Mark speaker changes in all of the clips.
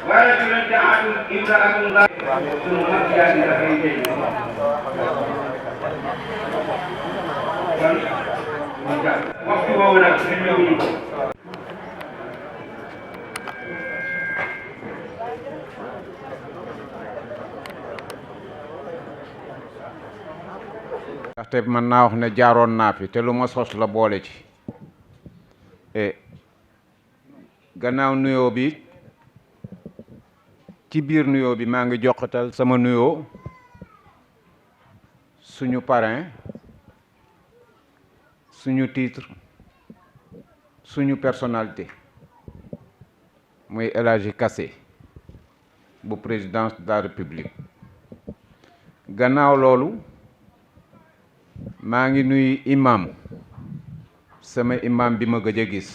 Speaker 1: ورجلا دعته امرأة الله ثم جاء بخير waxtu boobu nag ñu ñëw ñu
Speaker 2: ndaxte mën naa wax ne jaaroon naa fi te lu ma sos la boole ci gannaaw nuyoo bi ci biir nuyoo bi maa ngi joxatal sama nuyoo suñu parrain suñu titre suñu personnalité muy El Hadji Kassé bu présidence de la République gannaaw loolu maa ngi nuyu imam sama imam bi ma gëj a gis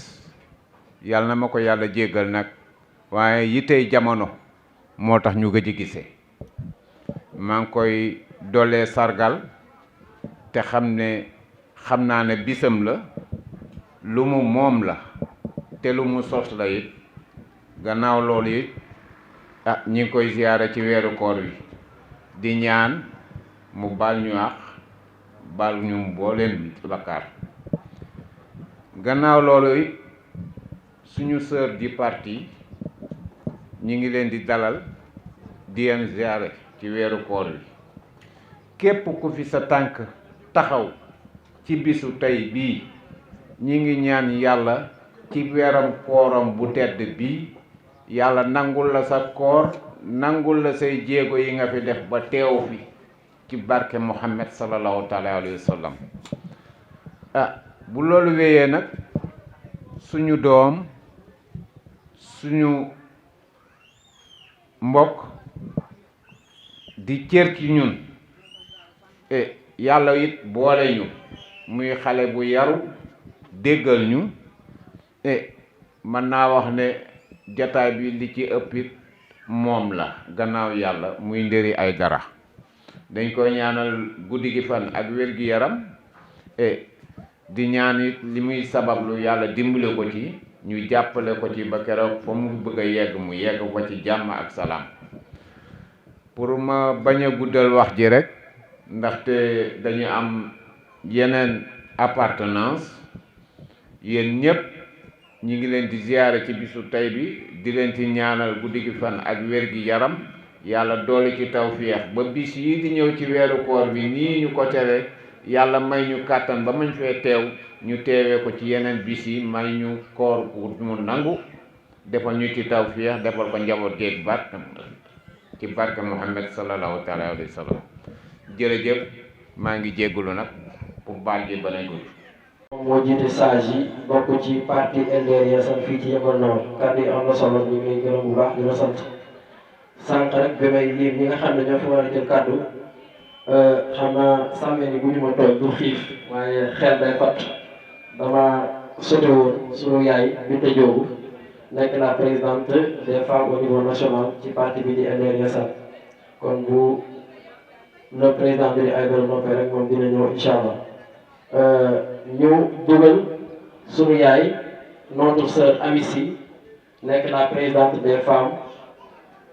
Speaker 2: yàlla na ma ko yàlla jéggal nag waaye yitey jamono moo tax ñu gëj a gisee maa ngi koy dolee sargal te xam naa ne bisam la lu mu moom la te lu mu sos la it gannaaw loolu it ñi ngi koy ziyaare ci weeru koor wi di ñaan mu baal ñu àq baal ñu mbooleem bakkaar gannaaw loolu it suñu sœur di parti ñi ngi leen di dalal di leen ziyaare ci weeru koor wi képp ku fi sa tànk taxaw ci bisu tey bii ñi ngi ñaan yàlla ci weeram kooram bu tedd bii yàlla nangul la sa koor nangul la say jéego yi nga fi def ba teew fi ci barke Muhammad sallallahu taala alayhi wa sallam bu loolu wéyee nag suñu doom suñu mbokk di cër ci ñun yàlla it boole ñu muy xale bu yaru déggal ñu mën naa wax ne jataay bi li ci ëpp it moom la gannaaw yàlla muy Ndéri Aidara dañ koy ñaanal guddi gi fan ak wér gi yaram di ñaan it li muy sabablu yàlla dimbale ko ci ñu jàppale ko ci ba keroog fa mu bëgg a yegg mu yegg ko ci jàmm ak salaam pour ma bañ a guddal wax ji rek ndaxte dañu am yeneen appartenance yéen ñëpp ñi ngi leen di ziyaare ci bisu tey bi di leen ci ñaanal guddi gi fan ak wér gi yaram yàlla doole ci tawfeex ba bis yi di ñëw ci weeru koor bi nii ñu ko tere yàlla may ñu kàttan ba mañ fee teew ñu teewee ko ci yeneen bis yi may ñu koor ku mu nangu defal ñu ci tawfeex defal ko njaboot geeg barke ci barke Muhammad sallallahu taala alayhi wa sallam jërëjëf maa ngi jéggulu nag pour baal gi bana gudd
Speaker 3: moom moo jiite sage yi bokk ci parti LDR Yeesal fii ci Yeumbeul Nord kàddu yi am na solo ñu ngi lay gërëm bu baax di la sant sànq rek bi may lim ñi nga xam ne ñoo fi war a jël kàddu xam naa sàmmee ni bu ñu ma tooñ du xiif waaye xel day fat dama sote woon sunu yaay Binta Diop nekk la présidente des femmes au niveau national ci parti bi di LDR Yeesal kon bu le président bi di Aïdara noppee rek moom dina ñëw incha allah ñu dugal sunu yaay notre sœur Amici nekk la présidente des femmes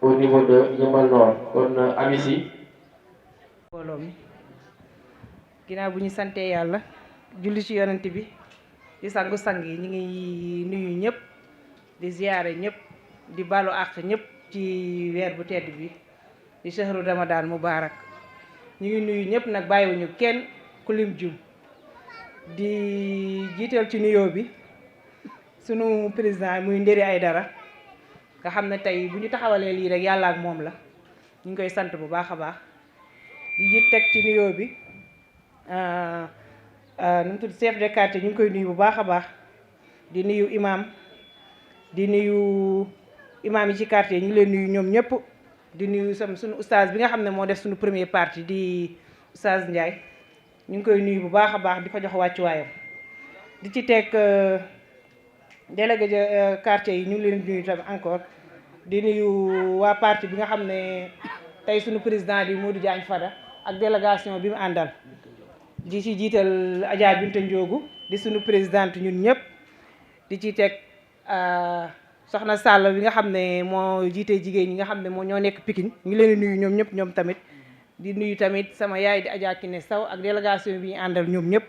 Speaker 3: au niveau de Yeumbeul Nord kon Amici.
Speaker 4: mbooloo mi ginnaaw bu ñu santee yàlla julli ci yonent bi di sangu sang yi ñu ngi nuyu ñëpp di ziyaare ñëpp di balu àq ñëpp ci weer bu tedd bi di shahru Ramadan mubarak ñu ngi nuyu ñëpp nag bàyyiwuñu kenn ku lim jum di jiital ci nuyoo bi sunu président muy Ndéri Aidara nga xam ne tey bu ñu taxawalee lii rek yàlla ak moom la ñu ngi koy sant bu baax a baax di jiit teg ci nuyoo bi nu mu tudd chef de quartier ñu ngi koy nuyu bu baax a baax di nuyu imam di nuyu imam yi ci quartier ñu ngi leen nuyu ñoom ñëpp di nuyu suñu oustaz bi nga xam ne moo def suñu première partie di oustaz Ndiaye ñu ngi koy nuyu bu baax a baax di ko jox wàccuwaayam di ci teg délégué de quartier yi ñu ngi leen nuyu tamit encore di nuyu waa parti bi nga xam ne tey suñu président di Modou Diagne Fada ak délégation bi mu àndal di ci jiital Adja Binta Ndiogu di suñu présidente ñun ñëpp di ci teg soxna Sall bi nga xam ne moo jiite jigéen ñi nga xam ne moo ñoo nekk Pikine ñu ngi leen di nuyu ñoom ñëpp ñoom tamit di nuyu tamit sama yaay di Adja Kine Sow ak délégation bi ñu àndal ñoom ñëpp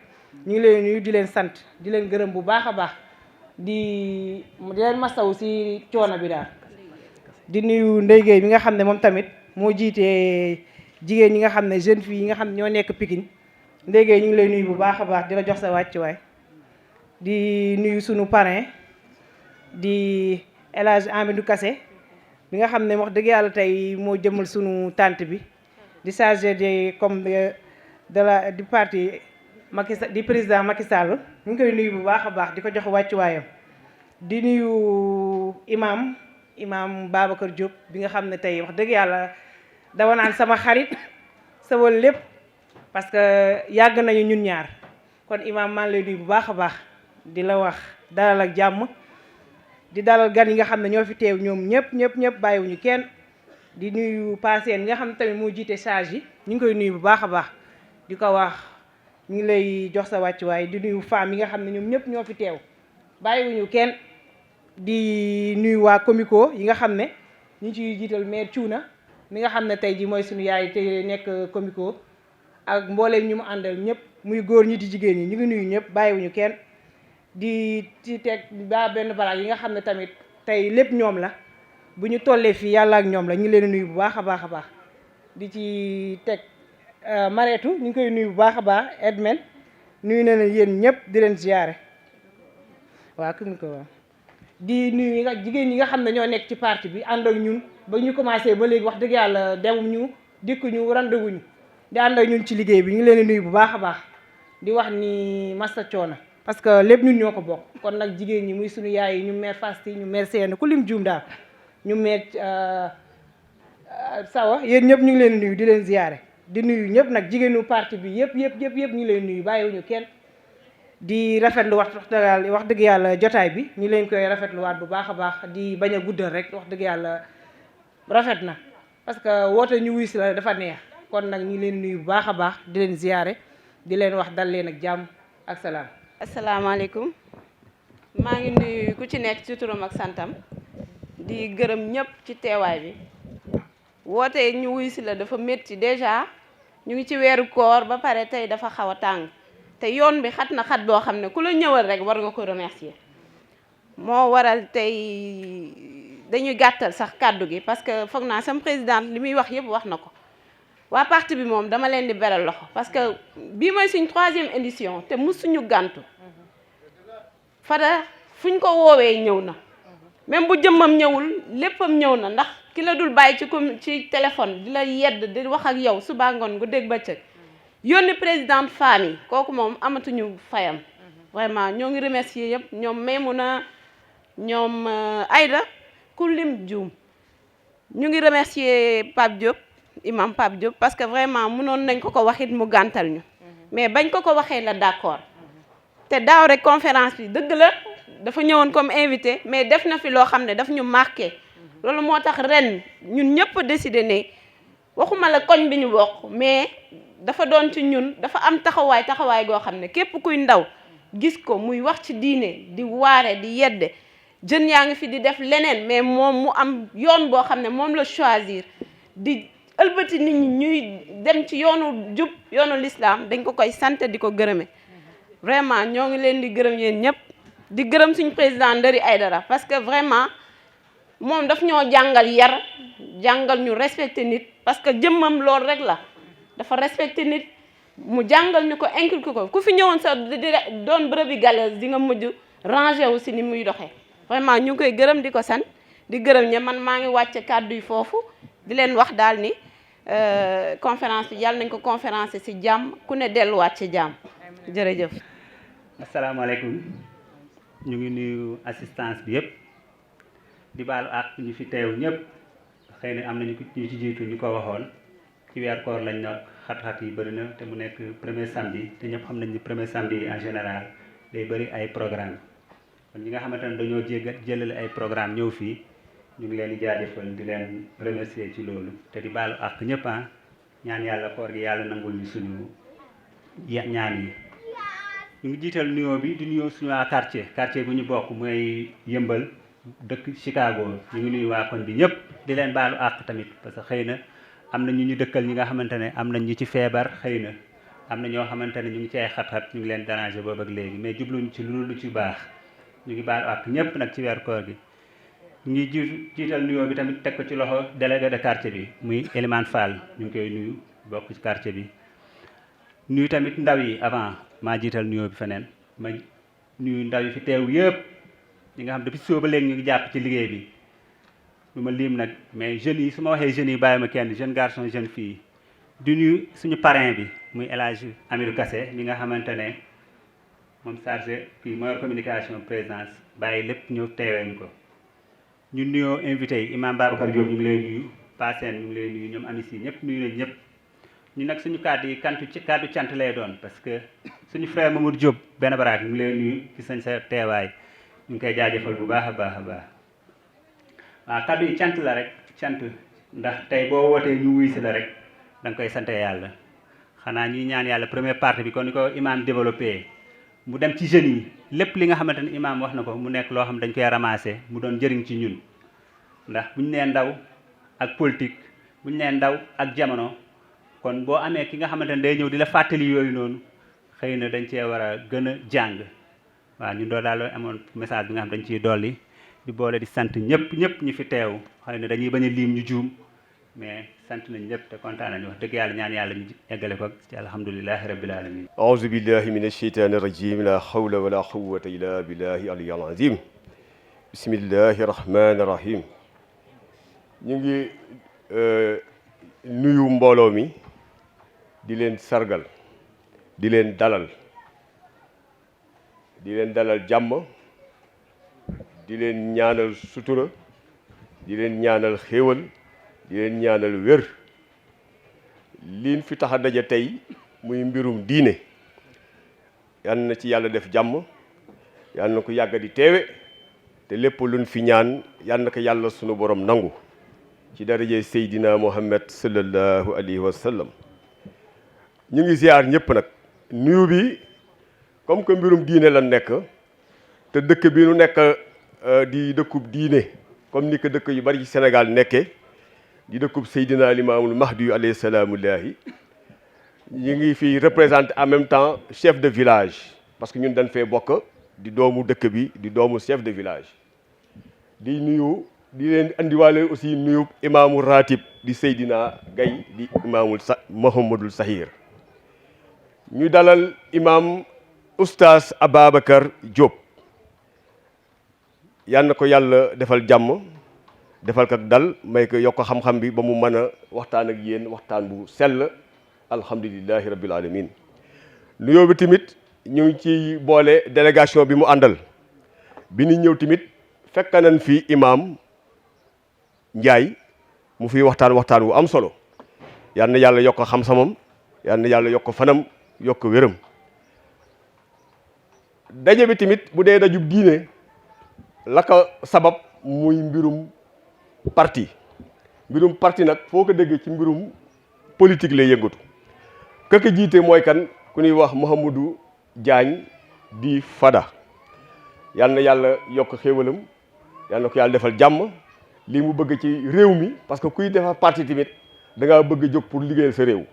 Speaker 4: ñu ngi leen nuyu di leen sant di leen gërëm bu baax a baax di leen masawu si coono bi daal di nuyu Ndeye Gueye bi nga xam ne moom tamit moo jiitee jigéen ñi nga xam ne jeune fille yi nga xam ne ñoo nekk Pikine Ndeye Gueye ñu ngi lay nuyu bu baax a baax di la jox sa wàccuwaay di nuyu sunu parrain di El Hadj Amidou Kassé bi nga xam ne wax dëgg yàlla tey moo jëmal sunu tante bi di chargé du parti Macky Sall di président Macky Sall ñu ngi koy nuyu bu baax a baax di ko jox wàccuwaayam di nuyu imam Babacar Diop bi nga xam ne tey wax dëgg yàlla dama naan sama xarit sama lépp parce que yàgg nañu ñun ñaar kon imam maa ngi lay nuyu bu baax a baax di la wax dalal ak jàmm di dalal gan yi nga xam ne ñoo fi teew ñoom ñëpp bàyyiwuñu kenn di nuyu Paasen nga xam ne tamit moo jiite charge yi ñu ngi koy nuyu bu baax a baax di ko wax ñu ngi lay jox sa wàccuwaay di nuyu femmes yi nga xam ne ñoom ñëpp ñoo fi teew bàyyiwuñu kenn di nuyu waa Comico yi nga xam ne ñu ciy jiital maire Cuuna mi nga xam ne tey ji mooy suñu yaay te nekk Comico ak mbooleem ñu mu àndal ñëpp muy góor ñi di jigéen ñi ñu ngi nuyu ñëpp bàyyiwuñu kenn di ci teg ba benn baraag yi nga xam ne tamit tey lépp ñoom la bu ñu tollee fii yàlla ak ñoom la ñu ngi leen nuyu bu baax a baax a baax di ci teg Mareetu ñu ngi koy nuyu bu baax a baax Edmen nuyu na leen yéen ñëpp di leen ziyaare waaw ku ko waaw di nuyu nga jigéen ñi nga xam ne ñoo nekk ci parti bi ànd ak ñun ba ñu commencé ba léegi wax dëgg yàlla demum ñu dikkuñu randewuñu di ànd ak ñun ci liggéey bi ñu ngi leen nuyu bu baax a baax di wax ni massa coono parce que lépp ñun ñoo ko bokk kon nag jigéen ñi muy suñu yaay yi ñu meer Fasti ñu meer Seen ku lim juum daal ñu meer Sawa yéen ñëpp ñu ngi leen nuyu di leen ziyaare di nuyu ñëpp nag jigéenu parti bi yëpp ñu ngi leen nuyu bàyyiwuñu kenn di rafetlu wax dëgg yàlla jotaay bi ñu leen koy rafetluwaat bu baax a baax di bañ a guddal rek wax dëgg yàlla rafet na parce que woote ñu wuy si la dafa neex kon nag ñu leen nuyu bu baax a baax di leen ziyaare di leen wax dal leen ak jàmm ak salaam.
Speaker 5: asalaamaaleykum maa ngi nuyu ku ci nekk ci turam ak santam di gërëm ñëpp ci teewaay bi woote ñu wuy si la dafa métti déjà ñu ngi ci weeru koor ba pare tey dafa xaw a tàng te yoon bi xat na xat boo xam ne ku la ñëwal rek war nga ko remercier moo waral tey dañuy gàttal sax kàddu gi parce que foog naa sama présidente li muy wax yëpp wax na ko waa parti bi moom dama leen di beral loxo parce que bii mooy suñ 3e édition te musuñu gàntu Fada fuñ ko woowee ñëw na même bu jëmmam ñëwul léppam ñëw na ndax ki la dul bàyyi ci téléphone di la yedd di wax ak yow suba ngoon gu dégg bëccëg yónni présidente femme yi kooku moom amatuñu fayam vraiment ñoo ngi remercier yëpp ñoom Maymuna ñoom Aïda ku lim juum ñu ngi remercier Pape Diop imam Pape Diop parce que vraiment mënoon nañ ko waxit mu gàntal ñu mais bañ ko waxee la d'accord te daaw rek conférence bi dëgg la dafa ñëwoon comme invité mais def na fi loo xam ne daf ñu marqué loolu moo tax ren ñun ñëpp décidé ne waxuma la koñ bi ñu bokk mais dafa doon ci ñun dafa am taxawaay goo xam ne képp kuy ndaw gis ko muy wax ci diine di waare di yedde jën yaa ngi fi di def leneen mais moom mu am yoon boo xam ne moom la choisir di ëlbati nit ñi ñuy dem ci yoonu jub yoonu l'islam dañ ko koy sant di ko gërëme vraiment ñoo ngi leen di gërëm yéen ñëpp di gërëm suñu président Ndari Aïdara parce que vraiment moom daf ñoo jàngal yar jàngal ñu respecter nit parce que jëmmam loolu rek la dafa respecter nit mu jàngal ñu ko inculquer ko ku fi ñëwoon sa doon brebis galeuse di nga mujj ranger wu si ni muy doxee vraiment ñu ngi koy gërëm di ko sant di gërëm ñe man maa ngi wàcce kàddu yi foofu di leen wax daal ni conférence bi yàlla nañ ko conférence ci jàmm ku ne delluwaat ci jàmm jërëjëf.
Speaker 6: asalaamaaleykum ñu ngi nuyu assistance bi yëpp di baalu ak ñu fi teew ñëpp xëy na am nañu ñu ci jiitu ñu ko waxoon ci weer koor lañ na xat-xat yi bëri na te mu nekk premier samedi te ñëpp xam nañ ni premier samedi en général day bëri ay programme kon ñi nga xamante ne dañoo jëlale ay programme ñëw fii ñu ngi leen di jaajëfal di leen remercier ci loolu te di baalu ak ñëpp ñaan yàlla koor gi yàlla nangul ñu suñu ñaan yi. ñu ngi jiital nuyoo bi di nuyoo suñu waa quartier bu ñu bokk mooy Yëmbal dëkk Chicago ñu ngi nuyu waa koñ bi ñëpp di leen baalu àq tamit parce que xëy na am na ñu dëkkal ñi nga xamante ne am nañ ñu ci feebar xëy na am na ñoo xamante ne ñu ngi ci ay xat-xat ñu ngi leen déranger boobu ak léegi mais jubluñ ci lu ci baax ñu ngi baalu àq ñëpp nag ci weer koor gi. ñu ngi jiital nuyoo bi tamit teg ko ci loxo délégué de quartier bi muy Elimane Fall ñu ngi koy nuyu bokk ci quartier bi. nuyu tamit ndaw yi avant maa jiital nuyoo bi feneen ma nuyu ndaw yi fi teew yëpp ñi nga xam depuis soo ba léegi ñu ngi jàpp ci liggéey bi lu ma lim nag mais jeunes yi su ma waxee jeunes yi bàyyi ma kenn jeune garçon jeune fille di nuyu suñu parrain bi muy El Hadj Amirou Kassé mi nga xamante ne moom chargé kii mooy communication présidence bàyyi lépp ñëw teewee ñu ko. ñu nuyoo invité yi imam Babacar Diop ñu ngi lay nuyu Passène ñu ngi lay nuyu ñoom Amici ñëpp nuyu nañ ñëpp. ñu nag suñu kàddu yi kàddu cant lay doon parce que suñu frère Mamadou Diop benn baraak ñu ngi lay nuyu gis nañ sa teewaay ñu ngi koy jaajëfal bu baax a baax a baax waaw kàddu yi cant la rek cant ndax tey boo wootee ñu wuy si la rek da nga koy sante yàlla xanaa ñuy ñaan yàlla première partie bi kon ni ko imam développé mu dem ci jeunes yi lépp li nga xamante ne imam wax na ko mu nekk loo xam dañ koy ramasser mu doon njëriñ ci ñun ndax buñu nee ndaw ak politique buñu nee ndaw ak jamono kon boo amee ki nga xamante ne day ñëw di la fàttali yooyu noonu xëy na dañ cee war a gën a jàng waaw ñun doon daal amoon message bi nga xam dañ ciy dolli di boole di sant ñëpp ñu fi teew xëy na dañuy bañ a liim ñu juum mais sant nañ ñëpp te kontaan nañu wax dëgg yàlla ñaan yàlla ñu eggale ko ci alhamdulilahi rabbil alamin
Speaker 7: aouzu billahi min asheytaani rajim la hawla wala quwwata illa billahi aliyil azim bismillahi rahmani rahim ñu ngi nuyu mbooloo mi di leen sargal di leen dalal jàmm di leen ñaanal sutura di leen ñaanal xéewal di leen ñaanal wér liin fi tax a daje tey muy mbirum diine yal na ci yàlla def jàmm yal na ko yàgg di teewe te lépp luñ fi ñaan yal na ko yàlla sunu borom nangu ci daraje Seydina Muhammad sallallahu alayhi wa sallam ñu ngi ziar ñëpp nag nuyu bi comme que mbirum diine la nekk te dëkk bi nu nekk di dëkkub diine comme ni ko dëkk yu bari ci Sénégal nekkee di dëkkub Seydina Limaamul Mahdi alayhi salaamullahi ñu ngi fi représenté en même temps chef de village parce que ñun dañ fee bokk di doomu dëkk bi di doomu chef de village di nuyu di leen andiwaale aussi nuyu imaamu ratib di Seydina Gaye di imaamul Mouhamadul Sahir ñu dalal imaam oustaz Ababacar Diop yal na ko yàlla defal jàmm defal ko dal may ko yokk xam-xam bi ba mu mën a waxtaan ak yéen waxtaan bu sell alhamdulillahi rabbil alamin nuyoo bi tamit ñu ngi ci boole délégation bi mu àndal bi ñu ñëw tamit fekk nañ fi imaam Njaay mu fi waxtaan wu am solo yal na yàlla yokk xam-xamam yal na yàlla yokk fanam yokk wéram daje bi tamit bu dee dajub diine la ko sabab muy mbirum parti nag foo ko déggee ci mbirum politique lay yëngatu kaka jiite mooy kan ku ñuy wax Mouhamadou Diagne di Fada yal na yàlla yokk xéewalam yal na ko yàlla defal jàmm lii mu bëgg ci réew mi parce que kuy defar parti tamit da ngaa bëgg jóg pour liggéeyal sa réew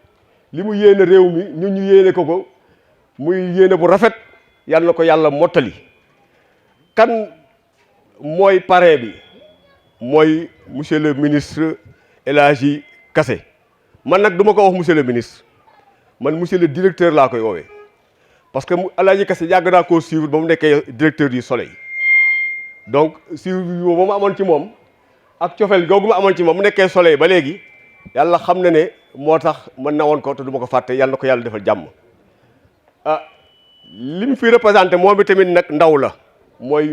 Speaker 7: li mu yéene réew mi ñun ñu yéene ko muy yéene bu rafet yal na ko yàlla mottali kan mooy parrain bi mooy monsieur le ministre El Hadji Kassé man nag du ma ko wax monsieur le ministre man monsieur le directeur laa koy woowee parce que El Hadji Kassé yàgg naa koo suivre ba mu nekkee directeur du Soleil donc suivre ba mu amoon ci moom ak cofeel googu ma amoon ci moom mu nekkee Soleil ba léegi yàlla xam na ne moo tax mën na woon ko te du ma ko fàtte yàlla na ko yàlla defal jàmm li mu fi représenté moom bi tamit nag ndaw la mooy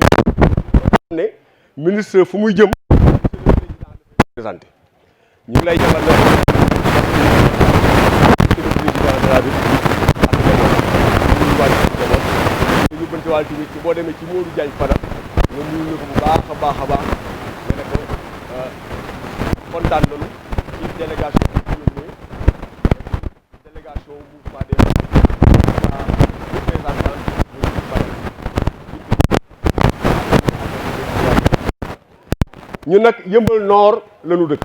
Speaker 7: ne ministre fu muy jëm représenté ñu ngi lay jàppal na président de la République ñu bënti waal tamit ci boo demee ci Modou Diagne Fada nga nuyu ko bu baax a baax a baax ne ko kontaan nañu ci délégation bi délégation bu Fadé représentant ñun nag Yeumbeul Nord la ñu dëkk.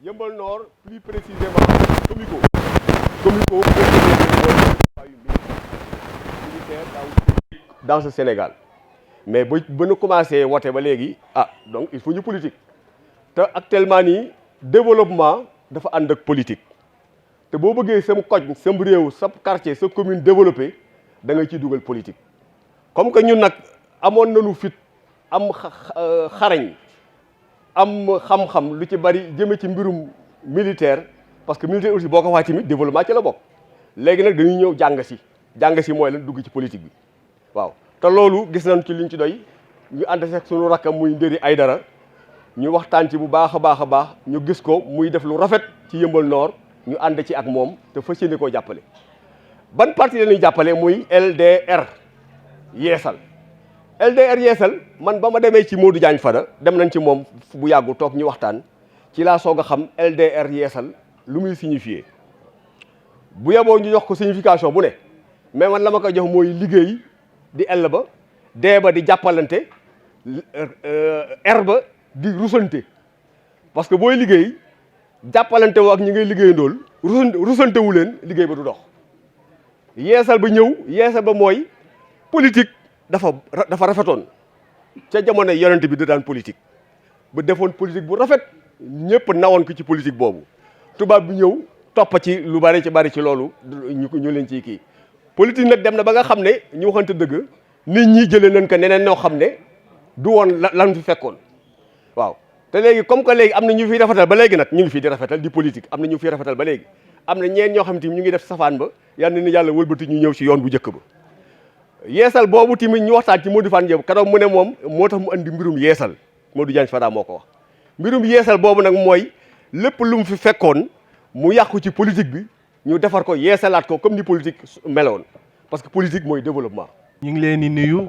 Speaker 7: Yeumbeul Nord plus précisément Comico dans ce Sénégal mais ba ñu commencé wote ba léegi donc il faut ñu politique te actuellement nii développement dafa ànd ak politique te boo bëggee sam koñ sam réew sa quartier sa commune développé da nga ciy dugal politique comme que ñun nag amoon nañu fit am xarañ am xam-xam lu ci bari jëme ci mbirum militaire parce que militaire aussi boo ko waxee tamit développement ci la bokk léegi nag dañuy ñëw jàng si mooy lan dugg ci politique bi waaw te loolu gis nañ ci liñ ci doy ñu ànd ak suñu rakkam muy Ndéri Aïdara ñu waxtaan ci bu baax a baax ñu gis ko muy def lu rafet ci Yeumbeul Nord ñu ànd ci ak moom te fas yéene koo jàppale ban parti la ñuy jàppale muy LDR Yeesal man ba ma demee ci Modou Diagne Fada dem nañ ci moom bu yàggu toog ñu waxtaan ci laa soog a xam LDR Yeesal lu muy signifier bu yeboo ñu jox ko signification bu ne mais man la ma koy jox mooy liggéey di L ba D ba di jàppalante R ba di rusante parce que booy liggéey jàppalante woo ak ñi ngay liggéey ndool rusante wu leen liggéey ba du dox yeesal ba mooy politique dafa rafetoon ca jamono yonent bi da daan politique ba defoon politique bu rafet ñëpp nawoon ko ci politique boobu tubaab bi ñëw topp ci lu bari ci loolu ñu leen ciy kii politique nag dem na ba nga xam ne ñu waxante dëgg nit ñi jëlee nañ ko neneen noo xam ne du woon lan fi fekkoon waaw te léegi comme que léegi am na ñu fiy rafetal ba léegi nag ñu ngi fii di rafetal di politique am na ñu fiy rafetal ba léegi am na ñeen ñoo xam ne ñu ngi def safaan ba yal na ni yàlla wëlbati ñu ñëw ci yoon bu njëkk ba yeesal boobu tamit ñu waxtaan ci Modou Fane Diop keroog mu ne moom moo tax mu andi mbirum yeesal Modou Diagne Fada moo ko wax mbirum yeesal boobu nag mooy lépp lu mu fi fekkoon mu yàqu ci politique bi ñu defar ko yeesalaat ko comme ni politique meloon parce que politique mooy développement.
Speaker 8: ñu ngi leen di nuyu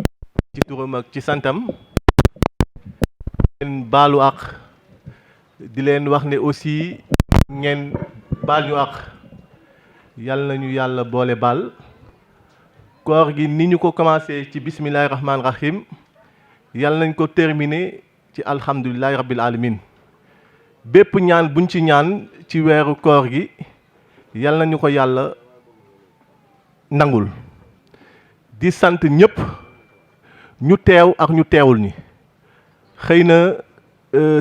Speaker 8: ci turam ak ci santam leen baalu ak di leen wax ne aussi ngeen baal ñu ak yàlla nañu yàlla boole baal koor gi ni ñu ko commencé ci bismillahi rahmaani rahim yàlla nañ ko terminé ci alhamdulillahi rabbil alamin bépp ñaan buñ ci ñaan ci weeru koor gi yàlla nañu ko yàlla nangul di sant ñëpp ñu teew ak ñu teewul ñi xëy na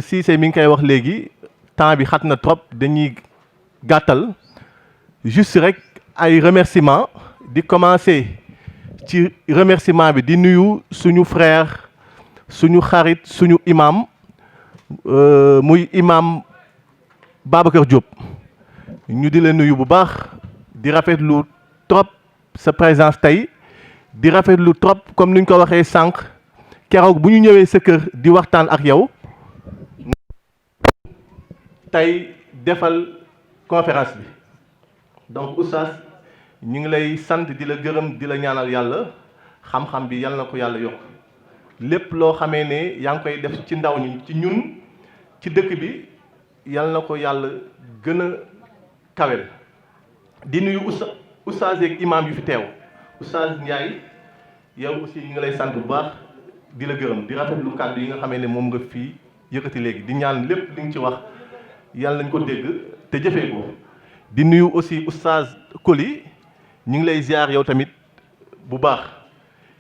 Speaker 8: Cissé mi ngi koy wax léegi temps bi xat na trop dañuy gàttal juste rek ay remerciement di commencer ci remerciement bi di nuyu suñu frère suñu xarit suñu imam muy imam Babacar Diop ñu di la nuyu bu baax di rafetlu trop sa présence tey di rafetlu trop comme ni ñu ko waxee sànq keroog bu ñu ñëwee sa kër di waxtaan ak yow tey defal conférence bi donc oustaz ñu ngi lay sant di la gërëm di la ñaanal yàlla xam-xam bi yal na ko yàlla yokk lépp loo xamee ne yaa ngi koy def ci ndaw ñi ci ñun ci dëkk bi yal na ko yàlla gën a kawel di nuyu oustaz yeeg imam yu fi teew oustaz Ndiaye yow aussi ñu ngi lay sant bu baax di la gërëm di rafetlu kàddu yi nga xamee ne moom nga fii yëkkati léegi di ñaan lépp li nga ci wax yàlla nañ ko dégg te jëfee ko di nuyu aussi oustaz Koli ñu ngi lay ziar yow tamit bu baax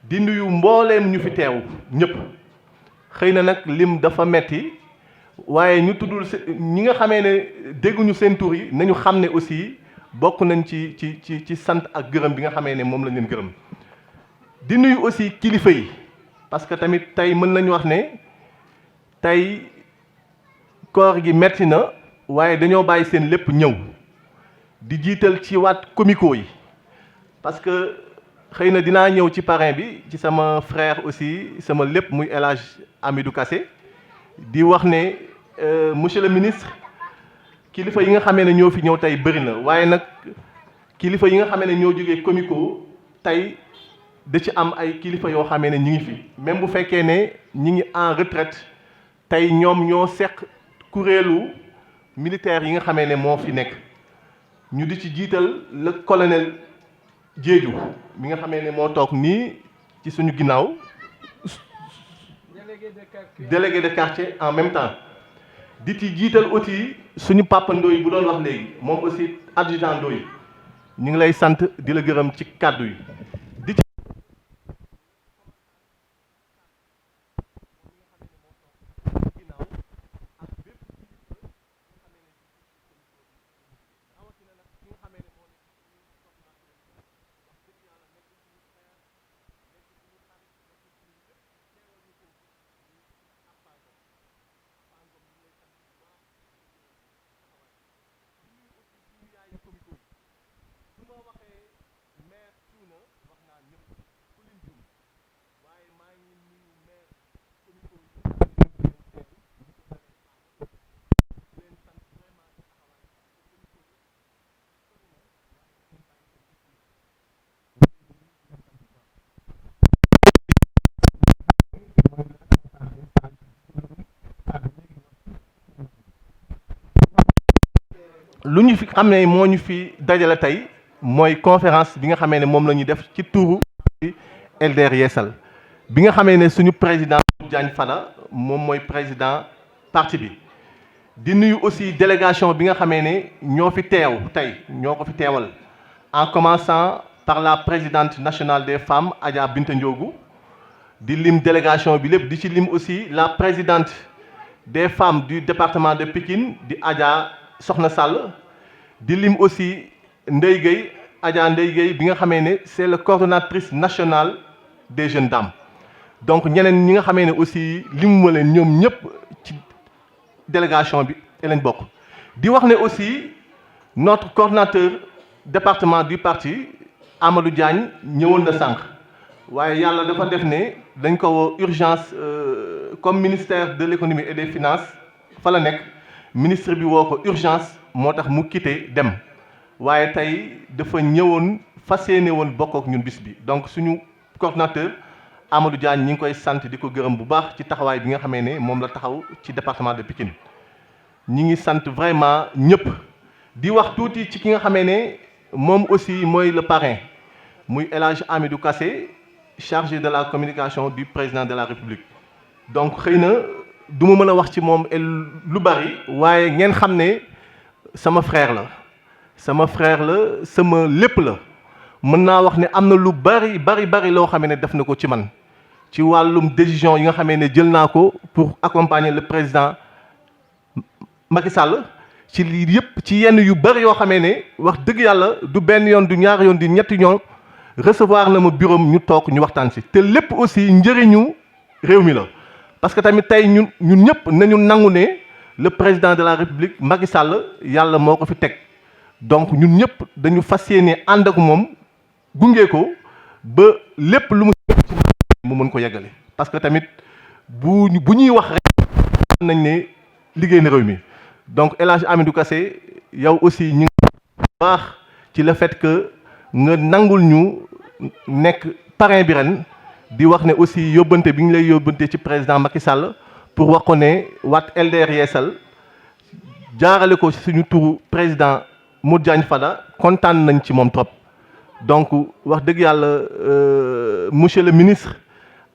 Speaker 8: di nuyu mbooleem ñu fi teew ñëpp xëy na nag lim dafa metti waaye ñu tuddul ñi nga xamee ne dégguñu seen tur yi nañu xam ne aussi bokk nañ ci sant ak gërëm bi nga xamee ne moom lañ leen gërëm di nuyu aussi kilifa yi parce que tamit tey mën nañu wax ne tey koor gi metti na waaye dañoo bàyyi seen lépp ñëw di jiital ci waat comico yi parce que xëy na dinaa ñëw ci parrain bi ci sama frère aussi sama lépp muy El Hadj Amidou Kassé di wax ne monsieur le ministre kilifa yi nga xamee ne ñoo fi ñëw tey bëri na waaye nag kilifa yi nga xamee ne ñoo jógee comico tey da ci am ay kilifa yoo xamee ne ñi ngi fi même bu fekkee ne ñi ngi en retraite tey ñoom ñoo seq kuréelu militaire yi nga xamee ne moo fi nekk ñu di ci jiital le colonel Diédhiou mi nga xamee ne moo toog nii ci suñu ginnaaw délégué de quartier en même temps di ci jiital aussi suñu papa Ndoye bu doon wax léegi moom aussi adjudant Ndoye ñu ngi lay sant di la gërëm ci kàddu yi di ci lu ñu fi xam ne moo ñu fi dajale tey mooy conférence bi nga xamee ne moom la ñuy def ci turu LDR Yeesal bi nga xamee ne suñu président Diagne Fada moom mooy président parti bi di nuyu aussi délégation bi nga xamee ne ñoo fi teew tey ñoo ko fi teewal en commençant par la présidente nationale des femmes Adja Binta Ndiogou di lim délégation bi lépp di ci lim aussi la présidente des femmes du département de Pikine di Adja Soxna Sall di lim aussi Ndeye Gueye Adja Ndeye Gueye bi nga xamee ne c'est la coordonnatrice nationale des jeunes dames donc ñeneen ñi nga xamee ne aussi limuma leen ñoom ñëpp ci délégation bi lañ bokk di wax ne aussi notre coordonnateur département du parti Amadou Diagne ñëwoon na sànq waaye yàlla dafa def ne dañ ko woo urgence comme ministère de l'économie et des finances fa la nekk ministre bi woo ko urgence moo tax mu quitté dem waaye tey dafa ñëwoon fas yéene woon bokk ak ñun bis bi donc suñu coordonnateur Amadou Diagne ñi ngi koy sant di ko gërëm bu baax ci taxawaay bi nga xamee ne moom la taxaw ci département de Pikine ñi ngi sant vraiment ñëpp di wax tuuti ci ki nga xamee ne moom aussi mooy le parrain muy El Hadj Amidou Kassé chargé de la communication du président de la République donc xëy na du ma mën a wax ci moom lu bari waaye ngeen xam ne sama frère la sama lépp la mën naa wax ne am na lu bari loo xamee ne def na ko ci man ci wàllum décision yi nga xamee ne jël naa ko pour accompagner le président Macky Sall ci lii yëpp ci yenn yu bari yoo xamee ne wax dëgg yàlla du benn yoon du ñaari yoon di ñetti yoon recevoir na ma bureau ñu toog ñu waxtaan si te lépp aussi njëriñu réew mi la parce que tamit tey ñun ñëpp nañu nangu ne le président de la République Macky Sall yàlla moo ko fi teg donc ñun ñëpp dañu fas yéene ànd ak moom gunge ko ba lépp lu mu mën ko yeggale parce que tamit bu ñuy wax rek nañ ne liggéey na réew mi donc El Hadj Amidou Kassé yow aussi ñu ngi baax ci le fait que nga nangul ñu nekk parrain bi ren di wax ne aussi yóbbante bi ñu lay yóbbante ci président Macky Sall pour wax ko ne waat LDR Yeesal jaarale ko suñu turu président Modou Diagne Fada kontaan nañ ci moom trop donc wax dëgg yàlla monsieur le ministre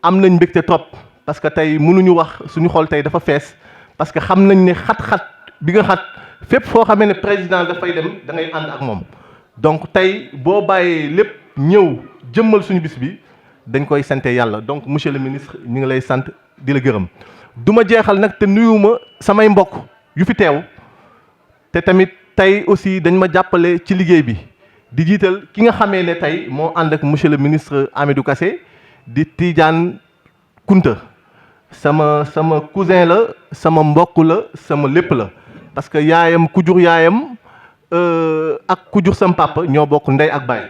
Speaker 8: am nañ mbégte trop parce que tey mënuñu wax suñu xol tey dafa fees parce que xam nañ ne xat-xat bi nga xat fépp foo xamee ne président dafay dem da ngay ànd ak moom donc tey boo bàyyee lépp ñëw jëmmal suñu bis bi dañ koy sante yàlla donc monsieur le ministre ñu ngi lay sant di la gërëm du ma jeexal nag te nuyuma samay mbokk yu fi teew te tamit tey aussi dañ ma jàppale ci liggéey bi di jiital ki nga xamee ne tey moo ànd ak monsieur le ministre Amidou Kassé di Tidiane Kunta sama cousin la sama mbokk la sama lépp la parce que yaayam ku jur yaayam ak ku jur sam papa ñoo bokk ndey ak baay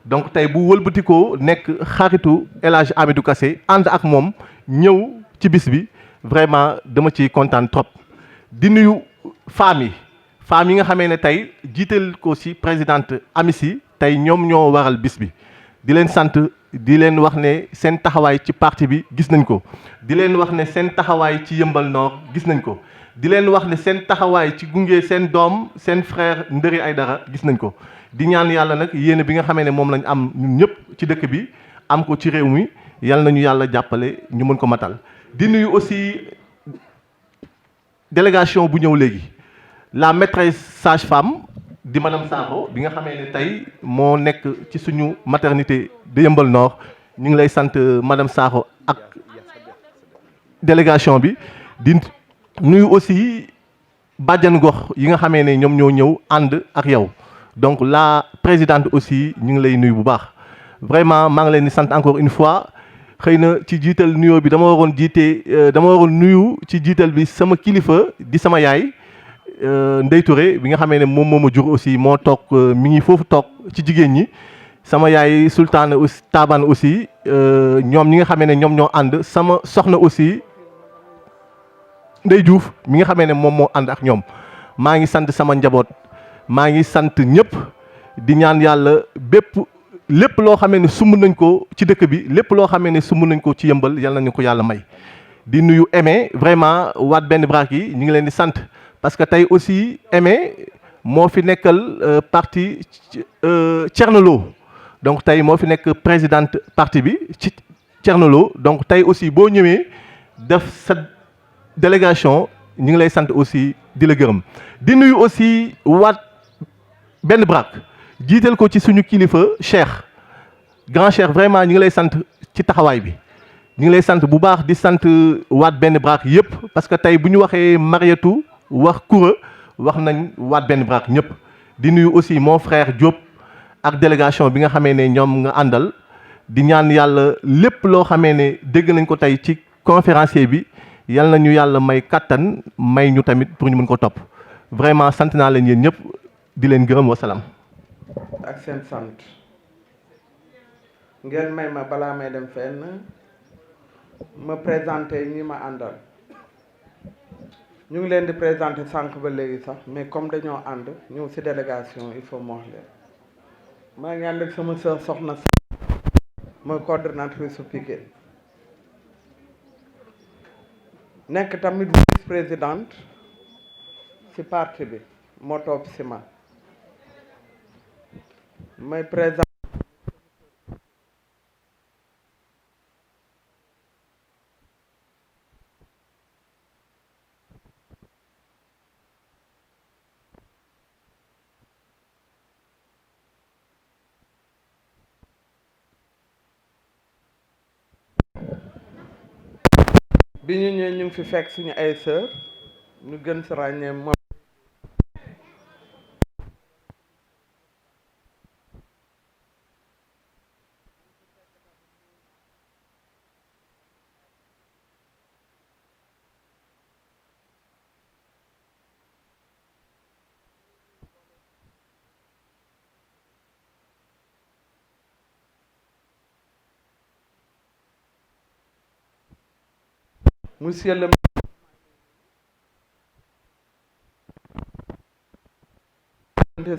Speaker 8: donc tey bu wëlbatikoo nekk xaritu El Hadj Amidou Kassé ànd ak moom ñëw ci bis bi vraiment dama ciy kontaan trop di nuyu femmes yi nga xamee ne tey jiital ko ci présidente Amici tey ñoom ñoo waral bis bi di leen sant di leen wax ne seen taxawaay ci parti bi gis nañ ko di leen wax ne seen taxawaay ci Yeumbeul Nord gis nañ ko di leen wax ne seen taxawaay ci gunge seen doom seen frère Ndëri Aydara gis nañ ko di ñaan yàlla nag yéene bi nga xamee ne moom lañ am ñun ñëpp ci dëkk bi am ko ci réew mi yal nañu yàlla jàppale ñu mën ko matal di nuyu aussi délégation bu ñëw léegi la maîtresse sage-femme di madame Sakho bi nga xamee ne tey moo nekk ci suñu maternité de Yeumbeul Nord ñu ngi lay sant madame Sakho ak délégation bi di nuyu aussi bàjjan gox yi nga xamee ne ñoom ñoo ñëw ànd ak yow donc la présidente aussi ñu ngi lay nuyu bu baax vraiment maa ngi leen di sant encore une fois xëy na ci jiital nuyoo bi dama waroon nuyu ci jiital bi sama kilifa di sama yaay Ndey Touré bi nga xamee ne moom moo ma jur aussi moo toog mi ngi foofu toog ci jigéen ñi sama yaay sultaana aussi taabaan aussi ñoom ñi nga xamee ne ñoom ñoo ànd sama soxna aussi Ndey Diouf mi nga xamee ne moom moo ànd ak ñoom maa ngi sant sama njaboot maa ngi sant ñëpp di ñaan yàlla lépp loo xamee ne sumb nañ ko ci dëkk bi lépp loo xamee ne sumb nañ ko ci Yeumbeul yal nañu ko yàlla may di nuyu Aimé vraiment waat benn brak yi ñu ngi leen di sant parce que tey aussi Aimé moo fi nekkal parti Thierno Lo donc tey moo fi nekk présidente parti bi ci Thierno Lo donc tey aussi boo ñëwee def sa délégation ñu ngi lay sant aussi di la gërëm di nuyu aussi waat benn brak jiital ko ci suñu kilifa Cheikh grand Cheikh vraiment ñu ngi lay sant ci taxawaay bi ñu ngi lay sant bu baax di sant waat benn brak yëpp parce que tey bu ñu waxee Mariétou wax Koura wax nañ waat benn brak ñëpp di nuyu aussi mon frère Diop ak délégation bi nga xamee ne ñoom nga àndal di ñaan yàlla lépp loo xamee ne dégg nañ ko tey ci conférencier bi yal na ñu yàlla may kattan may ñu tamit pour ñu mën ko topp vraiment sant naa leen yéen ñëpp di leen gërëm wasalaam.
Speaker 9: ak seen sant ngeen may ma balaa may dem fenn ma présenté ñi ma àndal ñu ngi leen di présenté sànq ba léegi sax mais comme dañoo ànd ñëw ci délégation il faut ma wax leen maa ngi ànd ak sama sœur soxna mooy coordonnatrice su Pikine nekk tamit vice présidente ci parti bi moo topp ci man may présent bi ñu ñëwee ñu ngi fi fekk suñu ay sœur ñu gën si ràññee moom monsieur le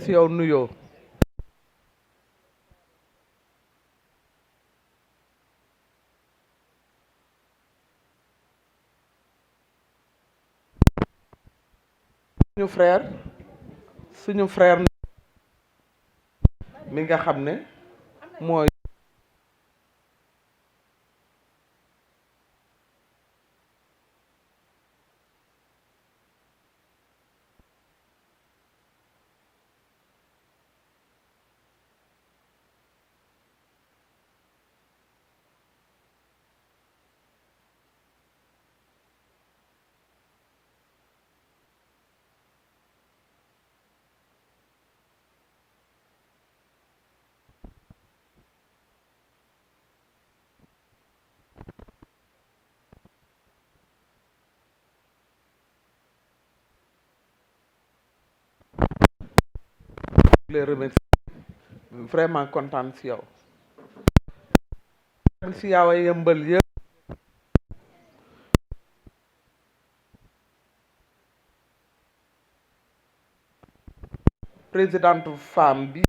Speaker 9: si yow nuyoo suñu frère mi nga xam ne mooy les remercier vraiment kontaan si yow si yow a Yeumbeul yëpp présidente femme bi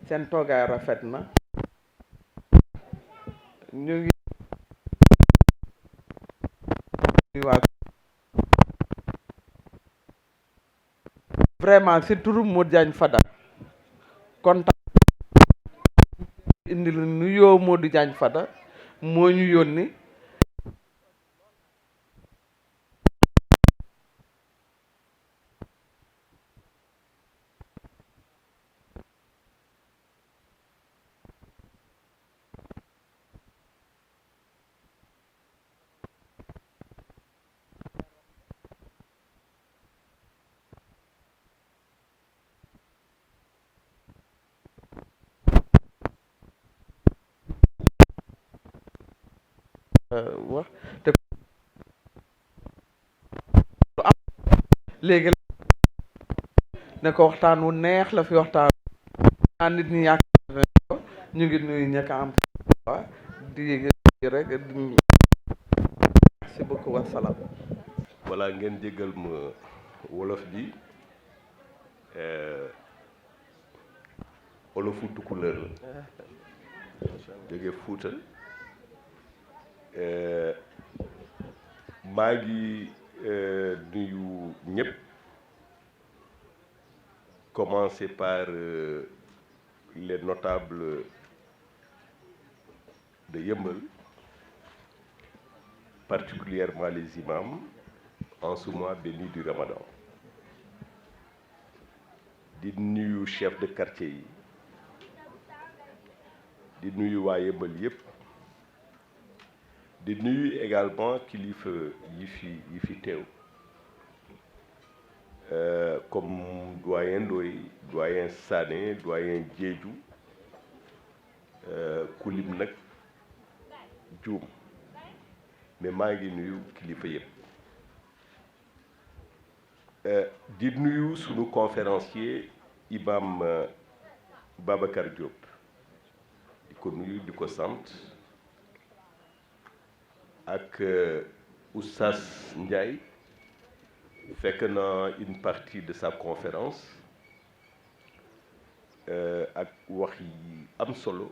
Speaker 9: seen toogaay rafet na ñu ngi waa vraiment si turu Modou Diagne Fada kontaan indi lu nuyoo Modou Diagne Fada moo ñu yónni wax te léegi ne ko waxtaan wu neex la fi waxtaan nit ñi yaakaar nañ ko ñu ngi nuyu ñaka am di rek merci beaucoup wasalaam.
Speaker 7: voilà ngeen jéggal ma wolof bi wolofu Tukulóor la jóge Fuuta maa ngi nuyu ñëpp commencer par les notables de Yeumbeul, particulièrement les imams en ce mois béni du Ramadan. Di nuyu chef de quartier yi di nuyu waa Yeumbeul yëpp di nuyu également kilifa yi fi teew comme doyen Ndoye doyen Sané doyen Diédhiou kulim nag juum mais maa ngi nuyu kilifa yëpp di nuyu sunu conférencier imam Babacar Diop di ko nuyu di ko sant ak Oustaz Ndiaye fekk na une partie de sa conférence ak wax yi am solo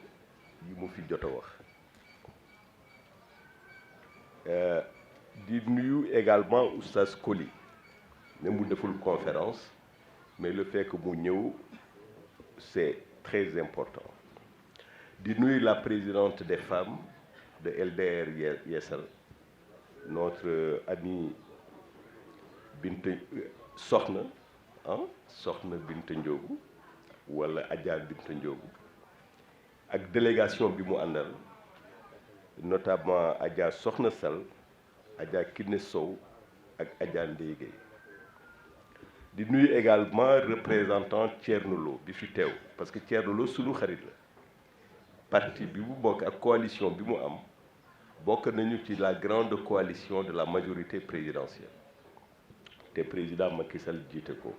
Speaker 7: yi mu fi jot a wax di nuyu également Oustaz Koli même mu deful conférence mais le fait que mu ñëw c'est très important di nuyu la présidente des femmes de LDR Yeesal notre amie Binta Soxna Soxna Binta Ndiogu wala Adja Binta Ndiogu ak délégation bi mu àndal notamment Adja Soxna Sall Adja Kiné Sow ak Adja Ndeye Gueye di nuyu également représentant Thierno Lo bi fi teew parce que Thierno Lo sunu xarit la parti bi mu bokk ak coalition bi mu am bokk nañu ci la grande coalition de la majorité présidentielle te président Macky Sall jiite ko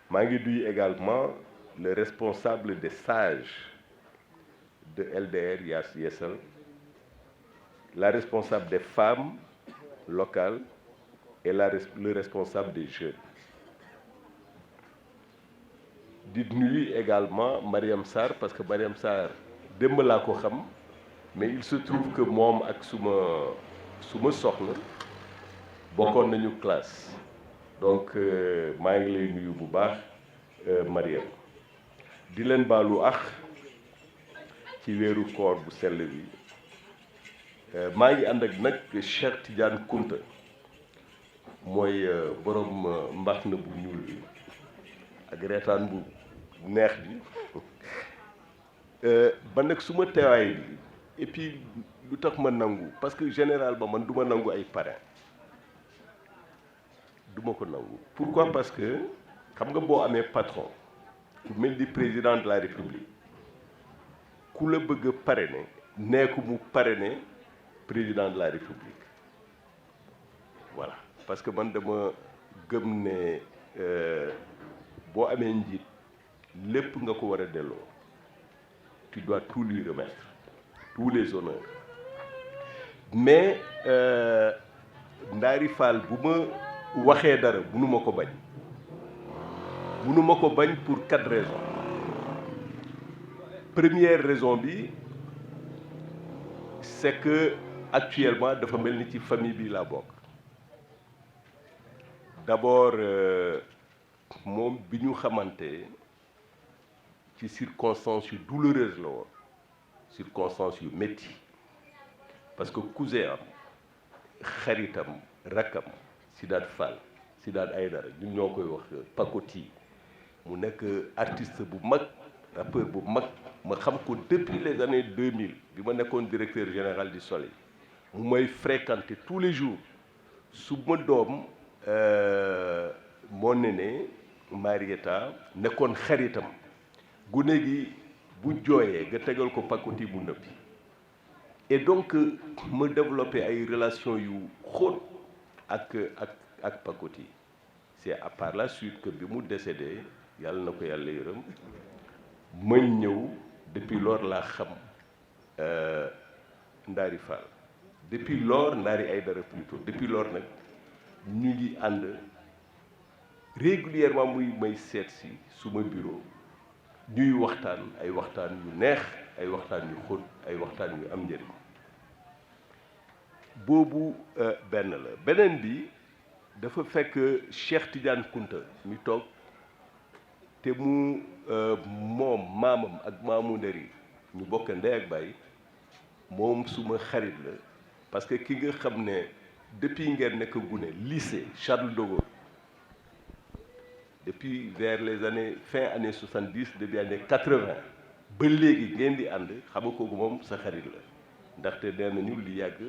Speaker 7: maa ngi nuyu également le responsable des sages de LDR Yeesal la responsable des femmes locales et le responsable des jeunes di nuyu également Mariam Sarr parce que Mariam Sarr démb laa ko xam mais il se trouve que moom ak suma soxna bokkoon nañu classe donc maa ngi lay nuyu bu baax Mariam di leen baalu ax ci weeru koor bu sell bi maa ngi ànd ak nag Cheikh Tidiane Kounta mooy borom mbax na bu ñuul bi ak reetaan bu neex bi ba nag suma teewaay bi et puis lu tax ma nangu parce que généralement man du ma nangu ay parrain du ma ko nangu pourquoi parce que xam nga boo amee patron ku mel ni président de la république ku la bëgg a parrainer nee ko mu parrainer président de la république voilà parce que man dama gëm ne boo amee njiit lépp nga ko war a delloo tu dois tout lui remettre tous les honneurs mais Ndaari Fall bu ma waxee dara mënuma ko bañ pour 4 raisons
Speaker 10: première raison bi c'est que actuellement dafa mel ni ci famille bi laa bokk d'abord moom bi ñu xamante ci circonstances yu douloureuses la woon circonstances yu métti parce que cousin am xaritam rakkam Sidaat Fall Sidaat Aïdara ñun ñoo koy wax Pakoti mu nekk artiste bu mag rappeur bu mag ma xam ko depuis les années 2000 bi ma nekkoon directeur général du Soleil mu may fréquenter tous les jours su ma doom moo ne Marieta nekkoon xaritam gune gi bu jooyee nga tegal ko Pakoti mu nëbbi et donc ma développé ay relations yu xóot ak Pakoti c'est à part la suite que bi mu décédé yàlla na ko yàlla yërëm ma ñëw depuis lors laa xam Ndari Fall depuis lors Ndari Aïdara plutôt depuis lors nag ñu ngi ànd régulièrement muy may seet si suma bureau ñuy waxtaan ay waxtaan yu neex ay waxtaan yu xóot ay waxtaan yu am njëriñ boobu benn la beneen bi dafa fekk Cheikh Tidiane Kounta mi toog te mu moom maamam ak maamu Ndari ñu bokk ndey ak baay moom suma xarit la parce que ki nga xam ne depuis ngeen nekk gune lycée Charles de Gaulle depuis vers les années fin années 70 début années 80 ba léegi ngeen di ànd xam nga kooku moom sa xarit la ndaxte nee nañu lu yàgg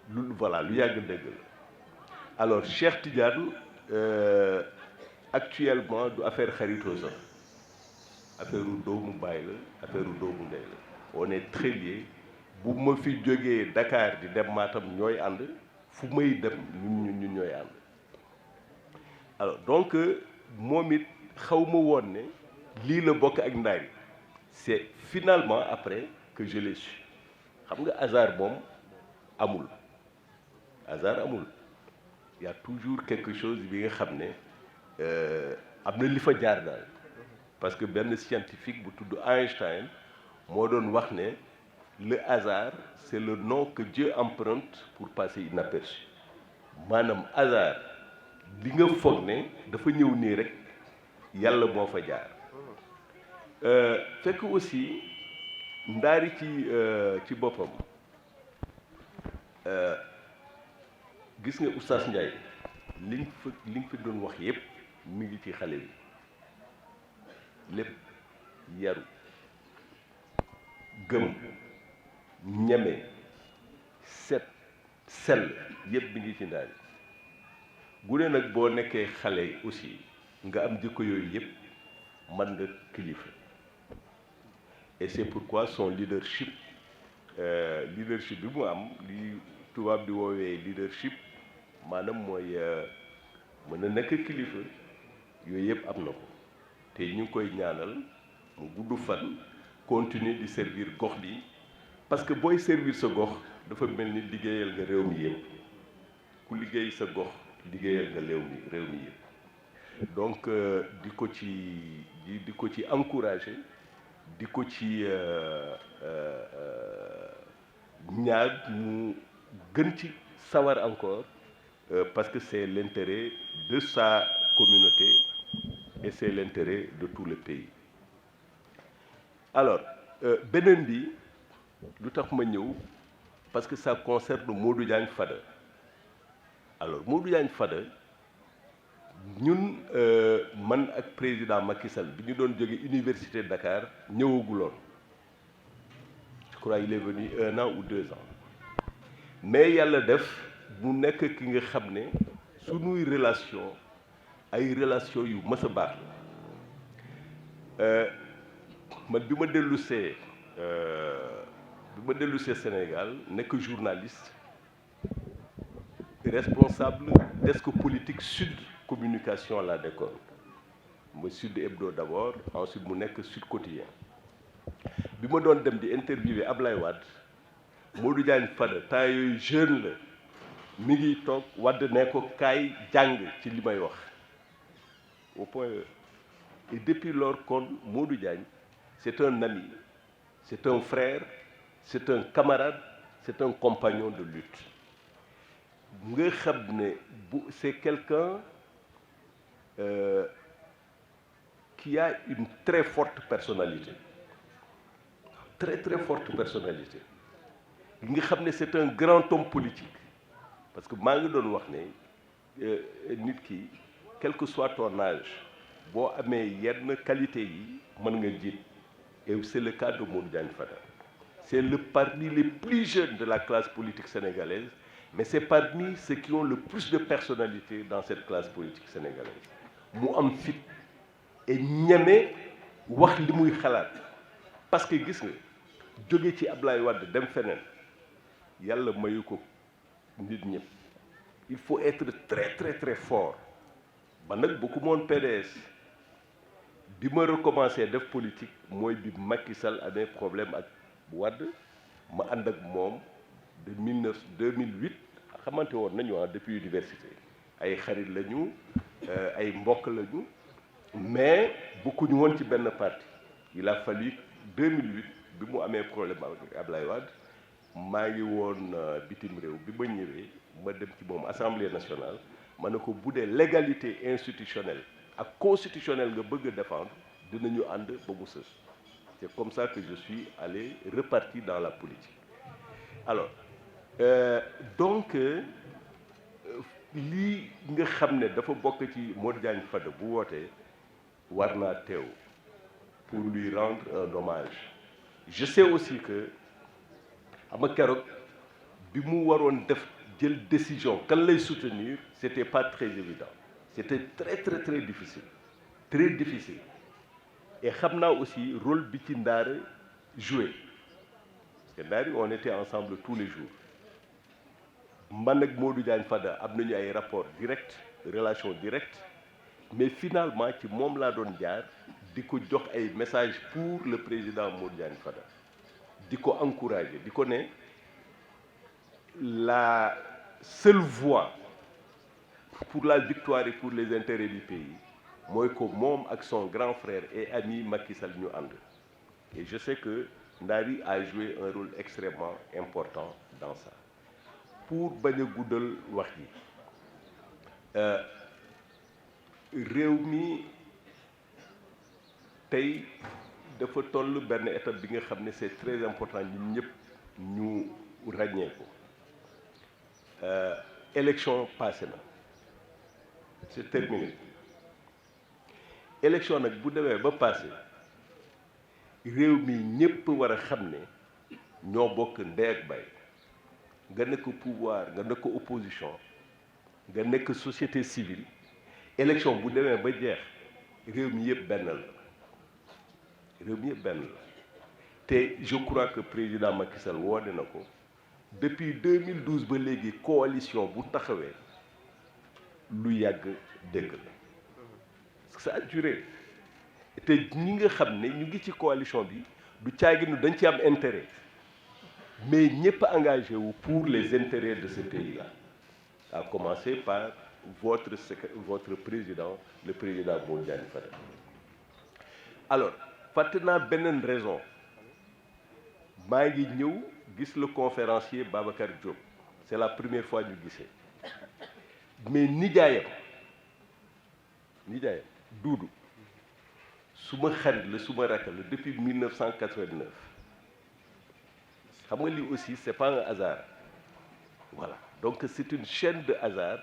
Speaker 10: lu yàgg dëgg la alors Cheikh Tidiane actuellement du affaire xaritoo sax affaire u doomu baay la affaire u doomu ndey la on est très liés bu ma fi jógee Dakar di dem Matam ñooy ànd fu may dem ñun ñooy ànd alors donc moom it xaw ma woon ne lii la bokk ak Ndari c'est finalement après que je l'ai su xam nga hasard moom amul il y a toujours quelque chose bi nga xam ne am na li fa jaar daal parce que benn scientifique bu tudd Einstein moo doon wax ne le hasard c'est le nom que Dieu emprunte pour passer inaperçu maanaam hasard li nga foog ne dafa ñëw nii rek yàlla moo fa jaar fekk aussi Ndari ci boppam gis nga Oustaz Ndiaye li nga fi doon wax yépp mi ngi ci xale bi lépp yaru gëm ñeme set sell yépp mi ngi ci Ndari gune nag boo nekkee xale aussi nga am jikko yooyu yépp man nga kilifa et c'est pourquoi son leadership bi mu am li tubaab di woowee leadership maanaam mooy mën a nekk kilifa yooyu yëpp am na ko te ñu ngi koy ñaanal mu gudd fan continuer di servir gox bi parce que booy servir sa gox dafa mel ni liggéeyal nga réew mi yëpp ku liggéey sa gox liggéeyal nga réew mi yëpp donc di ko ci encourager di ko ci ñaar mu gën ci sawar encore parce que c'est l'intérêt de sa communauté et c'est l'intérêt de tout le pays alors beneen bi lu tax ma ñëw parce que ça concerne Modou Diagne Fada alors Modou Diagne Fada ñun man ak président Macky Sall bi ñu doon jóge université de Dakar ñëwaguloon je crois il est venu 1 an ou 2 ans mais yàlla def mu nekk ki nga xam ne sunuy relation ay relation yu mës a baax la man bi ma dellusee Sénégal nekk journaliste responsable desk politique Sud Communication laa nekkoon ma Sud Hebdo d'abord ensuite mu nekk Sud Quotidien bi ma doon dem di interviewer Ablaye Wade Modou Diagne Fada temps yooyu jeune la mi ngi toog Wade ne ko kaay jàng ci li may wax au point Et depuis lors kon Modou Diagne c'est un ami, c'est un frère, c'est un camarade, c'est un compagnon de lutte. nga xam ne c'est quelqu'un qui a une très forte personnalité, très très forte personnalité. nga xam ne c'est un grand homme politique, parce que maa ngi doon wax ne nit ki quel que soit ton âge boo amee yenn qualité yi mën nga jiit, et c'est le cas de Modou Diagne Fada. C'est le parmi les plus jeunes de la classe politique sénégalaise, mais c'est parmi ceux qui ont le plus de personnalité dans cette classe politique sénégalaise. mu am fit et ñeme wax li muy xalaat, parce que gis nga jóge ci Ablaye Wade dem feneen yàlla mayu ko nit ñëpp. Il faut être très très très fort. man nag bokku moon PDS bi ma recommencé def politique mooy bi Macky Sall amee problème ak Wade ma ànd ak moom de 2008 xamante woon nañu depuis université ay xarit lañu ay mbokk lañu, mais bokkuñu woon ci benn parti. Il a fallu 2008 bi mu amee problème ak Ablaye Wade maa ngi woon bitim réew bi ma ñëwee ma dem ci moom Assemblée nationale ma ne ko bu dee légalité institutionnelle ak constitutionnelle nga bëgg a défendre dinañu ànd ba mu sës. C'est comme ça que je suis allé reparti dans la politique. Alors donc lii nga xam ne dafa bokk ci Modou Diagne Fada bu wootee war naa teew pour lui rendre un hommage. Je sais aussi que ama keroog bi mu waroon def jël décision kan lay soutenir, c'était pas très évident, c'était très très très difficile, très difficile. Et xam naa aussi rôle bi ci Ndaare joué, parce que Ndaare on était ensemble tous les jours. Man ak Modou Diagne Fada am nañu ay rapport direct, relation directe, mais finalement ci moom laa doon jaar di ko jox ay message pour le président Modou Diagne Fada, di ko encourager, di ko ne la seule voie pour la victoire et pour les intérêts du pays mooy ko moom ak son grand frère et ami Macky Sall ñu ànd. Et je sais que Ndari a joué un rôle extrêmement important dans ça. Pour bañ a guddal wax ji réew mi tey dafa toll benn étape bi nga xam ne c'est très important ñun ñëpp ñu ràññee ko. Élection passé na, c'est terminé. Élection nag bu demee ba passé réew mi ñëpp war a xam ne ñoo bokk ndey ak baay. nga nekk pouvoir nga nekk opposition nga nekk société civile, élection bu demee ba jeex réew mi yëpp benn la, réew mi yëpp benn la. te je crois que président Macky Sall woote na ko depuis 2012 ba léegi coalition bu taxawee lu yàgg dëgg la, ça a duré. te ñi nga xam ne ñu ngi ci coalition bi du caaginu dañ ci am intérêt, mais ñëpp engagé wu pour les intérêts de ce pays-là, à commencer par votre président, le président Modou Diagne Fada. Alors fàtte naa beneen raison, maa ngi ñëw gis le conférencier Babacar Diop, c'est la première fois ñu gisee, mais nijaayam Doudou suma xarit la suma rakk la depuis 1989. xam nga lii aussi c'est pas un hasard, voilà. Donc c'est une chaîne de hasard,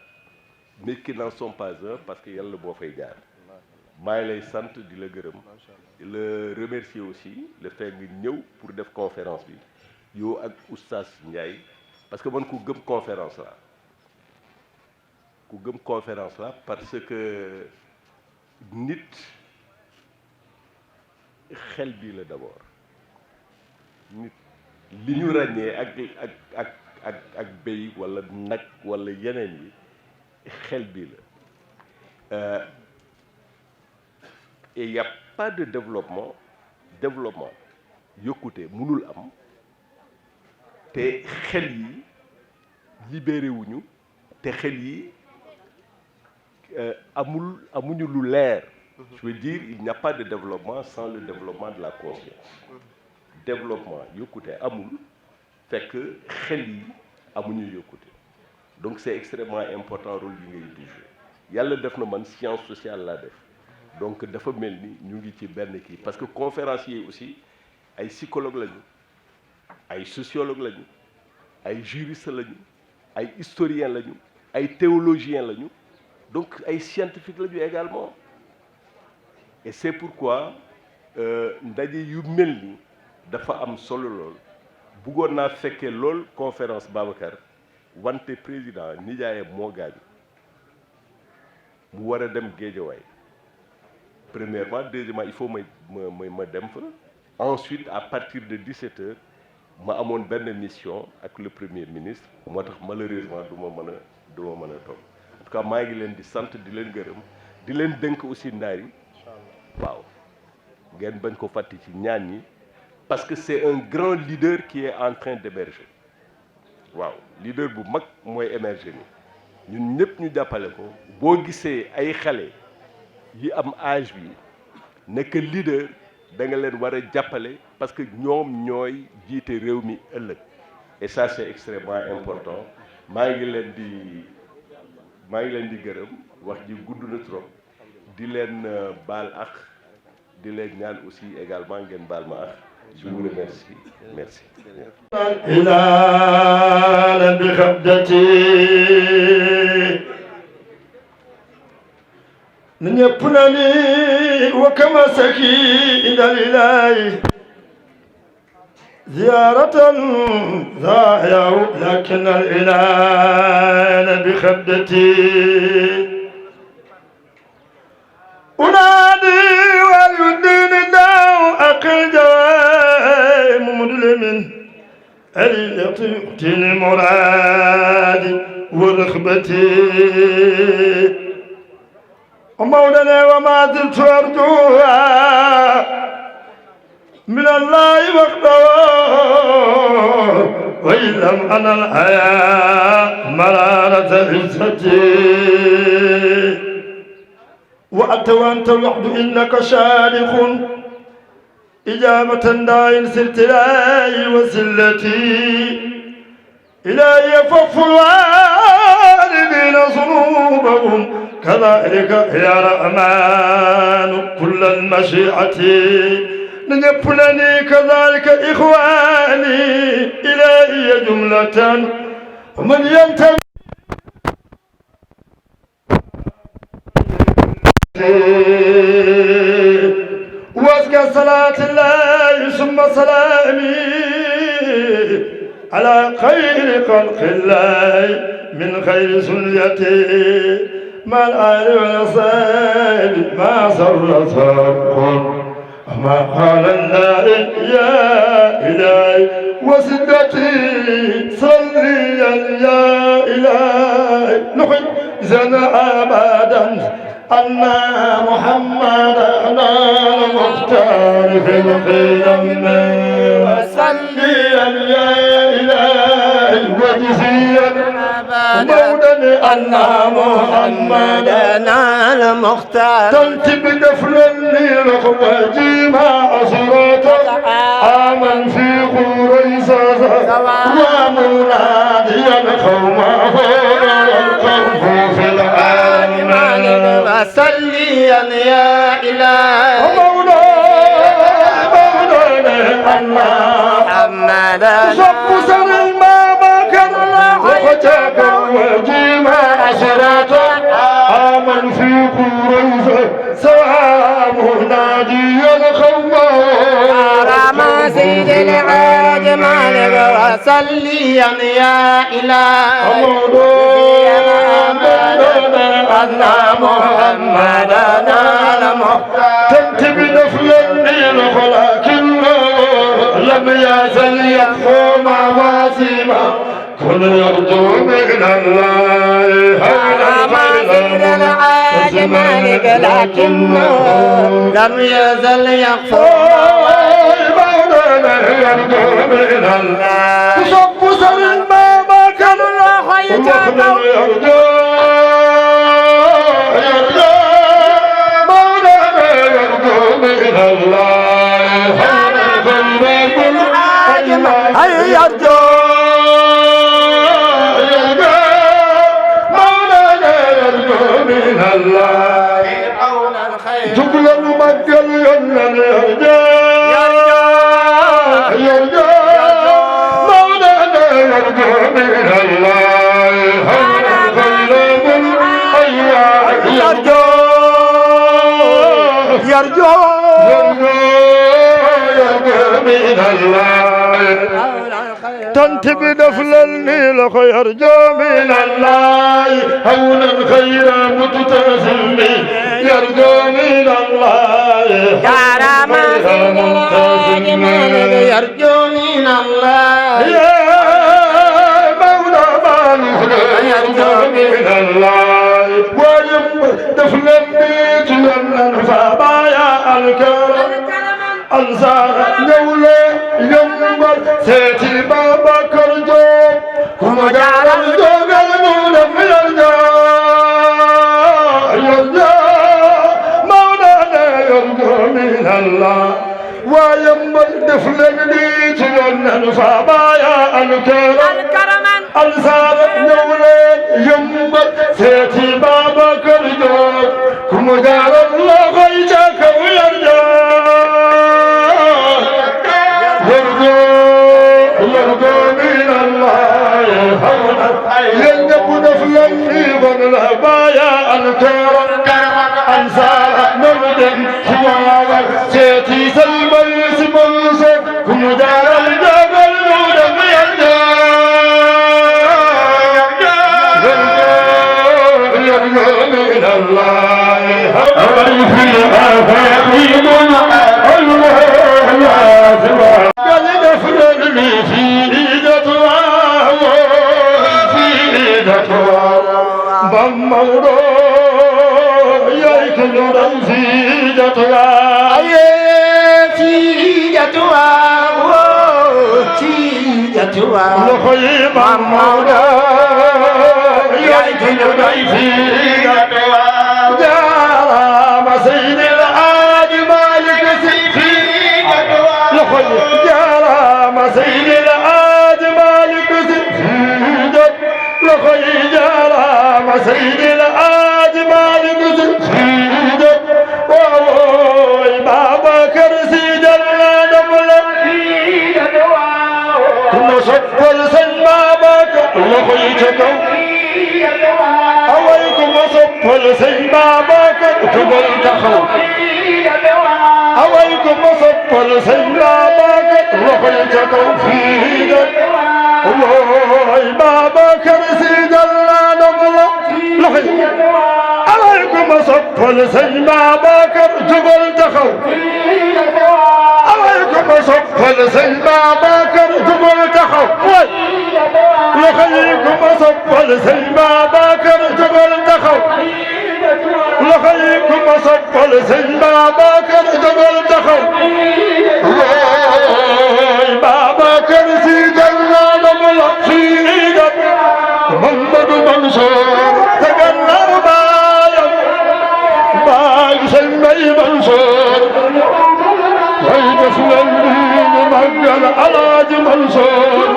Speaker 10: mais qui n'en sont pas un, parce que yàlla boo fay jaar. maa ngi lay sant di la gërëm, di la remercier aussi le fait nga ñëw pour def conférence bi yow ak Oustaz Ndiaye, parce que man ku gëm conférence la parce que nit xel bi la d'abord, nit li ñu ràññee ak béy wala nag wala yeneen yi xel bi la. Et il y a pas de développement yokkute mënul am te xel yi libéré wuñu, te xel yi amuñu lu leer Je veux dire, il n'y a pas de développement sans le développement de la conscience. Développement yokkute amul fekk xel yi amuñu yokkute. Donc c'est extrêmement important rôle yi ngay di jouer. Yàlla def na man science sociale laa def. Donc dafa mel ni ñu ngi ci benn kii parce que conférenciers aussi ay psychologues lañu, ay sociologues lañu, ay juristes lañu, ay historiens lañu, ay théologiens lañu, donc ay scientifiques lañu également. Et c'est pourquoi ndaje yu mel ni dafa am solo lool bëggoon naa fekkee lool conférence Babacar wante président nijaayam moo gaañu mu war a dem Géejawaay premièrement deuxièmement il faut ma dem fa ensuite à partir de 17h ma amoon benn mission ak le premier ministre moo tax malheureusement du ma mën a toog en tout cas maa ngi leen di sant di leen gërëm di leen dënk aussi ndaari waaw ngeen bañ ko fàtte ci ñaan ñi parce que c'est un grand leader qui est en train d'émerger waaw leader bu mag mooy émerger ni ñun ñëpp ñu jàppale ko boo gisee ay xale yi am âge bi nekk leader da nga leen war a jàppale parce que ñoom ñooy jiite réew mi ëllëg et ça c'est extrêmement important maa ngi leen di gërëm wax ji gudd na trop di leen baal ak di leen ñaan aussi également ngeen baal ma ak je vous remercie merci.
Speaker 11: إلى بخبدتي من يبنني وكما سكي إلى الإله زيارة ظاهر لكن الإله بخبدتي أنادي واليدين الله أقل جوائم مظلم يطيقتني مرادي ورغبتي ومولانا وما زلت أرجوها من الله وحده وإن لم أنا الحياة مرارة عزتي وأنت الوحد إنك شارخ إجابة داع سرت إلهي وسلتي إلهي فاغف الوالدين ذنوبهم كذلك يا رحمن كل المشيئة نجبلني كذلك إخواني إلهي جملة ومن ينتمي وأزكى صلاة الله ثم سلامي على خير خلق الله من خير سنيته مع الآل والأصحاب ما سر سرق ما قال النائب يا إلهي وسدتي صلي يا إلهي نحن زنا أبدا أن محمدا المختار في القدم وصلي يا إلهي وجزيا مولا أن محمدا المختار تنتب دفلا لرخوتي ما أسرت آمن في قريصة ومناديا قومه الخوف في العالم وصلي يا إلهي مولانا أن محمدا صب سر الماء كان وختك وجيما أسرت آمن في قريصة سوام ناديا قومه رمى سيد العاج مالك وصلي يا إلهي أن محمدا تنتبه نفلا لكن لم يزل يخفو مواسمه كن يرجو من الله سيد العاج مالك لكنه لم يزل يخفو يرجو من الله تصب سر ما كان الله يرجو مولانا هيا يرجو مولانا يرجو من الله جبل المجل ينن يرجو مولانا يرجو من الله يرجو يرجو من الله تنتبه دفل النيل يرجو من الله هونا خير متتسم يرجو من الله كرم يرجو من الله يا مولى يرجو من الله ويم دفل النيل يمن فبايا الكرم أنصار نولي يمبر سيتي بابا كرجو هم جعل الجوغ المولم يرجو يرجو مولانا يرجو من الله ويمبر دفل النيت يمن فبايا الكرم أنصار نولي يمبر سيتي بابا كرجو هم جعل الله يجاك ويرجو ينقب نفلا ايضا الهبايا الكرم انصار نبدا سواغا سيتي سلم السمنصر كن دار الجبل نودم يرجو من الله في الافاق قد نفرد لي في بمورو يكنور في جتوا في جتوا في جتوا لخي بمورو يكنور في جتوا جارا مسيد العاج مالك في جتوا لخي جارا مسيد العاج مالك في جتوا لخي جارا مسيد العاج مالك سيد ووي بابا كرسي جلنا دملا كنا صفل سن بابا لخي جكو أويكم صفل سن بابا كتبل تخو أويكم صفل سن بابا لخي جكو فيد ووي بابا كرسي جلنا دملا عليكم صفل سيدنا بكر جبل تخو عليكم صفل سيدنا بكر جبل تخو لخيكم صفل سيدنا بكر جبل تخو لخيكم صفل سيدنا بكر جبل تخو بابا كرسي جلنا نملا في ايدك محمد منصور تقنر باي سمي منصور ويدف للدين مجل علاج منصور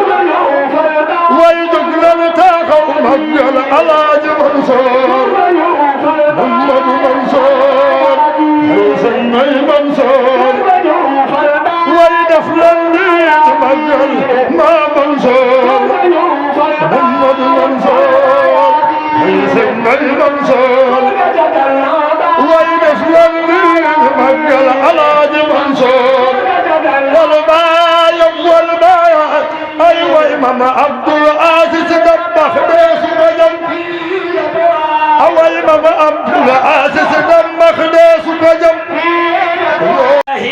Speaker 11: ويدف للتاخو مجل علاج منصور محمد منصور سمي منصور ويدف للدين مجل ما منصور محمد منصور سمي منصور ويدف للدين مجل علاج منصور والبايع ايوه امام عبد العزيز دبخ ديس وجم ايوه امام عبد العزيز دبخ ديس وجم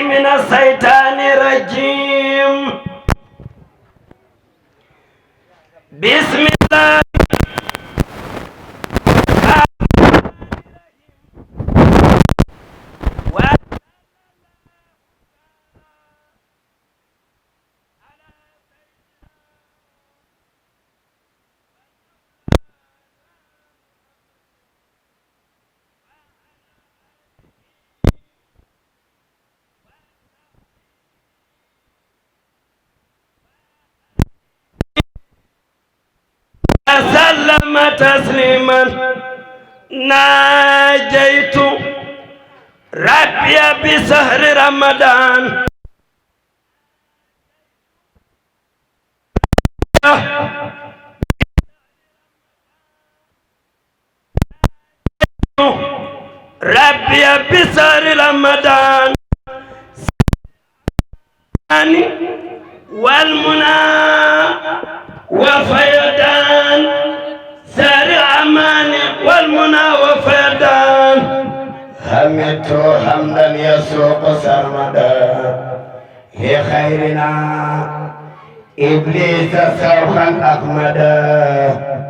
Speaker 11: من الشيطان الرجيم بسم الله
Speaker 12: تسليما ناجيت ربي بسهر رمضان ربي بسهر رمضان والمنى وفيدان سار الأمان والمنى وفيدان
Speaker 13: حمدت حمدا يسوق سرمدا لخيرنا إبليس سوحا أحمدا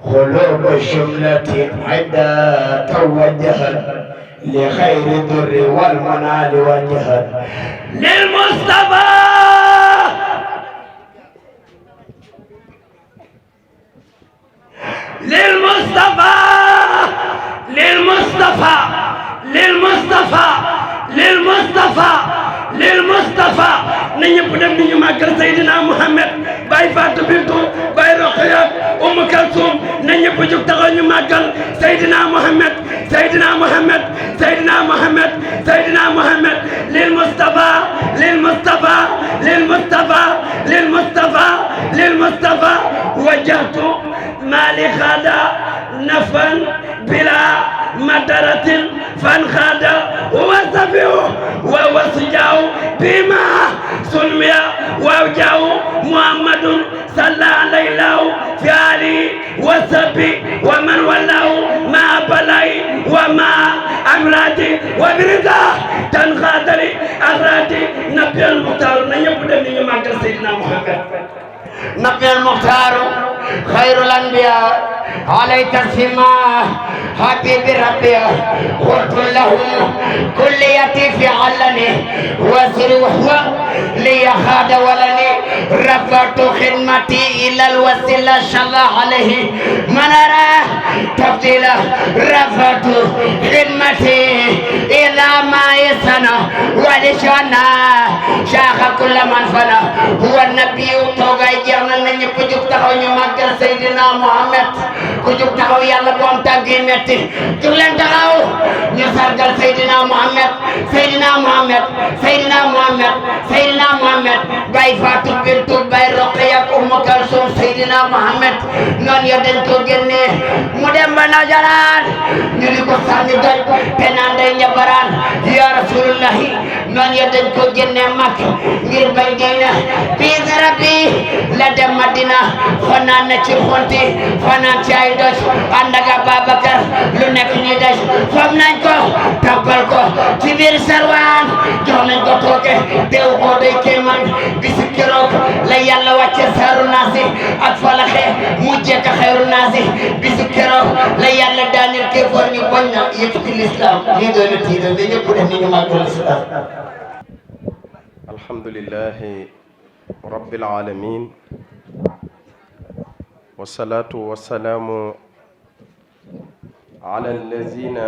Speaker 13: قلوب الشملة عدا توجهت لخير الدر والمنال وجهت
Speaker 12: للمصطفى للمصطفى للمصطفى للمصطفى للمصطفى للمصطفى نيب دم ني ماغال سيدنا محمد باي فاtou bintou باي رقيه ام كلثوم نيب جوك تاخو ني ماغال سيدنا محمد سيدنا محمد سيدنا محمد سيدنا محمد للمصطفى للمصطفى للمصطفى للمصطفى للمصطفى وجهت مالي خدا نفا بلا مدرة فانخاد ووصفه ووصجاه بما سلمي ووجاه محمد صلى عليه في آله وصحبه ومن ولاه مع بلاي ومع أمراضي وبرزا تنخاد لي أغراضي نبي المختار نيبدأ من يمكن سيدنا محمد
Speaker 13: نبي المختار خير الأنبياء عليك السماء حبيب ربي قلت لهم كليتي في علني وسر وهو لي خاد ولني رفعت خدمتي إلى الوسيلة شاء عليه من أرى تفضيله رفعت خدمتي إلى ما يسنى ولشنا شاخ كل من فنى هو النبي توغاي جرنا نني كجوك تخاو ñu magal Seydina Mohamed ku jug taxaw yàlla bu am tànk yi metti jug leen taxaw ñu sargal Seydina Mohamed Seydina Mohamed Seydina Mohamed Seydina Mohamed Baye Fatou Bintou Baye Rokhaya ak Oumou Kalsoum Seydina Mohamed noonu yo dañ ko génne mu dem ba Najaraan ñu di ko sànni doj te naan day njabaraan ya Rasulullahi noonu yo dañ ko génne Makk ngir bañ génne biis rabbi la dem Madina fanaan na ci xonti fanaan ci ay doj ànd ak Babacar lu nekk ñuy daj foog nañ ko tabbal ko ci biir sarwaan jox nañ ko tooke teew ko day kéemaan bisu keroog la yàlla wàcce saaru naasi ak falaxe mujjee ka xeeru naasi bisu keroog la yàlla daaneel kéefoor ñu bañ na yëkkati l'islam lii doon na tiital da ñëpp def ni ñu màggal l'islam
Speaker 14: alhamdulillahi rabbil alamin والصلاة والسلام على الذين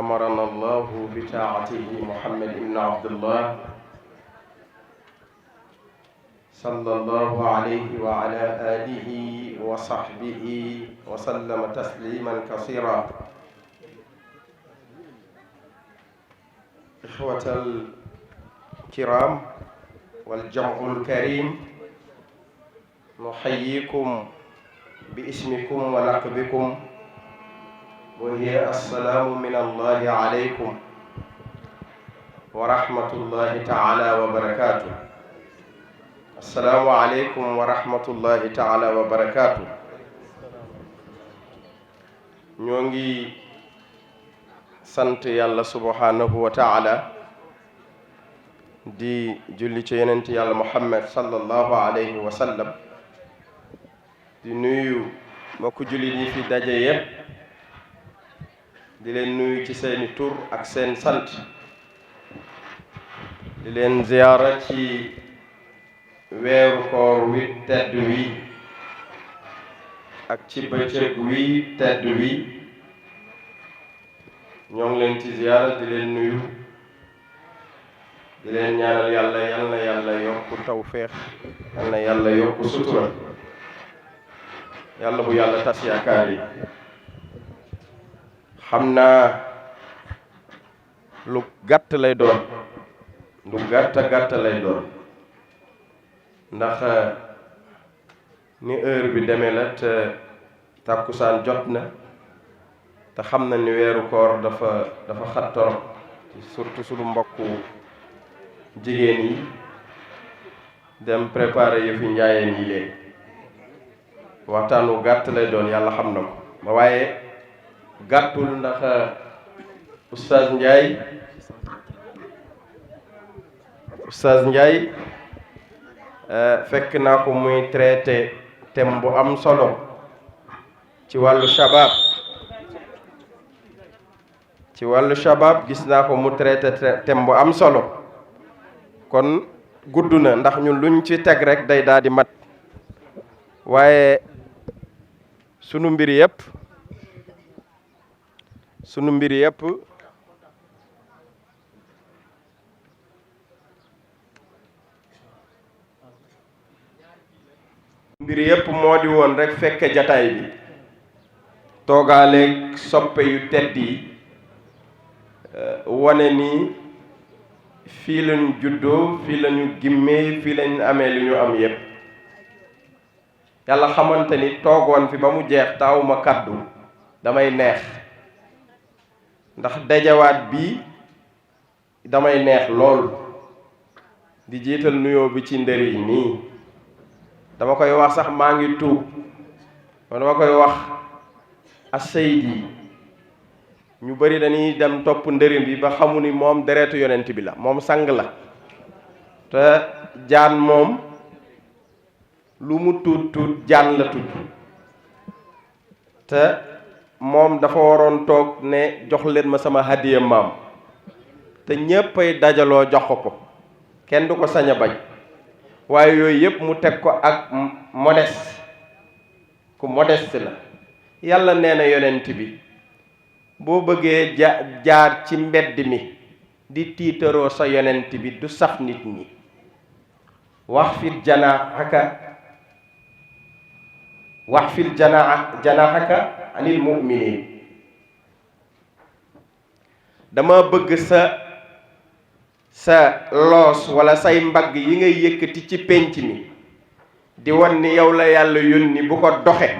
Speaker 14: أمرنا الله بطاعته محمد بن عبد الله صلى الله عليه وعلى آله وصحبه وسلم تسليما كثيرا إخوة الكرام والجمع الكريم نحييكم باسمكم ولقبكم وهي السلام من الله عليكم ورحمة الله تعالى وبركاته السلام عليكم ورحمة الله تعالى وبركاته ñongi sant yàlla subhanahu wa ta'ala di julli ci yonent yàlla Muhammad sallallahu alayhi wa sallam di nuyu mbokku jullit yi fi daje yépp di leen nuyu ci seeni tur ak seen sant di leen ziyaara ci weeru koor wi tedd wi ak ci bëccëg wi tedd wi ñoo ngi leen ci ziyaara di leen nuyu di leen ñaanal yàlla yal na yàlla yokku tawféex yal na yàlla yokku sutura yàlla bu yàlla tas yaakaar yi. xam naa lu gàtt lay doon lu gàtt lay doon ndax ni heure bi demee la te tàkkusaan jot na te xam na ni weeru koor dafa xat torop surtout suñu mbokku jigéen yi dem préparer yëfi njaayeen yi léegi waxtaan wu gàtt lay doon yàlla xam na ko waaye gàttul ndax Oustaz Ndiaye fekk naa ko muy traité thème bu am solo ci wàllu shabab gis naa ko mu traité thème bu am solo kon gudd na ndax ñun luñ ci teg rek day daal di mat waaye sunu mbir yëpp moo di woon rek fekke jataay bi toogaaleeg soppe yu tedd yi wane ni fii lañu juddoo fii lañu gimmee fii lañu amee li ñu am yépp yàlla xamante ni toogoon fi ba mu jeex taawuma kàddu damay neex ndax dajawaat bii damay neex lool di jiital nuyoo bi ci ndër yi nii dama koy wax sax maa ngi tuub dama koy wax as-Seydi ñu bari dañuy dem topp ndërim bi ba xamu ni moom deretu yonent bi la moom sang la te jaan moom lu mu tuut jaan la tudd te moom dafa waroon toog ne jox leen ma sama hadiya maam te ñéppay dajaloo jox ko kenn du ko sañ a bañ waaye yooyu yépp mu teg ko ak modeste ku modeste la yàlla nee na yonent bi boo bëggee jaar ci mbedd mi di tiitaroo sa yonent bi du saf nit ñi wax fil janaahaka anil mu'minin dama bëgg sa loos wala say mbagg yi ngay yëkkati ci pénc mi di wan ni yow la yàlla yónni bu ko doxeel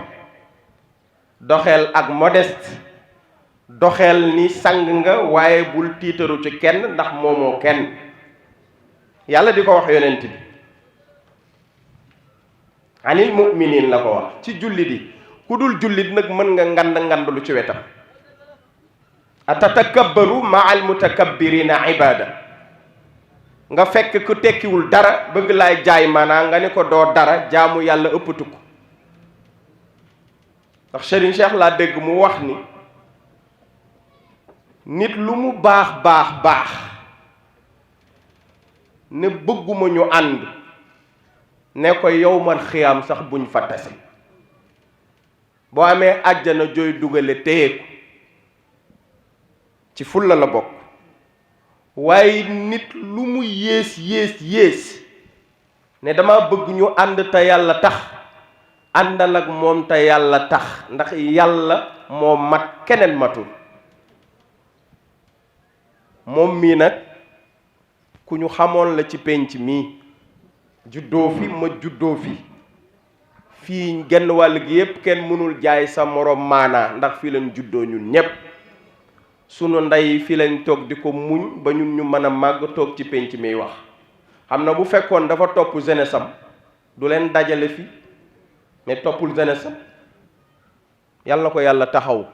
Speaker 14: ak modeste doxeel ni sang nga waaye bul tiitaru ci kenn ndax moomoo kenn yàlla di ko wax yonent bi anil mu'minin la ko wax ci jullit yi ku dul jullit nag mën nga ngand lu ci wetam atatakabbaru ma'al mutakabbirina ibada nga fekk ku tekkiwul dara bëgg laay jaay maanaa nga ni ko doo dara jaamu yàlla ëppatu ko ndax Serigne Cheikh laa dégg mu wax ni nit lu mu baax ne bëgguma ñu ànd ne ko yow man xiyaam sax buñ fa tase boo amee àjjana jooy dugale téye ko ci fulla la bokk waaye nit lu mu yées ne dama bëgg ñu ànd te yàlla tax àndal ak moom te yàlla tax ndax yàlla moo mat keneen matul moom mii nag ku ñu xamoon la ci penc mii juddoo fi ma juddoo fi fii genn wàll gi yépp kenn mënul jaay sa moroom maanaa ndax fii lañ juddoo ñun ñépp sunu ndey fi lañ toog di ko muñ ba ñun ñu mën a màgg toog ci penc miy wax xam na bu fekkoon dafa topp jeunesse am du leen dajale fi mais toppul jeunesse am yàlla na ko yàlla taxaw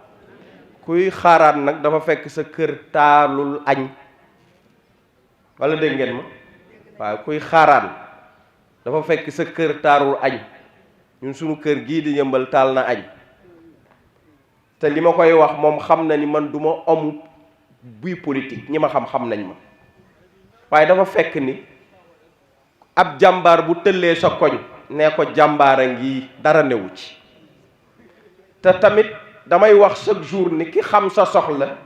Speaker 14: kuy xaaraat nag dafa fekk sa kër taalul añ wala dégg ngeen ma waaw kuy xaaraan dafa fekk sa kër taarul añ ñun suñu kër gii di Yëmbal taal na añ te li ma koy wax moom xam na ni man du ma omu buy politique ñi ma xam nañ ma waaye dafa fekk ni ab jàmbaar bu tëllee sa koñ nee ko jàmbaara ngi dara newu ci te tamit damay wax chaque jour ni ki xam sa soxla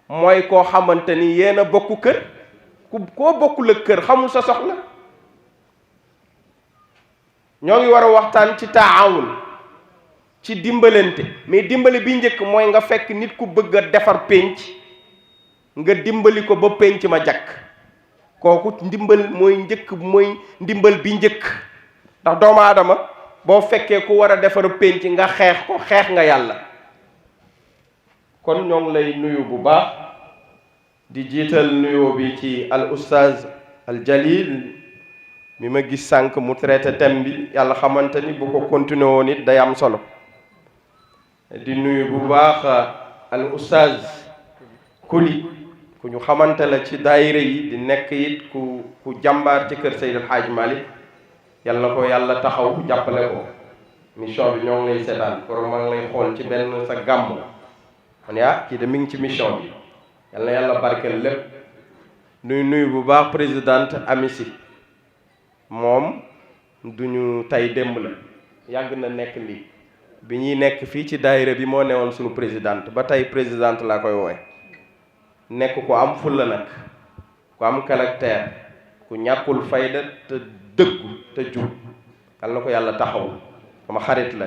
Speaker 14: mooy koo xamante ni yéen a bokk kër koo bokkul ak kër xamul sa soxla ñoo ngi war a waxtaan ci taawun ci dimbalante mais dimbali bi njëkk mooy nga fekk nit ku bëgg a defar pénc nga dimbali ko ba pénc ma jakk kooku ndimbal mooy njëkk mooy ndimbal bi njëkk ndax doomu aadama boo fekkee ku war a defar pénc nga xeex ko xeex nga yàlla. kon ñoo ngi lay nuyu bu baax di jiital nuyoo bi ci al oustaz al jalil mi ma gis sànq mu traité thème bi yàlla xamante ni bu ko continué woon it day am solo di nuyu bu baax al oustaz Kuli ku ñu xamante la ci daayira yi di nekk it ku jàmbaar ci kër Seydil Hadj Malick yàlla na ko yàlla taxaw jàppale ko mission bi ñoo ngi lay seetaan pour ma ngi lay xool ci benn sa gàmm man yaa kii de mi ngi ci mission bi yàlla na yàlla barkeel lépp nuyu bu baax présidente Amici moom duñu tey démb la yàgg na nekk lii bi ñuy nekk fii ci daayira bi moo newoon suñu présidente ba tey présidente laa koy woowe nekk ku am fulla nag ku am caractère ku ñàkkul fayda te dëggu te jub yàlla na ko yàlla taxaw sama xarit la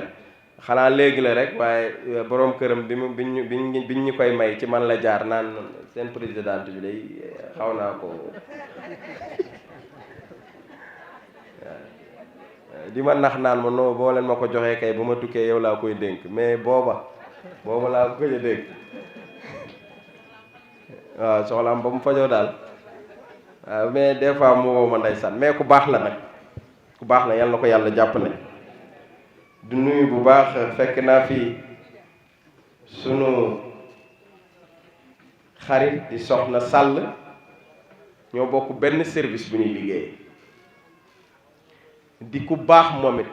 Speaker 14: xanaa léegi la rek waaye borom këram biñ ñu koy may ci man la jaar naan seen présidente bi day xaw naa ko di ma nax naan ma non boo leen ma ko joxee kay ba ma tukkee yow laa koy dénk mais booba laa ko gëj a dénk waaw soxlaam ba mu fajoo daal waaw mais des fois mu woo ma ndeysaan mais ku baax la nag ku baax la yàlla na ko yàlla jàppale. du nuyu bu baax fekk naa fi sunu xarit di soxna Sall ñoo bokk benn service bu ñuy liggéey di ku baax moom it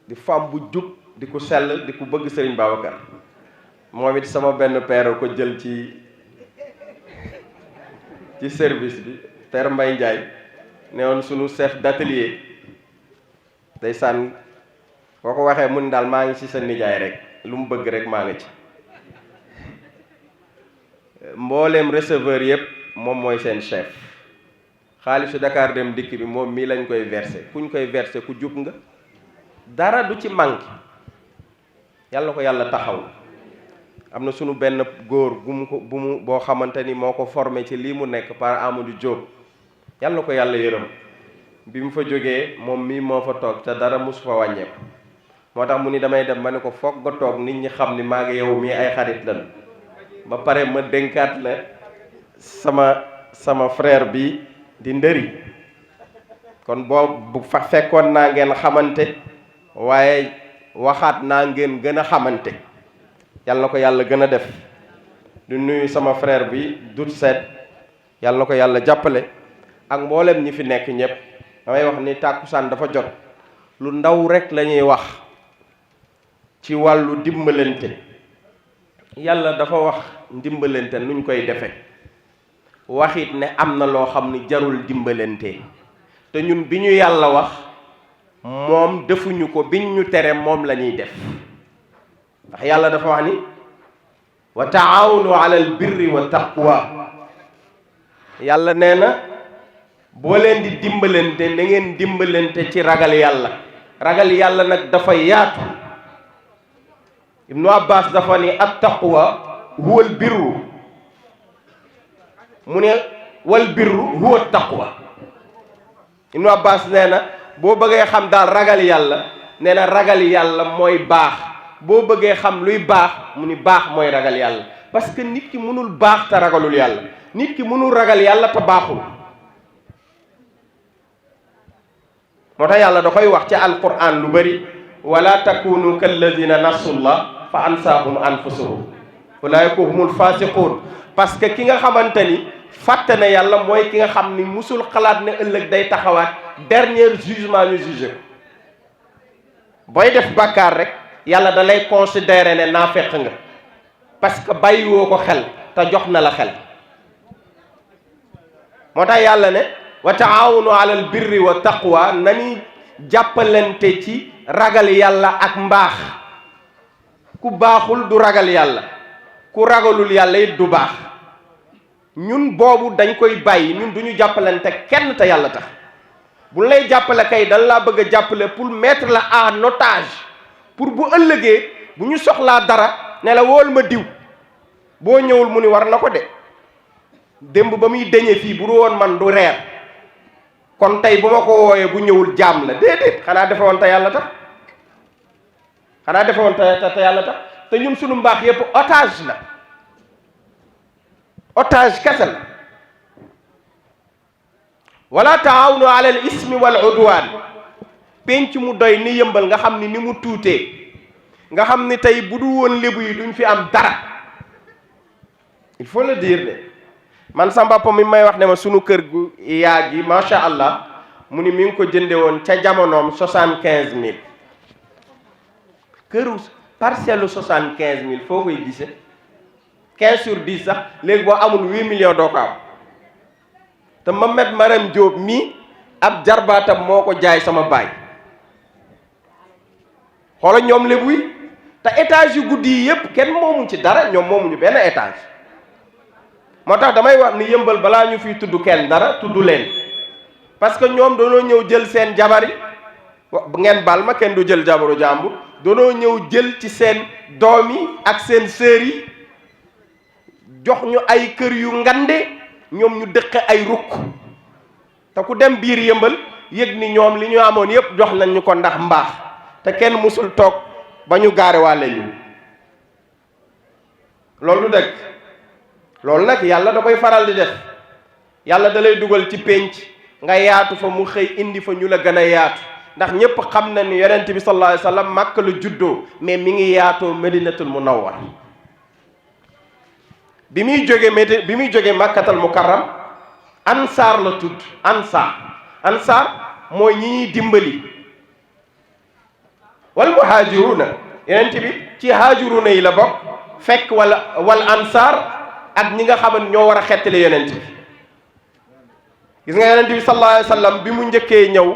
Speaker 14: di femme bu jub di ku sell di ku bëgg Serigne Babacar moom it sama benn père ko jël ci service bi père Mbaye Ndiaye ne woon sunu chef d'atelier day sànn boo ko waxee mun daal maa ngi ci sa nijaay rek lu mu bëgg rek maa ngi ci mbooleem receveur yëpp moom mooy seen chef xaalisu Dakar Dem Dikk bi moom mii lañ koy versé kuñ koy versé ku jub nga dara du ci manqué yàlla ko yàlla taxaw am na sunu benn góor boo xamante ni moo ko formé ci lii mu nekk par Amadou Diop yàlla ko yàlla yërëm bi mu fa jógee moom mii moo fa toog te dara mosu fa wàññeeku moo tax mu ni damay dem ma ne ko foog nga toog nit ñi xam ni maa ngi yow mii ay xarit lan ba pare ma dénkaat la sama frère bi di ndëri kon bu fa fekkoon naa ngeen xamante waaye waxaat naa ngeen gën a xamante yàlla na ko yàlla gën a def di nuyu sama frère bi dut seet yàlla na ko yàlla jàppale ak mboolem ñi fi nekk ñëpp damay wax ni tàkkusaan dafa jot lu ndaw rek la ñuy wax ci wàllu dimbalante yàlla dafa wax dimbalante nuñ koy defe waxit ne am na loo xam ni jarul dimbalante te ñun bi ñu yàlla wax moom defuñu ko biñ ñu tere moom la ñuy def ndax yàlla dafa wax ni wa taawunu alal birri wa taqwa yàlla nee na boo leen di dimbalante na ngeen dimbalante ci ragal yàlla nag dafa yaatu Ibnu Abbas dafa ni at taqwa huwal birru mu ne wal birru huwa taqwa Ibnu Abbas nee na boo bëggee xam daal ragal yàlla nee na ragal yàlla mooy baax boo bëggee xam luy baax mu ni baax mooy ragal yàlla parce que nit ki mënul baax te ragalul yàlla nit ki mënul ragal yàlla te baaxul moo tax yàlla da koy wax ci alquran lu bari wala takunu kalladina nasullah fa ansaahum anfusahum ulaayika humul fasiqun parce que ki nga xamante ni fàtte na yàlla mooy ki nga xam ni musul xalaat ne ëllëg day taxawaat dernier jugement ñu jugé ko booy def bàkkaar rek yàlla da lay considérer ne naafeq nga parce que bàyyiwoo ko xel te jox na la xel moo tax yàlla ne wa taawunu alal birri wa taqwa nañuy jàppalante ci ragal yàlla ak mbaax ku baaxul du ragal yàlla ku ragalul yàlla it du baax ñun boobu dañ koy bàyyi ñun du ñu jàppalante kenn te yàlla tax bu lay jàppale kay dañ laa bëgg a jàppale pour mettre la en otage pour bu ëllëgee bu ñu soxlaa dara ne la wool ma diw boo ñëwul mu ni war na ko de démb ba muy deñe fii bu du woon man du reer kon tey bu ma ko wooyee bu ñëwul jaam la déedéet xanaa defe woon te yàlla tax xanaa defe woon te yàlla tax te ñun suñu mbaax yépp otage la otage kese la wala taawunu ala al ismi wal udwan penc mu doy ni Yëmbal nga xam ni mu tuutee nga xam ni tey bu du woon lébu yi duñ fi am dara il faut le dire de man sa mbàpp mi may wax ne ma sunu kër gu yaa gi macha allah mu ni mi ngi ko jënde woon ca jamonoom 75 000 këru parcelle 75 000 foo koy gise 15 sur 10 sax léegi boo amul 8 millions doo ko am te Mamet Maram Diop mii ab jarbaatam moo ko jaay sama baay xoola ñoom lébu yi te étage yu guddi yi yépp kenn moomu ci dara ñoom moomuñu benn étage moo tax damay wax ni Yëmbal balaa ñu fiy tudd kenn dara tudd leen parce que ñoom doonoo ñëw jël seen jabar yi ngeen baal ma kenn du jël jabaru jàmbur doonoo ñëw jël ci seen doom yi ak seen sœur yi jox ñu ay kër yu ngande ñoom ñu dëkke ay rukk te ku dem biir Yëmbal yëg ni ñoom li ñu amoon yépp jox nañ ñu ko ndax mbaax te kenn musul toog ba ñu gaare wàlle ñu loolu dëgg loolu nag yàlla da koy faral di def yàlla da lay dugal ci pénc nga yaatu fa mu xëy indi fa ñu la gën a yaatu ndax ñépp xam na ni yonent bi sallallahu alayhi wa sallam Makka la juddoo mais mi ngi yaatoo Medinatul Munawwar bi muy jóge Makkatal Mukarram ansaar la tudd ansaar mooy ñi ñuy dimbali wal muhaajiruuna yonent bi ci haajiruuna yi la bokk fekk wal ansaar ak ñi nga xam ne ñoo war a xettali yonent bi gis nga yonent bi sallallahu alayhi wa sallam bi mu njëkkee ñëw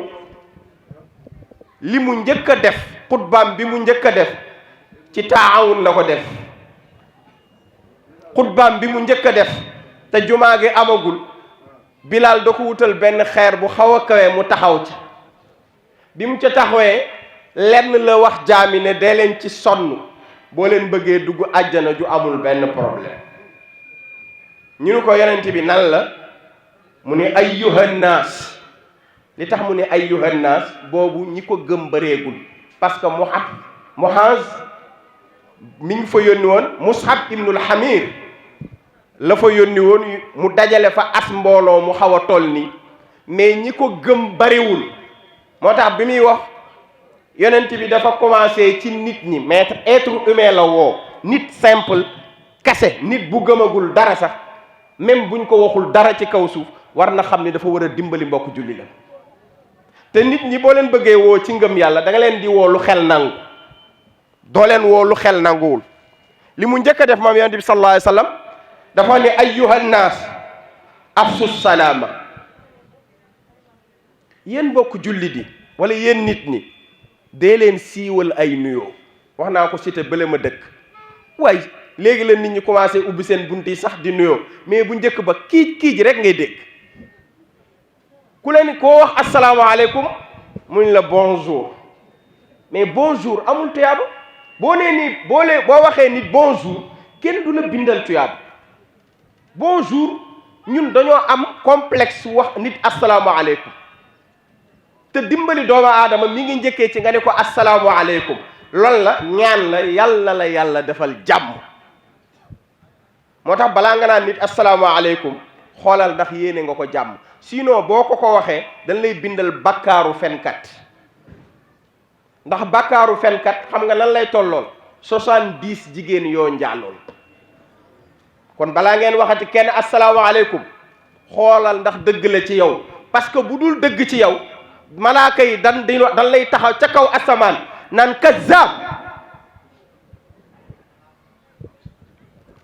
Speaker 14: li mu njëkk a def xutbaam bi mu njëkk a def ci taawun la ko def xutbaam bi mu njëkk a def te jumaa gi amagul Bilaal da ko wutal benn xeer bu xaw a kawe mu taxaw ci bi mu ca taxawee lenn la wax jaami ne dee leen ci sonn boo leen bëggee dugg àjjana ju amul benn problème ñu ni ko yonent bi nan la mu ni ayyuhan naas li tax mu ni ayyuhan naas boobu ñi ko gëm bareegul parce que Muaz mi ngi fa yónni woon Mus'ab ibnul Hamir la fa yónni woon mu dajale fa as mbooloo mu xaw a toll nii mais ñi ko gëm bariwul moo tax bi muy wax yonent bi dafa commencé ci nit ñi mais être humain la woo nit simple kase nit bu gëmagul dara sax même buñ ko waxul dara ci kaw suuf war na xam ni dafa war a dimbali mbokk julli la te nit ñi boo leen bëggee woo ci ngëm yàlla da nga leen di woo lu xel nangu doo leen woo lu xel nanguwul li mu njëkk a def moom yonent bi sallallahu alayhi wa sallam dafa ne ayyuhan naas afsu salaama yéen mbokk julli di wala yéen nit ñi dee leen siiwal ay nuyoo wax naa ko cité bële ma dëkk waaye léegi la nit ñi commencé ubbi seen bunt yi sax di nuyoo mais bu njëkk ba kii ji rek ngay dégg ku leen koo wax asalaamaaleykum mu ñu la bonjour mais bonjour amul tuyaaba boo nee nii boo waxee nit bonjour kenn du la bindal tuyaaba bonjour ñun dañoo am complexe wax nit asalaamaaleykum te dimbali doomu aadama mi ngi njëkkee ci nga ne ko asalaamaaleykum loolu la ñaan la yàlla defal jàmm moo tax balaa nga naan nit asalaamaaleykum xoolal ndax yéene nga ko jàmm sinon boo ko waxee dañ lay bindal bakkaaru fenkat ndax bakkaaru fenkat xam nga lan lay tollool 70 jigéen yoo njaalool kon balaa ngeen waxati kenn asalaamaaleykum xoolal ndax dëgg la ci yow parce que bu dul dëgg ci yow malaaka yi dan lay taxaw ca kaw asamaan naan kazzab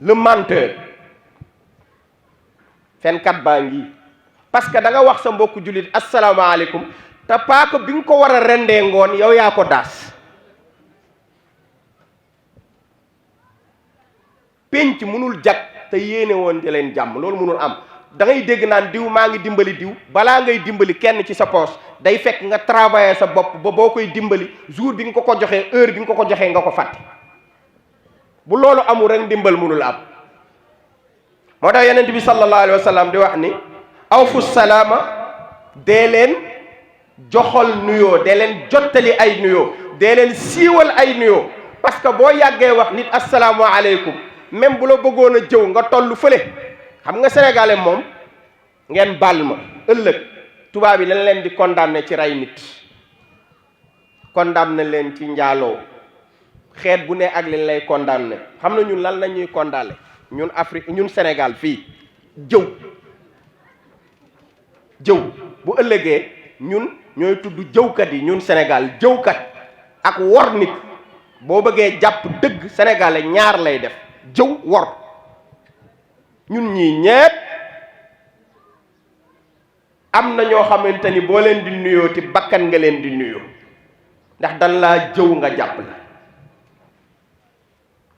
Speaker 14: le menteur fenkat baa ngi parce que da nga wax sa mbokku jullit asalaamaaleykum te paaka bi nga ko war a rendee ngoon yow yaa ko daas penc mënul jag te yéene woon di leen jàmm loolu mënul am da ngay dégg naan diw maa ngi dimbali diw balaa ngay dimbali kenn ci sa poche day fekk nga travailler sa bopp ba boo koy dimbali jour bi nga ko joxee heure bi nga ko joxee nga ko fàtte bu loolu amul rek ndimbal mënul am moo tax yonent bi sallallahu alayhi wa sallam di wax ni awfu salaama dee leen joxal nuyoo dee leen jottali ay nuyoo dee leen siiwal ay nuyoo parce que boo yàggee wax nit assalaamu aleykum même bu la bëggoon a jëw nga toll fële xam nga sénégalais moom ngeen baal ma ëllëg tubaab yi lañ leen di condamné ci rey nit condamné leen ci njaaloo xeet bu ne ak liñ lay condamné xam na ñun lan la ñuy condamné ñun Afrique ñun Sénégal fii jëw bu ëllëgee ñun ñooy tudd jëwkat yi ñun Sénégal jëwkat ak wor nit boo bëggee jàpp dëgg sénégalais ñaar lay def jëw wor ñun ñii ñépp am na ñoo xamante ni boo leen di nuyoo ti bakkan nga leen di nuyoo ndax dan laa jëw nga jàpp la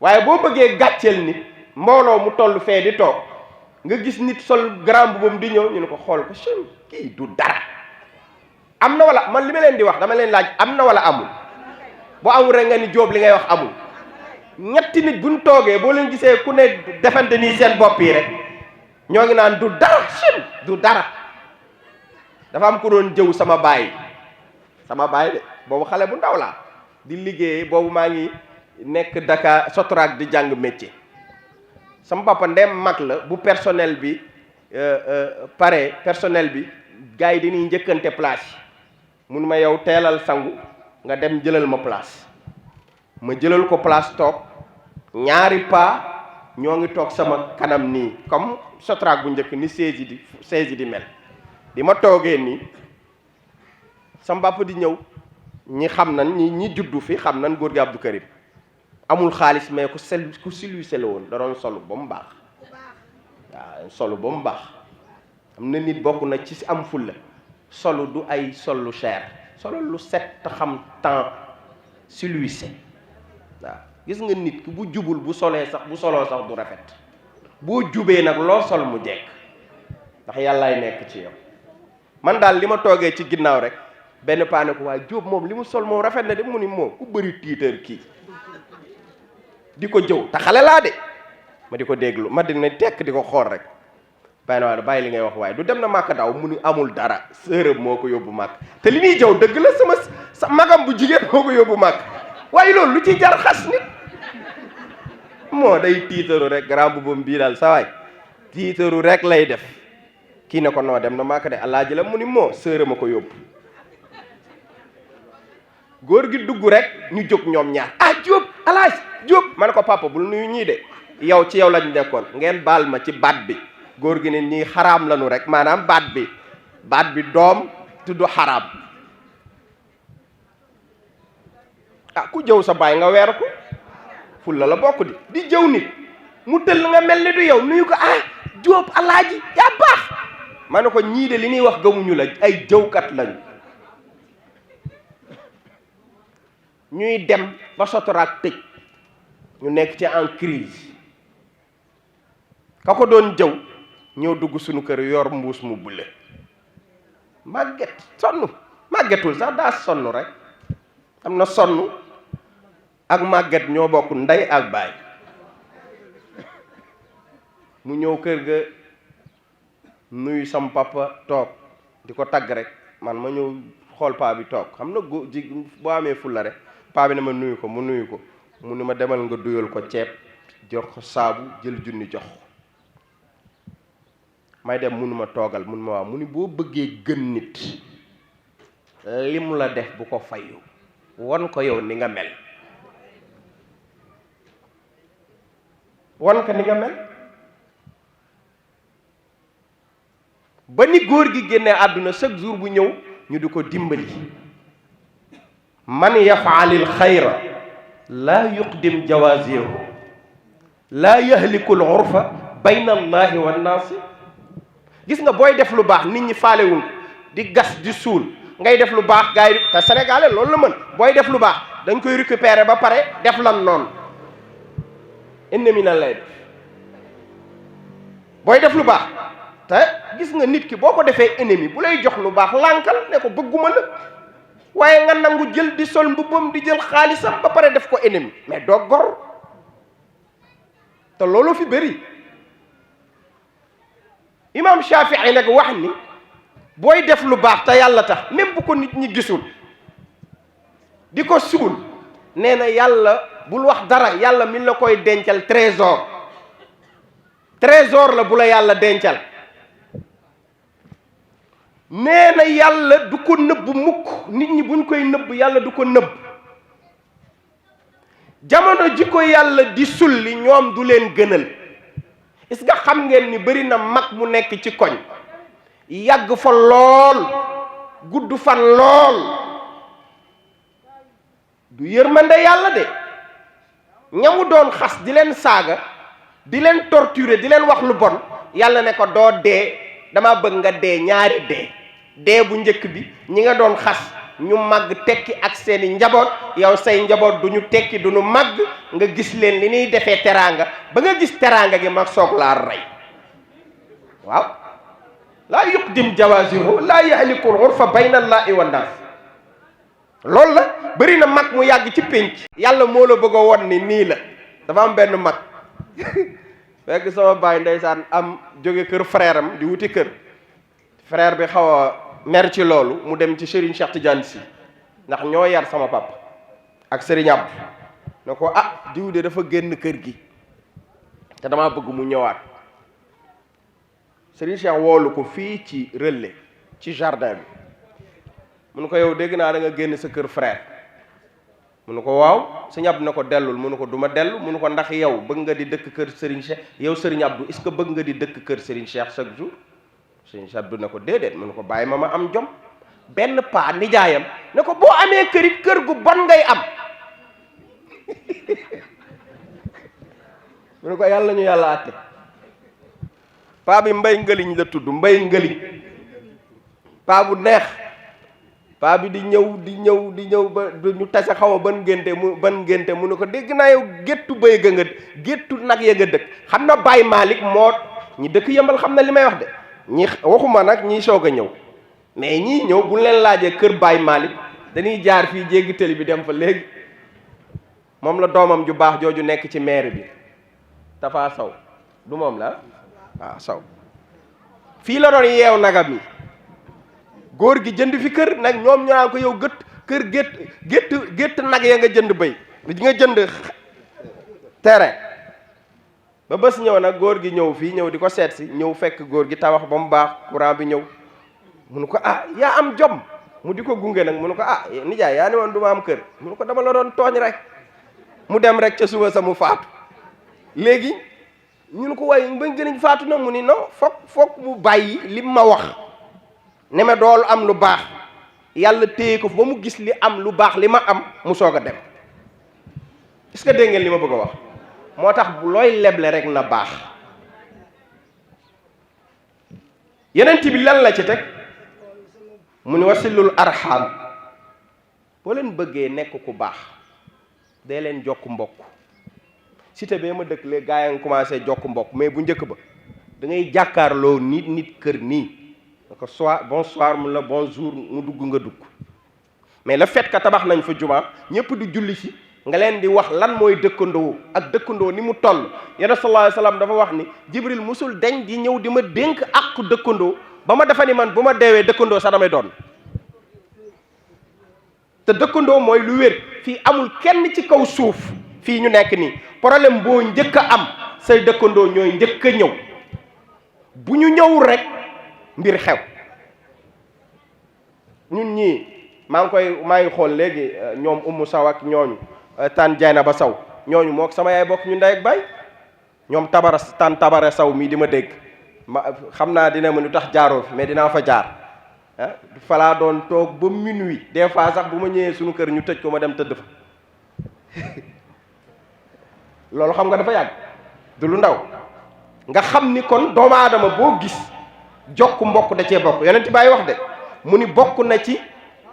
Speaker 14: waaye boo bëggee gàcceel nit mbooloo mu toll fee di toog nga gis nit sol grand boubam di ñëw ñu ne ko xool ko chem kii du dara am na wala man li ma leen di wax dama leen laaj am na wala amul bu amul rek nga ni Jóob li ngay wax amul ñetti nit buñ toogee boo leen gisee ku ne defante nii seen bopp yi rek ñoo ngi naan du dara chem du dara dafa am ku doon jëw sama baay de boobu xale bu ndaw laa di liggéey boobu maa ngi nekk Dakar Sotrac di jàng métier sama papa ndem mag la bu personnel bi pare personnel bi gars yi dañuy njëkkante place yi mun ma yow teelal sangu nga dem jëlal ma place ma jëlal ko place toog ñaari paa ñoo ngi toog sama kanam nii comme Sotrac bu njëkk ni saisi di mel bi ma toogee nii sama papa di ñëw ñi xam nan ñi juddu fi xam nan góor gi Abdou Karim amul xaalis mais ku silwise la woon da doon solu ba mu baax waaw solu ba mu baax am na nit bokk na ci am fulla solu du ay sol lu cher solu lu set te xam temps silwise waaw gis nga nit ki bu jubul bu soloo sax du rafet boo jubee nag loo sol mu jekk ndax yàllaay nekk ci yow man daal li ma toogee ci ginnaaw rek benn paane ko waaye Jóob moom li mu sol moom rafet na de mu ni moom ku bëri tiitër kii di ko jëw te xale laa de ma di ko déglu ma dina tekk di ko xool rek bàyyi li ngay wax waaye du dem na màkk daaw mu ni amul dara sërëb moo ko yóbbu màkk te li muy jëw dëgg la sa magam bu jigéen moo ko yóbbu màkk waaye loolu lu ci jar xas nit moo day tiitaru rek grand boubam bii daal sa waay tiitaru rek lay def kii ne ko noo dem na màkk de alaaji la mu ni moo sërëb ma ko yóbbu góor gi dugg rek ñu jóg ñoom ñaar Jóob alaaj Jóob ma ne ko papa bul nuyu ñii de yow ci yow lañ nekkoon ngeen baal ma ci baat bi góor gi ne nii xaraam lañu rek maanaam baat bi doom tudd xaraam ku jëw sa baay nga weer ko ful la bokk di jëw nit mu tëll nga mel ni du yow nuyu ko Jóob alaaji yaa baax ma ne ko ñii de li ñuy wax gëmuñu la ay jëwkat lañu ñuy dem ba Sotrac tëj ñu nekk ci en crise ka ko doon jëw ñëw dugg suñu kër yor mbuus mu bule màggetul sax daa sonn rek am na sonn ak màgget ñoo bokk ndey ak baay mu ñëw kër ga nuyu sam papa toog di ko tagg rek man ma ñëw xool paa bi toog xam na boo amee fulla rek paa bi ne ma nuyu ko mu ni ma demal nga duyal ko ceeb jox ko saabu jël junni jox may dem munuma toogal mun ma waaw mu ni boo bëggee gën nit li mu la def bu ko fayu won ko yow ni nga mel ba ni góor gi génnee àdduna chaque jour bu ñëw ñu di ko dimbali man yafaalil xayra laa yuqdim jawazihu laa yahlikul urfa bayna allahi wannaasi gis nga booy def lu baax nit ñi faalewul di gas di suul ngay def lu baax gars yi te sénégalais loolu la mën booy def lu baax dañ koy récupérer ba pare def lan noonu ennemi na lay def booy def lu baax te gis nga nit ki boo ko defee ennemi bu lay jox lu baax lànkal ne ko bëgguma la waaye nga nangu jël di sol mbubbam di jël xaalisam ba pare def ko ennemi mais doo gor te loolu fi bëri. imam Shafii nag wax ni booy def lu baax te yàlla tax même bu ko nit ñi gisul di ko suul nee na yàlla bul wax dara, yàlla mi la koy dencal trésor la bu la yàlla dencal. nee na yàlla du ko nëbb mukk, nit ñi buñ koy nëbb yàlla du ko nëbb. jamono ji ko yàlla di sulli ñoom du leen gënal. est-ce que xam ngeen ni bari na mag mu nekk ci koñ yàgg fa lool gudd fan lool du yërmande yàlla de, ñamu doon xas di leen saaga di leen torturer di leen wax lu bon yàlla ne ko doo dee, dama bëgg nga dee ñaari dee bu njëkk bi ñi nga doon xas ñu màgg tekki ak seeni njaboot, yow say njaboot duñu tekki duñu màgg, nga gis leen li ñuy defee teraanga ba nga gis teraanga gi mag soog laa rey. waaw laa yuqdim jawazihu laa yahlikul urfa bayna allahi wa naas. loolu la bëri na mag mu yàgg ci pénc yàlla moo la bëgg a won ni nii la. dafa am benn mag fekk sama baay ndeysaan am jóge kër frère am di wuti kër, frère bi xaw a mer ci loolu mu dem ci Serigne Cheikh Tidiane Sy ndax ñoo yar sama papa ak Serigne Abdou ne ko ah diw de dafa génn kër gi te damaa bëgg mu ñëwaat. Serigne Cheikh woolu ko fii ci relais ci jardin bi mu ne ko yow dégg naa da nga génn sa kër frère. mu ne ko waaw. Serigne Abdou ne ko dellul, mu ne ko duma dellu, mu ne ko ndax yow bëgg nga di dëkk kër Serigne Cheikh, yow Serigne Abdou est-ce que bëgg nga di dëkk kër Serigne Cheikh chaque jour. Serigne Cheikh Abdou ne ko déedéet, mu ne ko bàyyi ma am jom. benn paa nijaayam ne ko boo amee kërit kër gu bon ngay am. mu ne ko yàlla ñu yàlla àtte. paa bi mbay ngëliñ la tudd, mbay ngëliñ, paa bu neex. paa bi di ñëw ba ñu tase xaw ma ban ngénte mu ne ko dégg naa yow géttu bëy ga nga géttu nag ya nga dëkk. xam na Baye Malick moo ñi dëkk Yëmbal xam na li may wax de, ñi waxuma nag ñi soog a ñëw, mais ñii ñëw bu leen laajee kër Baye Malick dañuy jaar fii jéggi tëli bi dem fa léegi. moom la doomam ju baax jooju nekk ci maire bi Tafa Sow du moom la waaw Sow fii la doon yeew nagam yi. góor gi jënd fi kër nag ñoom ñu naan ko yow gétt nag ya nga jënd bëy nga jënd terrain. ba bés ñëw nag góor gi ñëw fii ñëw di ko seet si, ñëw fekk góor gi tabax ba mu baax courant bi ñëw. mu ne ko ah yaa am jom, mu di ko gunge nag mu ne ko ah nijaay yaa ne woon du ma am kër. mu ne ko dama la doon tooñ rek. mu dem rek ca suba sa mu faatu. léegi ñu ne ko waaye ba gëniñ faatu na mu ni non foog mu bàyyi li ma wax ne ma doolu am lu baax, yàlla téye ko ba mu gis li am lu baax li ma am mu soog a dem. est-ce que dégg ngeen li ma bëgg a wax? moo tax bu looy leble rek na baax. yeneen bi lan la ci teg mu ni wasilul arham, boo leen bëggee nekk ku baax dee leen jokk mbokk. cité bee ma dëkk les gars yi nga commencé jokk mbokk, mais bu njëkk ba da ngay jàkkaarloo nit kër nii ko soit bonsoir mu la bonjour mu dugg nga dugg. mais le fait que tabax nañ fa juma ñëpp di julli si nga leen di wax lan mooy dëkkandoo ak dëkkandoo ni mu toll. Yonent sallallahu alayhi wasallam dafa wax ni Jibril musul deñ di ñëw di ma dénk ak dëkkandoo ba ma defa ni man bu ma deewee dëkkandoo sax damay doon. te dëkkandoo mooy lu wér. fii amul kenn ci kaw suuf fii ñu nekk nii problème boo njëkk a am say dëkkandoo ñooy njëkk a ñëw. bu ñu ñëwul rek mbir xew. ñun ñii maa ngi xool léegi ñoom Umu Saw ak ñooñu tan jayna ba Saw ñooñu mook sama yaay bokk ñu ndey ak baay. ñoom tabara Saw mii di ma dégg ma xam naa dina ma lu tax jaaroo fi mais dinaa fa jaar. falaa doon toog ba minuit des fois sax bu ma ñëwee suñu kër ñu tëj ko ma dem tëdd fa. loolu xam nga dafa yàgg du lu ndaw. nga xam ni kon doomu aadama boo gis jokk mbokk da cee bokk. Yonent baay wax de mu ni bokk na ci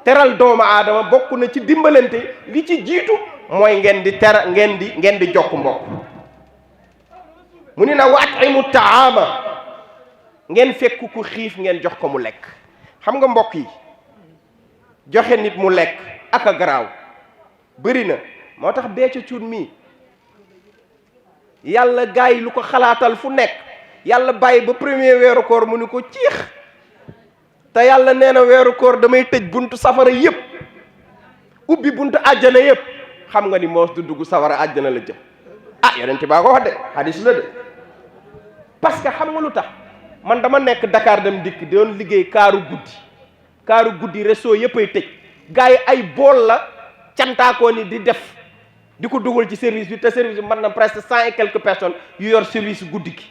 Speaker 14: teral doomu aadama, bokk na ci dimbalante, li ci jiitu mooy ngeen di jokk mbokk. mu ni na wa at'imu taama, ngeen fekk ku xiif ngeen jox ko mu lekk. xam nga mbokk yi joxe nit mu lekk ak a garaaw bëri na. moo tax Béthio Thioune mii yàlla gars yi lu ko xalaatal fu nekk yàlla bàyyi ba premier weeru koor mu ni ko ciix te yàlla nee na weeru koor damay tëj buntu safara yëpp ubbi buntu àjjana yëpp xam nga ni moos du dugg safara àjjana la jëm yonent baa ko wax de hadis la de parce que xam nga lu tax man dama nekk Dakar dem dikk doon liggéey kaaru guddi réseau yëpp ay tëj gars yi ay bool la cantaakoo ni di def di ko dugal ci service bi te service bi mën na presque 100 et quelques personnes yu yor service guddi gi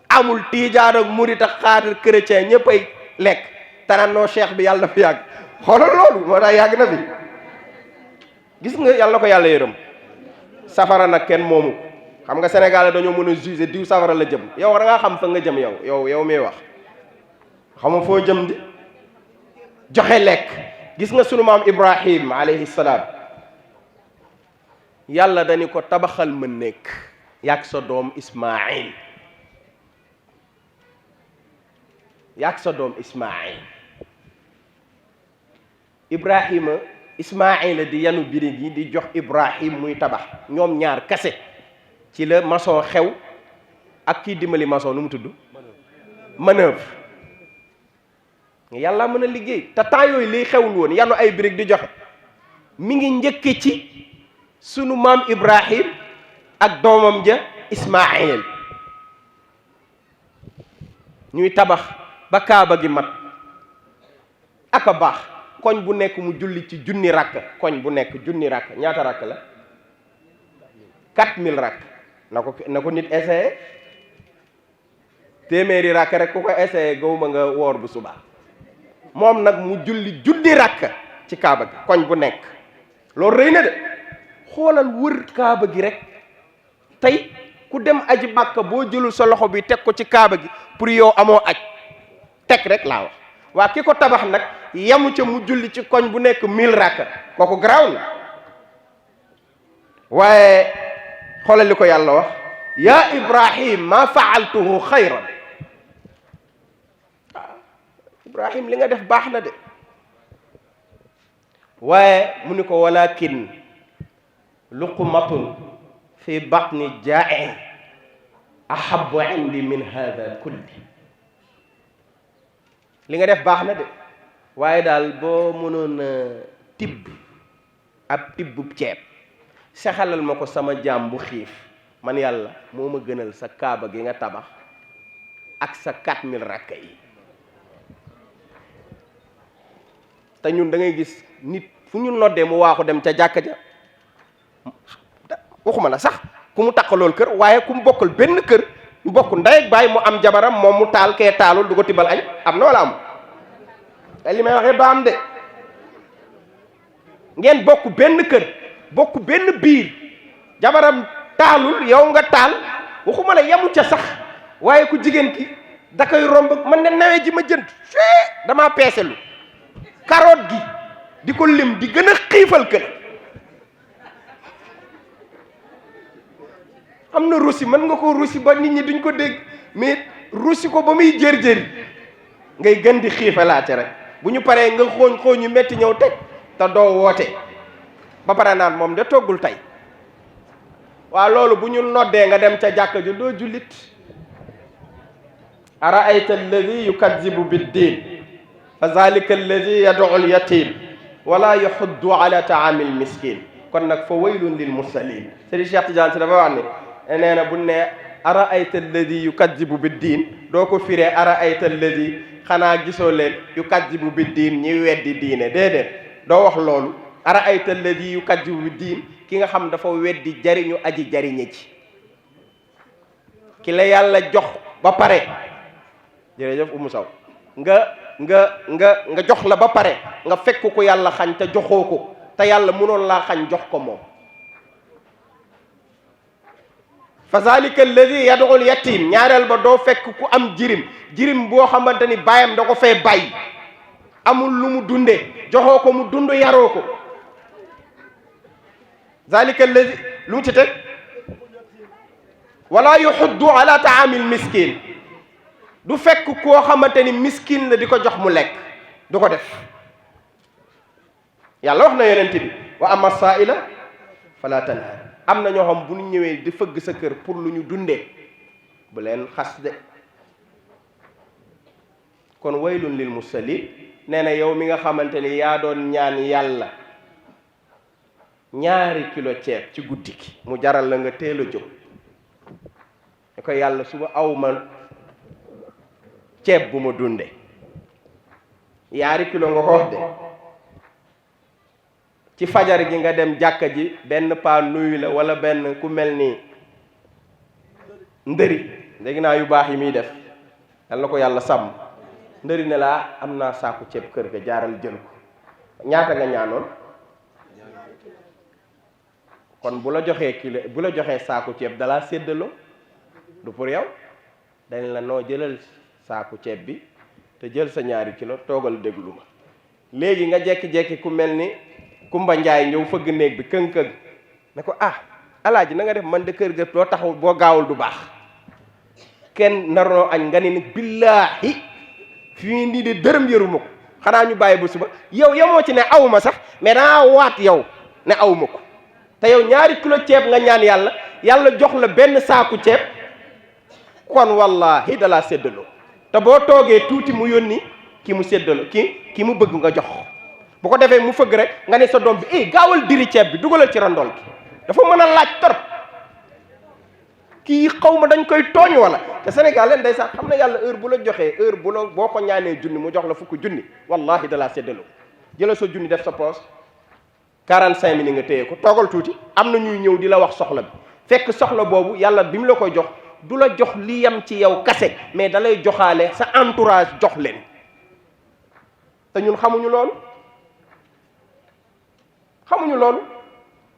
Speaker 14: amul tiijaan ak murit ak xaadir chrétien ñëpp ay lekk tanannoo cheikh bi yàlla na fi yàgg xoolal loolu moo tax yàgg na fi gis nga yàlla na ko yàlla yërëm safara nag kenn moomu xam nga Sénégal dañoo mën a juger diw safara la jëm yow war ngaa xam fa nga jëm yow miy wax xam nga foo jëm di joxe lekk gis nga sunu maam Ibrahim alayhi salaam yàlla dañu ko tabaxal ma nekk yàgg sa doom Ismaïl Ibrahima Ismaïla di yanu birig yi di jox Ibrahim muy tabax ñoom ñaar kase ci la maçon xew ak kii dimbali maçon nu mu tudd manœuvre yàlla mën a liggéey te temps yooyu liy xewul woon yanu ay birig di joxe mi ngi njëkke ci sunu maam Ibrahim ak doomam ja Ismaïl ñuy tabax ba kaaba gi mat aka baax koñ bu nekk mu julli ci junni rakk koñ bu nekk junni rakk ñaata rakk la 4000 rakk na ko nit essayé téeméeri rakk rek ku ko essayé gawuma nga woor bu subaa moom nag mu julli junni rakk ci kaaba gi koñ bu nekk loolu rëy na de xoolal wër kaaba gi rek tey ku dem aji Makka boo jëlul sa loxo bi teg ko ci kaaba gi pour yow amoo aj teg rek laa wax waa ki ko tabax nag yamu ca mu julli ci koñ bu nekk 1000 rakka kooku garaaw na waaye xoolal li ko yàlla wax yaa Ibrahim ma faaltuhu xayran Ibrahim li nga def baax na de waaye mu ni ko walakin luqmatun fi batni jaa'i ahabbu indi min hada kulli li nga def baax na de waaye daal boo mënoon tibb ab tibbub ceeb sexalal ma ko sama jaam bu xiif man yàlla moo ma gënal sa kaaba gi nga tabax ak sa 4000 rakka yi te ñun da ngay gis nit fu ñu noddee mu waaxu dem ca jàkka ja waxuma la sax ku mu takkalool kër waaye ku mu bokkal benn kër ñu bokk ndey ak baay mu am jabaram moom mu taal kee taalul du ko tibal añ am na wala am li may waxee ba am de ngeen bokk benn kër bokk benn biir jabaram taalul yow nga taal waxuma la yemu ca sax waaye ku jigéen ki da koy romb man ne nawee ji ma jënd damaa peeselu carotte gi di ko lim di gën a xiifal kër am na russi mën nga ko russi ba nit ñi duñ ko dégg mais russi ko ba muy jër-jëri ngay gën di xiifalaate rek bu ñu paree nga xooñ ñu metti ñëw teg te doo woote ba pare naan moom de toggul tey waaw loolu bu ñu noddee nga dem ca jàkka ju doo jullit araayta alladi yukadibu biddin fa zalika alladi yad'u al-yatim wala yaxuddu ala taamil miskin kon nag fa waylun lil mursalin Sëriñ Cheikh Tidiane si dafa wax ne nee na bu ne araayta alladi yukadibu biddin doo ko firee araayta alladi xanaa gisoo leen yukadibu biddin ñi weddi diine déedéet doo wax loolu araayta alladi yukadibu biddin ki nga xam dafa weddi jariñu aji jariñe ci ki la yàlla jox ba pare jërëjëf Oumou Sow nga jox la ba pare nga fekk ko yàlla xañ te joxoo ko te yàlla mënoon laa xañ jox ko moom fa zalika alladi yad'u al-yatim ñaareel ba doo fekk ku am jirim boo xamante ni baayam da ko fee bàyyi amul lu mu dunde joxoo ko mu dund yaroo ko zalika alladi lu mu ci teg wala yuhuddu ala taamil miskin du fekk koo xamante ni miskin la di ko jox mu lekk du ko def yàlla wax na yonent bi wa amma saa'ila fala tanhar am na ñoo xam bu ñu ñëwee di fëgg sa kër pour lu ñu dundee bu leen xas de kon waylun lil musallin nee na yow mi nga xamante ni yaa doon ñaan yàlla 2 kilo ceeb ci guddi gi mu jaral la nga teel a jóg ne ko yàlla suba aw ma ceeb bu ma dunde 2 kilo nga ko wax de ci fajar gi nga dem jàkka ji benn paa nuyu la wala benn ku mel ni ndëri léegi naa yu baax yi muy def yal na ko yàlla sàmm ndëri ne laa am naa saaku ceeb kër ga jaaral jël ko ñaata nga ñaanoon kon bu la joxee saaku ceeb dalaa séddaloo du pour yow dañ la noo jëlal saaku ceeb bi te jël sa 2 kilo toogal déglu ma léegi nga jekki-jekki ku mel ni Kumba Njaay ñëw fëgg néeg bi këng-këng ne ko alaaji na nga def man de kër ga doo taxaw boo gaawul du baax kenn naroo añ nga ni nag billaahi fii nii de dërëm yëruma ko xanaa ñu bàyyi ba suba yow yemoo ci ne awma sax mais dangaa waat yow ne awma ko te yow 2 kilo ceeb nga ñaan yàlla jox la benn saaku ceeb kon wallahi dalaa séddaloo te boo toogee tuuti mu yónni ki mu séddaloo ki mu bëgg nga jox bu ko defee mu fëgg rek nga ne sa doom bi gaawal diri ceeb bi dugalal ci randol gi dafa mën a laaj torop kii xaw ma dañ koy tooñ wala te Sénégal leen day sax xam na yàlla heure bu la joxee heure bu la boo ko ñaanee junni mu jox la fukk junni wallahi dalaa séddaloo jëla sa junni def sa poos 45 minutes nga téye ko toogal tuuti am na ñuy ñëw di la wax soxla bi fekk soxla boobu yàlla bi mu la koy jox du la jox li yam ci yow kase mais da lay joxaale sa entourage jox leen te ñun xamuñu loolu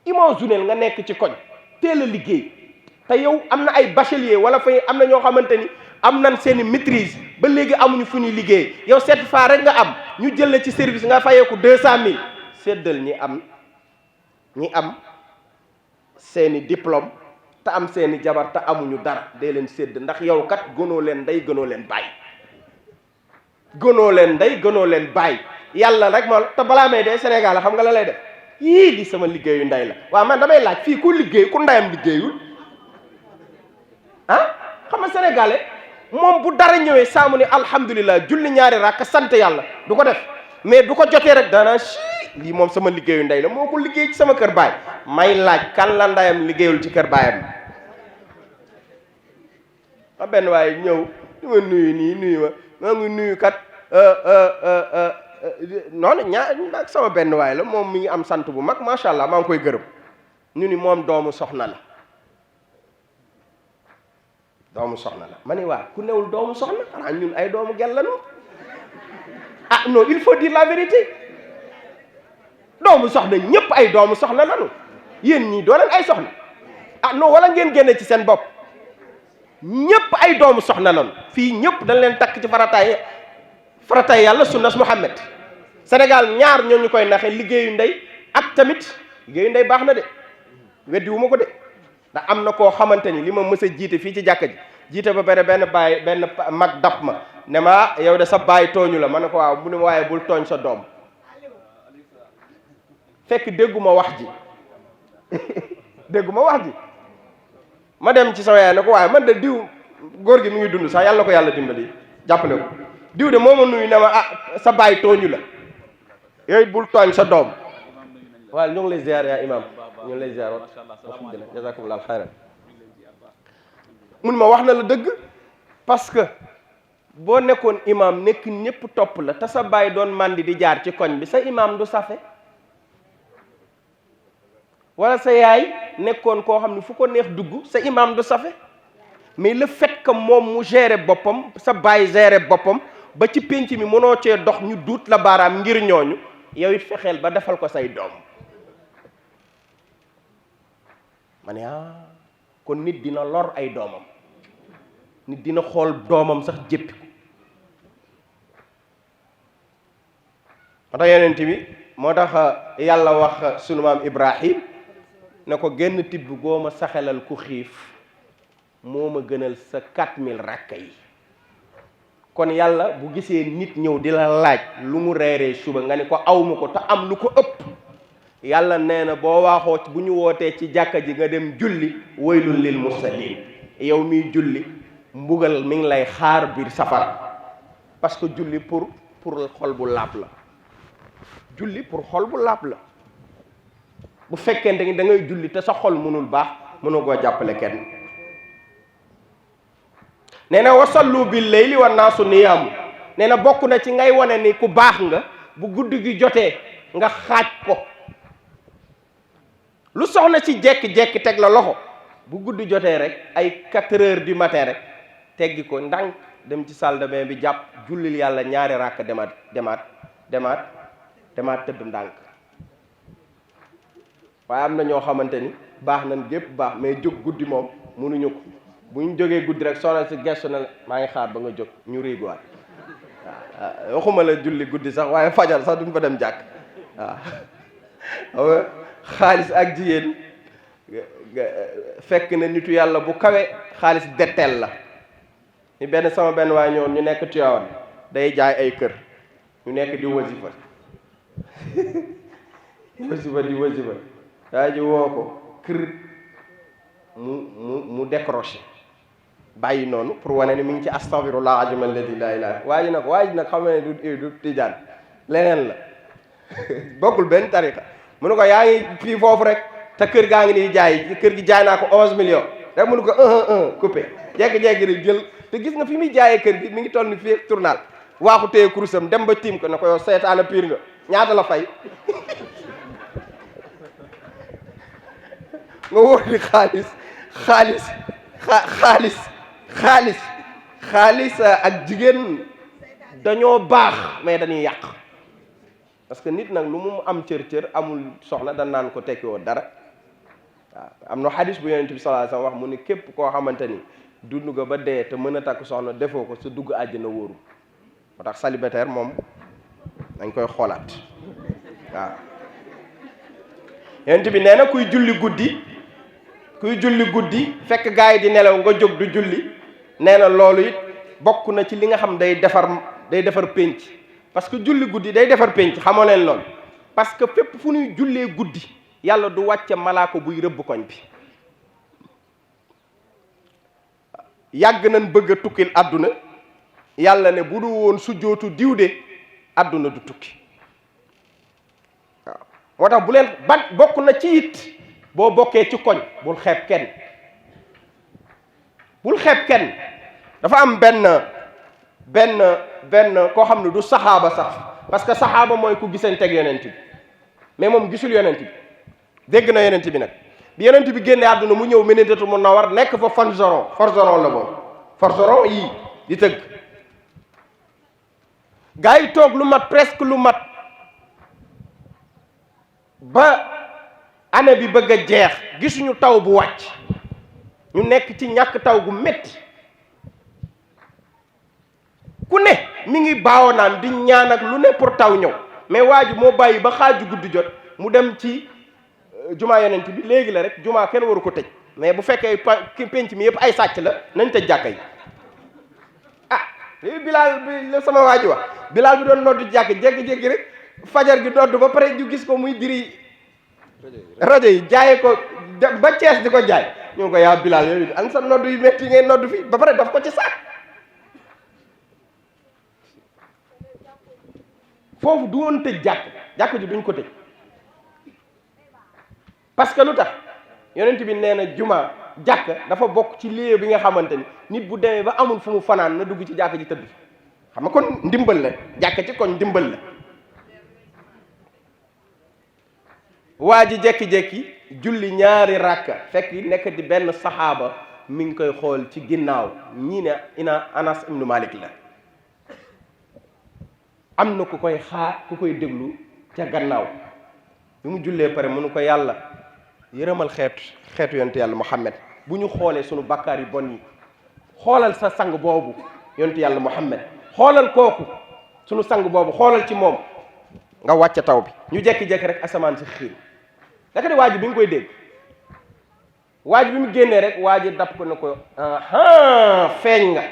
Speaker 14: imagineel nga nekk ci koñ teel a liggéey te yow am na ay bachelier wala fay am na ñoo xamante ni am nañ seeni maîtrise ba léegi amuñu fu ñuy liggéey yow certificat rek nga am ñu jël la ci service nga fayeeku 200000 séddal ñi am seeni diplôme te am seeni jabar te amuñu dara dee leen sédd ndax yow kat gënoo leen ndey gënoo leen bàyyi yàlla rek moo te balaa may dee Sénégal xam nga la lay def yii di sama liggéeyu ndey la waaw man damay laaj fii ku liggéey ku ndeyam liggéeyul xam nga sénégalais moom bu dara ñëwee saamu ni alhamdulilah julli 2 rakk sant yàlla du ko def mais du ko jotee rek daanaa lii moom sama liggéeyu ndey la moo ko liggéey ci sama kër baay may laaj kan la ndeyam liggéeyul ci kër baayam ma benn waaye ñëw di ma nuyu ma maa ngi nuyu kat noonu ak sama benn waay la moom mi ngi am sant bu mag macha allah maa ngi koy gërëm ñu ni moom doomu soxna la ma ni waa ku newul doomu soxna xanaa ñun ay doomu gel lañu non il faut dire la vérité doomu soxna ñëpp ay doomu soxna lañu yéen ñii doo leen ay soxna non wala ngeen génne ci seen bopp ñëpp ay doomu soxna lañu fii ñëpp dañ leen takk ci farataay yàlla sunnas Muhammad Sénégal ñaar ñoo ñu koy naxe liggéeyu ndey ak tamit liggéeyu ndey baax na de weddi wu ma ko de ndax am na koo xamante ni li ma mës a jiite fii ci jàkka ji jiite ba benn mag dab ma ne ma yow de sa baay tooñu la ma ne ko waaw mu ne waaye bul tooñ sa doom fekk dégguma wax ji ma dem ci sama yaay ne ko waaye man de diw góor gi mi ngi dund sax yàlla ko yàlla dimbali jàppale ko diw de moo ma nuyu ne ma sa baay tooñu la yooyu bul tooñ sa doom waaw ñu ngi lay ziar yaa imam ñu ngi lay ziar alhamdulilah jazakumullah xayran mun ma wax na la dëgg parce que boo nekkoon imam nekk ñëpp topp la te sa baay doon mandi di jaar ci koñ bi sa imam du safe wala sa yaay nekkoon koo xam ne fu ko neex dugg sa imam du safe mais le fait que moom mu gérer boppam sa baay gérer boppam ba ci pénc mi mënoo cee dox ñu duut la baaraam ngir ñooñu yow it fexeel ba defal ko say doom ma ne kon nit dina lor ay doomam nit dina xool doomam sax jéppi ko moo tax yonent bi moo tax yàlla wax sunu maam Ibrahim ne ko genn tibb gooma saxelal ku xiif moo ma gënal sa 4000 rakka yi kon yàlla bu gisee nit ñëw di la laaj lu mu reeree suba nga ne ko awma ko te am lu ko ëpp yàlla nee na boo waaxoo bu ñu wootee ci jàkka ji nga dem julli waylun lil musallin yow miy julli mbugal mi ngi lay xaar biir safara parce que julli pour xol bu laab la julli pour xol bu laab la bu fekkente ni da ngay julli te sa xol mënul baax mënoo koo jàppale kenn nee na wasallu bil layli wan naasu niyaamu nee na bokk na ci ngay wane ni ku baax nga bu guddi gi jotee nga xaaj ko lu soxna ci jekki-jekki teg la loxo bu guddi jotee rek ay 4 heures du matin rek teggi ko ndànk dem ci salle de bain bi jàpp jullil yàlla ñaari ràkk demaat tëdd ndànk waaye am na ñoo xamante ni baax nañ gépp baax mais jóg guddi moom mënuñu ko bu ñu jógee guddi rek soxna si gestu na maa ngi xaar ba nga jóg ñu riiguwaat waaw waxuma la julli guddi sax waaye fajar sax duñ fa dem jàkk waaw xaalis ak jigéen fekk na nitu yàlla bu kawe xaalis detteel la ni sama benn waay ñoon ñu nekk Tiwaawan day jaay ay kër ñu nekk di wasifa di wasifa daa ji woo ko kër mu décroché bàyyi noonu pour wane ni mi ngi ci astaghfirullah azim alladi la ilaha waa ji nag xam ne du tijaan leneen la bokkul benn tariqa mu ne ko yaa ngi fii foofu rek te kër gaa ngi nii jaay kër gi jaay naa ko 11 millions rek mu ne ko coupé jekki-jekki rek jël te gis nga fi muy jaayee kër gi mi ngi toll ni fii tournal waaxu téye kurusam dem ba tiim ko ne ko yow seetaana piir nga ñaata la fay nga wóor di xaalis ak jigéen dañoo baax mais dañuy yàq parce que nit nag lu mu am cër amul soxna dañ naan ko tekki woo dara waaw am na xadis bu yonent bi sallallahu alayhi wasallam wax mu ni képp koo xamante ni dund nga ba dee te mën a takk soxna defoo ko sa dugg àjjana wóoru moo tax célibataire moom dañ koy xoolaat waaw yonent bi nee na kuy julli guddi fekk gaa yi di nelaw nga jóg du julli nee na loolu it bokk na ci li nga xam day defar pénc parce que julli guddi day defar pénc xamoo leen loolu parce que fépp fu ñuy jullee guddi yàlla du wàcce malaako buy rëbb koñ bi yàgg nañ bëgg a tukkil àdduna yàlla ne bu du woon sujjootu diw de àdduna du tukki waaw moo tax bu leen bokk na ci it boo bokkee ci koñ bul xeeb kenn dafa am benn koo xam ne du saxaaba sax parce que saxaaba mooy ku gisanteeg yonent bi mais moom gisul yonent bi dégg na yonent bi nag bi yonent bi génne àdduna mu ñëw Médinatu Munawwara nekk fa forgeron la moom forgeron yii di tëgg gars yi toog presque lu mat ba année bi bëgg a jeex gisuñu taw bu wàcc ñu nekk ci ñàkk taw gu métti ku ne mi ngi baawo naan di ñaan ak lu ne pour taw ñëw mais waa ji moo bàyyi ba xaaju guddi jot mu dem ci jumaa yonent bi léegi la rek jumaa kenn waru ko tëj mais bu fekkee penc mi yëpp ay sàcc la nañ tëj jàkka yi bilaal bi la sama waa ji wax bilaal bi doon noddu jàkk jékki-jékki rek fajar gi noddu ba pare ñu gis ko muy diri rajo yi jaaye ko ba Cees di ko jaay ñu ko yaa bilaal yooyu an sa noddu yu metti ngay noddu fii ba pare daf ko ci saak foofu du woon tëj jàkk ji duñ ko tëj parce que lu tax yonent bi nee na juma jàkk dafa bokk ci lieu bi nga xamante ni nit bu demee ba amul fu mu fanaan na dugg ci jàkk ji tëdd xam nga kon ndimbal la jàkk ci kon ndimbal la waa ji jekki-jekki julli ñaari ràkka fekk nekk di benn saxaaba mi ngi koy xool ci ginnaaw ñii ne Anas ibnu Malik la am na ku koy déglu ca gannaaw bi mu jullee pare mënu ko yàlla yërëmal xeetu yonent yàlla Muhammad bu ñu xoolee sunu bakkaar yi bon yi xoolal sa sang boobu yonent yàlla Muhammad xoolal kooku sunu sang boobu xoolal ci moom nga wàcce taw bi ñu jekki-jekki rek asamaan si xiin daka de waa ji bi nga koy dégg waa ji bi mu génnee rek waa ji dab ko ne ko feeñ nga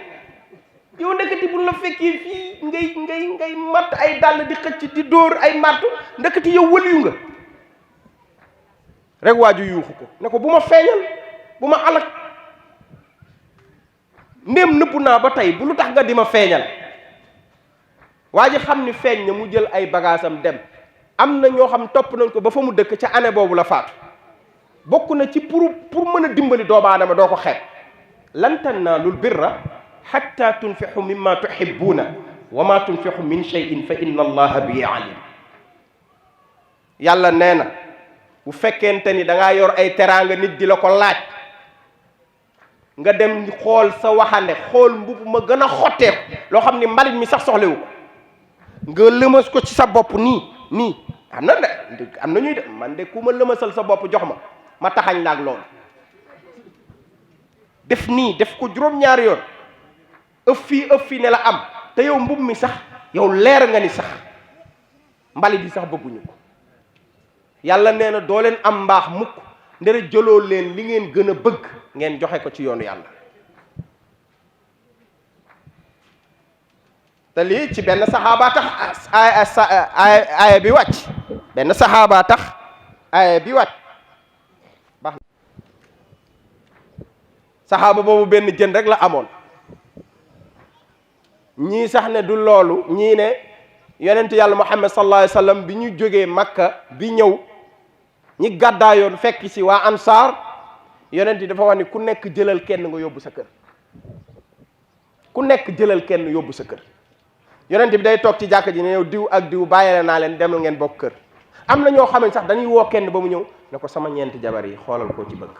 Speaker 14: yow ndekati bu la fekkee fii ngay matt ay dàll di xëcc di dóor ay martu ndekati yow wëliyu nga rek waa ju yuuxu ko ne ko bu ma feeñal bu ma alak ndéem nëbbu naa ba tey bu lu tax nga di ma feeñal waa ji xam ni feeñ na mu jël ay bagaasam dem. am na ñoo xam topp nañ ko ba fa mu dëkk ca année boobu la faatu bokk na ci pour mën a dimbali doomu aadama doo ko xeeb lan tanaalul birra hatta tunfiqu mimma tuhibbuuna wa ma tunfiqu min shay'in fa inna allaha bihi alim. yàlla nee na bu fekkente ni da ngaa yor ay teraanga nit di la ko laaj nga dem xool sa waxande xool mbubb ma gën a xotteeku loo xam ni mbalit mi sax soxlewu ko nga lëmas ko ci sa bopp nii am na ñuy def man de ku ma lëmasal sa bopp jox ma taxañ laak loolu def nii def ko juróom-ñaari yoon ëf fii ne la am te yow mbubb mi sax yow leer nga ni sax mbalit yi sax bëgguñu ko. yàlla nee na doo leen am mbaax mukk ndere jëloo leen li ngeen gën a bëgg ngeen joxe ko ci yoonu yàlla. te lii ci benn saxaaba tax aaya bi wàcc benn saxaaba tax aaya bi wàcc baax na saxaaba boobu benn jën rek la amoon ñii sax ne du loolu ñii ne yonent yàlla Muhammad sallallahu alayhi wa sallam bi ñu jógee Makka bi ñëw ñi gàddaayoon fekk ci waa Ansaar yonent yi dafa wax ni ku nekk jëlal kenn nga yóbbu sa kër ku nekk jëlal kenn yóbbu sa kër yonent bi day toog ci jàkka ji ne yow diw ak diw bàyyile naa leen demal ngeen bokk kër am na ñoo xam ne sax dañuy woo kenn ba mu ñëw ne ko sama ñeenti jabar yi xoolal koo ci bëgg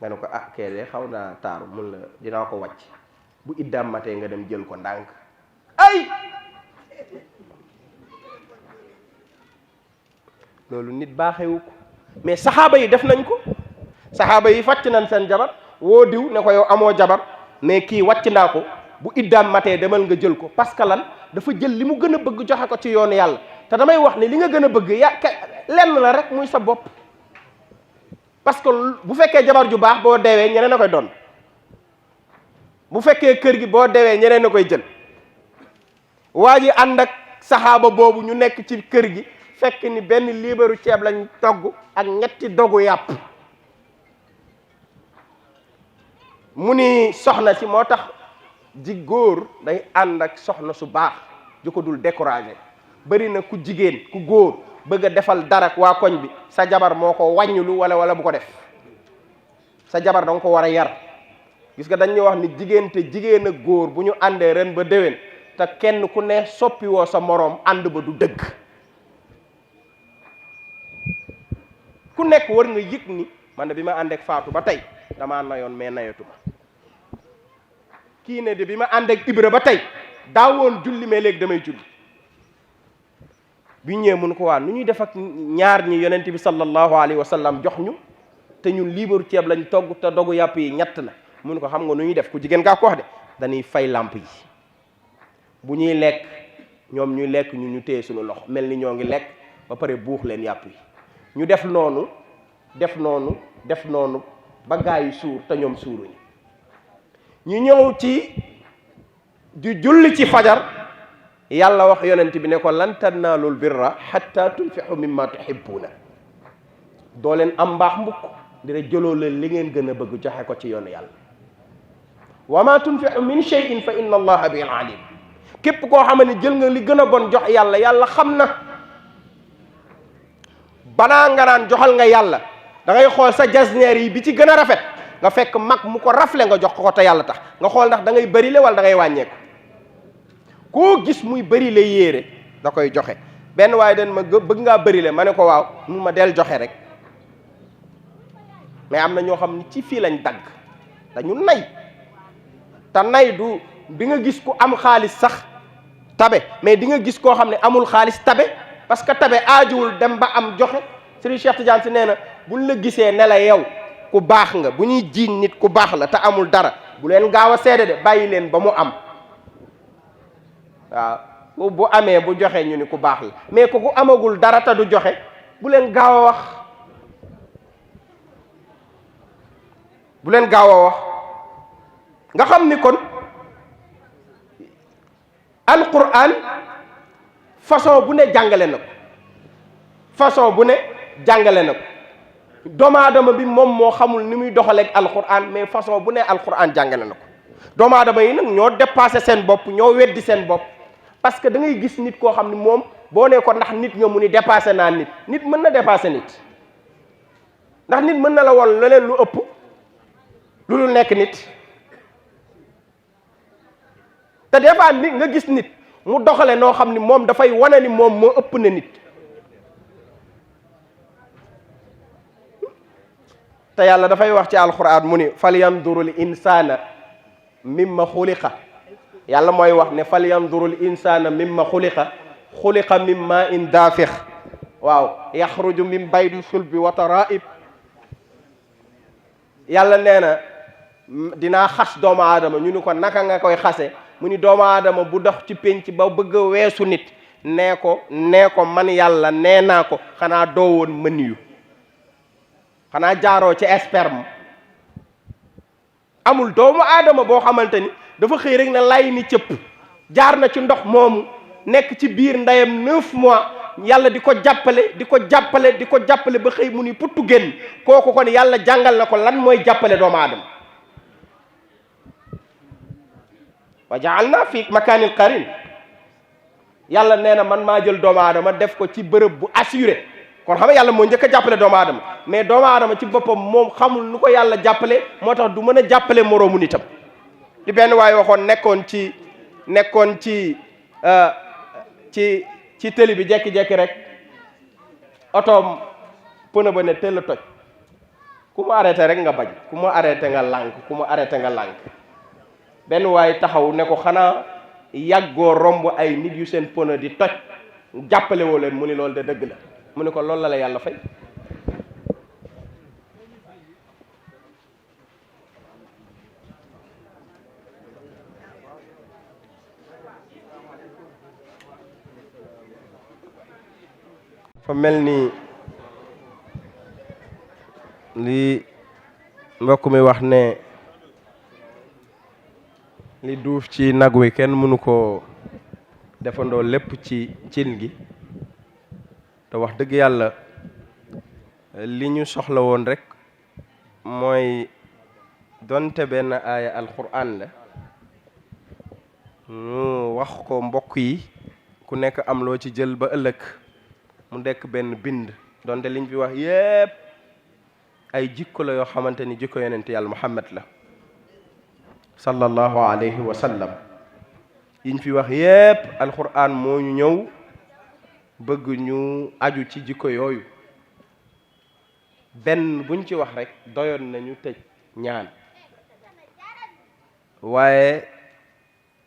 Speaker 14: nga ne ko ah kee de xaw naa taaru mun la dinaa ko wàcc bu iddaam matee nga dem jël ko ndànk ay loolu nit baaxewu ko mais saxaaba yi def nañ ko saxaaba yi fàcc nañ seen jabar woo diw ne ko yow amoo jabar mais kii wàcc naa ko bu iddaam matee demal nga jël ko parce que lan dafa jël li mu gën a bëgg joxe ko ci yoonu yàlla te damay wax ne li nga gën a bëgg lenn la rek muy sa bopp parce que bu fekkee jabar ju baax boo deewee ñeneen a koy doon bu fekkee kër gi boo deewee ñeneen a koy jël waa ji ànd ak saxaaba boobu ñu nekk ci kër gi fekk ni benn liibaru ceeb lañ togg ak ñetti dogu yàpp mu ni soxna si moo tax ji góor day ànd ak soxna su baax ju ko dul découragé bari na ku jigéen ku góor bëgg a defal dara ak waa koñ bi sa jabar moo ko wàññulu wala bu ko def sa jabar da nga ko war a yar gis nga dañuy wax ni jigéen ak góor bu ñu àndee ren ba déwén te kenn ku ne soppi woo sa moroom ànd ba du dëgg ku nekk war nga yëg ni man de bi ma ànd ak Faatu ba tey damaa nayoon mais nayatu ma kii ne de bi ma ànd ak Ibra ba tey daawoon julli mais léegi damay julli bi ñëwee mun ko waa nu ñuy def ak ñaar ñi yonent bi sallallahu alayhi wa sallam jox ñu te ñun liibaru ceeb lañ togg te dogu yàpp yi ñett la mun ko xam nga nu ñuy def ku jigéen gaa ko wax de dañuy fay làmp yi bu ñuy lekk ñoom ñuy lekk ñu téye suñu loxo mel ni ñoo ngi lekk ba pare buux leen yàpp yi ñu def noonu ba gaa yi suur te ñoom suuruñu ñu ñëw ci di julli ci fajar yàlla wax yonent bi ne ko lan tanaalul birra hatta tunfiqu mimma tuhibbuuna doo leen am mbaax mbukk dina jëloo leen li ngeen gën a bëgg joxe ko ci yoonu yàlla wa ma tunfiqu min shay'in fa inna allaha bihi alim képp koo xam ne jël nga li gën a bon jox yàlla xam na banaa nga naan joxal nga yàlla da ngay xool sa jasneer yi bi ci gën a rafet nga fekk mag mu ko rafle nga jox ko te yàlla tax nga xool ndax da ngay bërile wala da ngay wàññeeku koo gis muy bërile yéere da koy joxe benn waaye den ma bëgg ngaa bërile ma ne ko waaw mun ma del joxe rek mais am na ñoo xam ni ci fii lañ dagg dañu nay te nay du di nga gis ku am xaalis sax tabe mais di nga gis koo xam ne amul xaalis tabe parce que tabe aajuwul dem ba am joxe Serigne Cheikh Tidiane si nee na buñ la gisee ne la yow ku baax nga bu ñuy jiiñ nit ku baax la te amul dara bu leen gaaw a seede de bàyyi leen ba mu am waaw bu amee bu joxe ñu ni ku baax la mais ku amagul dara te du joxe bu leen gaaw a wax nga xam ni kon alquran façon bu ne jàngale na ko façon bu ne jàngale na ko doomu aadama bi moom moo xamul ni muy doxaleeg alquran mais façon bu ne alquran jàngale na ko doomu aadama yi nag ñoo dépassé seen bopp ñoo weddi seen bopp parce que da ngay gis nit koo xam ne moom boo ne ko ndax nit nga mu ni dépassé naa nit mën na dépassé nit ndax nit mën na la won leneen lu ëpp lu dul nekk nit te des fois nit nga gis nit mu doxale noo xam ni moom dafay wane ni moom moo ëpp na nit te yàlla dafay wax ci alquran mu ni fal yandurul insana mimma xuliqa yàlla mooy wax ne fal yandurul insana mimma xuliqa mimma in daafix waaw yaxruju min baydi sulbi wa taraib yàlla nee na dinaa xas doomu aadama ñu ni ko naka nga koy xase mu ni doomu aadama bu dox ci pénc ba bëgg a weesu nit nee ko man yàlla nee naa ko xanaa doo woon mën yu xanaa jaaroo ci sperme amul doomu aadama boo xamante ni dafa xëy rek na lay ni cëpp jaar na ci ndox moomu nekk ci biir ndeyam 9 mois yàlla di ko jàppale ba xëy mu ni puttu génn kooku kon yàlla jàngal na ko lan mooy jàppale doomu aadama wa ja'alna fi makaanil qarin yàlla nee na man maa jël doomu aadama def ko ci bërëb bu assuré kon xam nga yàlla moo njëkk a jàppale doomu aadama mais doomu aadama ci boppam moom xamul nu ko yàlla jàppale moo tax du mën a jàppale moroomu nitam li benn waaye waxoon nekkoon ci tëli bi jekki-jekki rek otoom pëna ba ne teel a toj ku mu arrêté rek nga bañ ku mu arrêté nga lànk benn waaye taxaw ne ko xanaa yàggoo romb ay nit yu seen pëna di toj jàppale woo leen mu ni loolu de dëgg la mu ne ko loolu la yàlla fay fa mel ni li mbokk mi wax ne li duuf ci nag wi kenn mënu ko defandoo lépp ci cin gi te wax dëgg yàlla li ñu soxla woon rek mooy donte benn aaya alquran la ñu wax ko mbokk yi ku nekk am loo ci jël ba ëllëg mu nekk benn bind donte liñ fi wax yépp ay jikko la yoo xamante ni jikko yonent yàlla Muhammad la sallallahu alayhi wa sallam yiñ fi wax yépp alquran moo ñu ñëw bëgg ñu aju ci jikko yooyu benn buñ ci wax rek doyoon nañu tëj ñaan waaye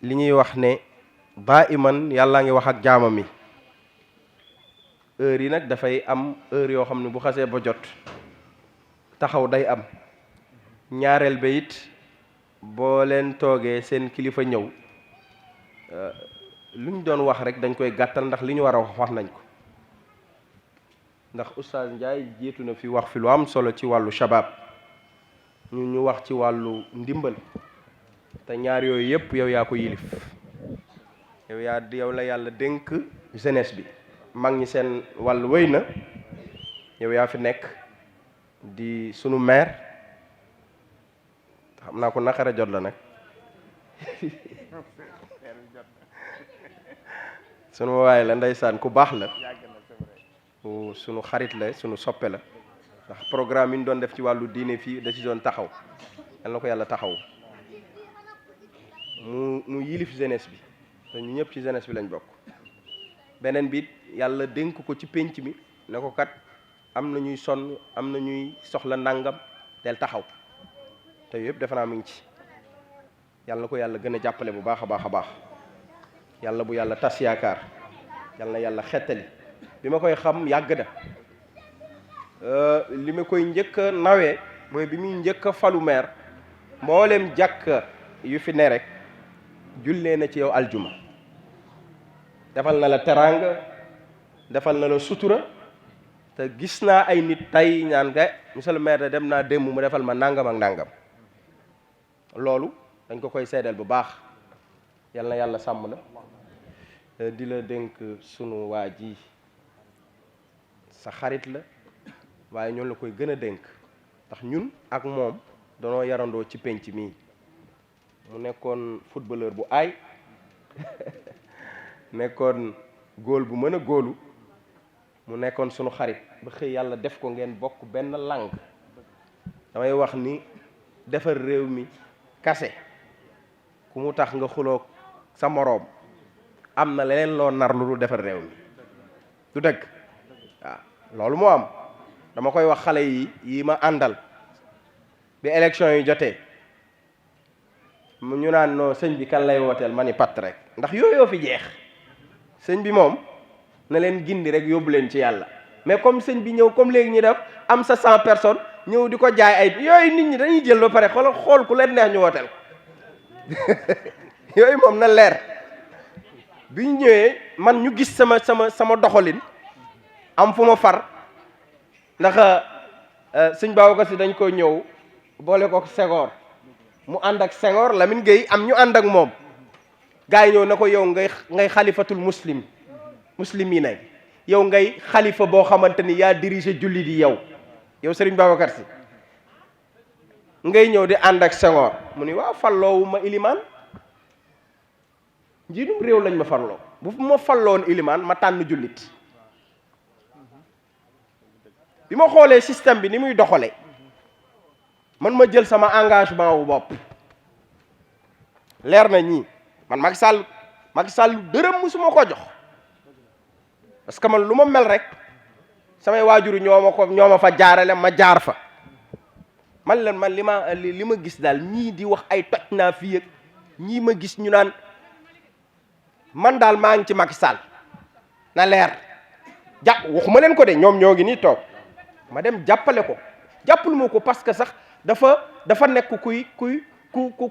Speaker 14: li ñuy wax ne daa iman yàllaa ngi wax ak jaamam yi heure yi nag dafay am heure yoo xam ne bu xasee ba jot taxaw day am ñaareel ba it boo leen toogee seen kilifa ñëw lu ñu doon wax rek dañ koy gàttal ndax li ñu war a wax nañ ko ndax Oustaz Ndiaye jiitu na fi wax fi lu am solo ci wàllu shabab ñu wax ci wàllu ndimbal te ñaar yooyu yëpp yow yaa ko yilif yow la yàlla dénk jeunesse bi mag ñi seen wàllu wéy na yow yaa fi nekk di sunu maire xam naa ko naqara jot la nag sunu waay la ndeysaan ku baax la sunu xarit la sunu soppe la ndax programme yi ñu doon def ci wàllu diine fii da ci doon taxaw yal na ko yàlla taxaw mu yilif jeunesse bi te ñu ñëpp ci jeunesse bi lañ bokk beneen bi yàlla dénk ko ci pénc mi ne ko kat am na ñuy sonn am na ñuy soxla nangam del taxaw te yëpp defe naa mu ngi ci yàlla na ko yàlla gën a jàppale bu baax a baax a baax yàlla bu yàlla tas yaakaar yàlla na yàlla xettali bi ma koy xam yàgg na li ma koy njëkk a nawee mooy bi muy njëkk a falu maire mboolem jàkk yu fi ne rek jullee na ci yow aljuma defal na la teraanga defal na la sutura te gis naa ay nit tey ñaan nga monsieur le maire de dem naa démb mu defal ma nangam ak nangam loolu dañ ko koy seedeel bu baax yal na yàlla sàmm la di la dénk sunu waa ji sa xarit la waaye ñoom la koy gën a dénk ndax ñun ak moom danoo yarandoo ci penc mii mu nekkoon footballeur bu aay nekkoon góol bu mën a góolu mu nekkoon sunu xarit ba xëy yàlla def ko ngeen bokk benn langue damay wax ni defar réew mi kase ku mu tax nga xuloog sa moroom am na leneen loo nar lu defar réew mi du dëgg waaw loolu moo am dama koy wax xale yi ma àndal bi élection yi jotee ñu naan non sëñ bi kan lay wooteel ma ni patt rek ndax yooyoo fi jeex sëñ bi moom na leen gindi rek yóbbu leen ci yàlla mais comme sëñ bi ñëw comme léegi ñu def am sa 100 personnes ñëw di ko jaay ay yooyu nit ñi dañuy jël ba pare xool ku leen neex ñu wooteel yooyu moom na leer bi ñu ñëwee man ñu gis sama doxalin am fu ma far ndax sëñ Babacar Si dañ ko ñëw boole ko Senghor mu ànd ak Senghor Lamine Gueye am ñu ànd ak moom gars yi ñëw na ko yow ngay xalifatul muslimina yow ngay xalifa boo xamante ni yaa dirigé julli di yow Serigne Babacar Si ngay ñëw di ànd ak Senghor mu ni waaw falloowu ma ilimaan njiitum réew lañ ma farloo bu ma falloon ilimaan ma tànn jullit bi ma xoolee système bi ni muy doxale man ma jël sama engagement wu bopp leer na ñii man Macky Sall dërëm musuma ko jox parce que man lu ma mel rek samay waajuru ñoo ma fa jaarale ma jaar fa man leen man li ma gis daal ñii di wax ay toj naa fii ak ñii ma gis ñu naan man daal maa ngi ci Macky Sall na leer waxuma leen ko de ñoom ñoo ngi nii toog ma dem jàppale ko jàppalu ma ko parce que sax dafa nekk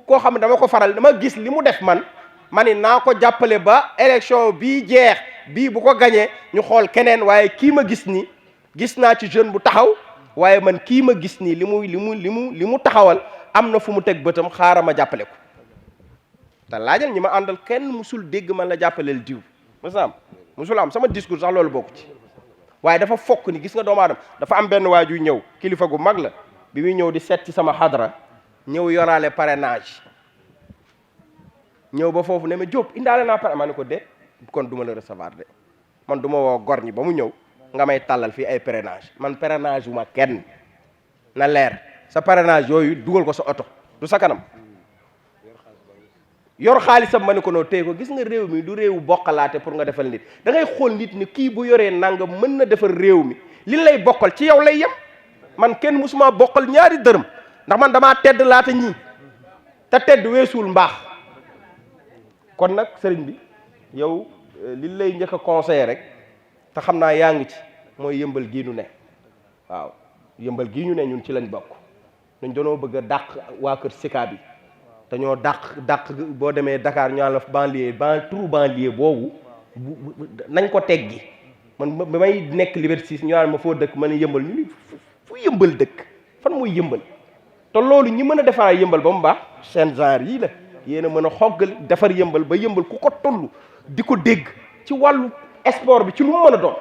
Speaker 14: koo xam ne dama ko faral dama gis li mu def ma ni naa ko jàppale ba élection bii jeex bii bu ko gañee ñu xool keneen waaye kii ma gis ni gis naa ci jeune bu taxaw waaye man kii ma gis nii li mu taxawal am na fu mu teg bëtam xaaral ma jàppale ko te laajal ñi ma àndal kenn musul dégg man la jàppaleel diw musul am sama discours sax loolu bokku ci waaye dafa fokk ni gis nga doomu aadama dafa am benn waaju ñëw kilifa gu mag la bi muy ñëw di seet ci sama xadra ñëw yoraale parrainage ñëw ba foofu ne ma Diop indaale naa pare ma ne ko de kon du ma la recevoir de man du ma woo gor ñi ba mu ñëw nga may tàllal fii ay parrainage man parrainage wu ma kenn na leer sa parrainage yooyu dugal ko sa oto du sa kanam yor xaalisam ma ne ko noo téye ko gis nga réew mi du réewu bokkalaate pour nga defal nit da ngay xool nit ni kii bu yoree nangam mën na defar réew mi li lay bokkal ci yow lay yem man kenn musuma bokkal ñaari dërëm ndax man damaa tedd laata ñii te tedd weesuul mbaax kon nag sëriñ bi yow li lay njëkk a conseillé rek te xam naa yaa ngi ci mooy yëmbal gii ñu ne waaw yëmbal gii ñu ne ñun ci lañ bokk dañ doonoo bëgg a dàq waa kër Sika bi dañoo dàq boo demee Dakar ñu la banlieue boobu nañ ko teggi man ba may nekk Liberté 6 ñu naan ma foo dëkk ma ne yëmbal ñu ni fu yëmbal dëkk fan mooy yëmbal te loolu ñi mën a defar yëmbal ba mu baax seen genre yii la yéen a mën a xoggal defar yëmbal ba yëmbal ku ko toll di ko dégg ci wàllu sport bi ci lu mu mën a doon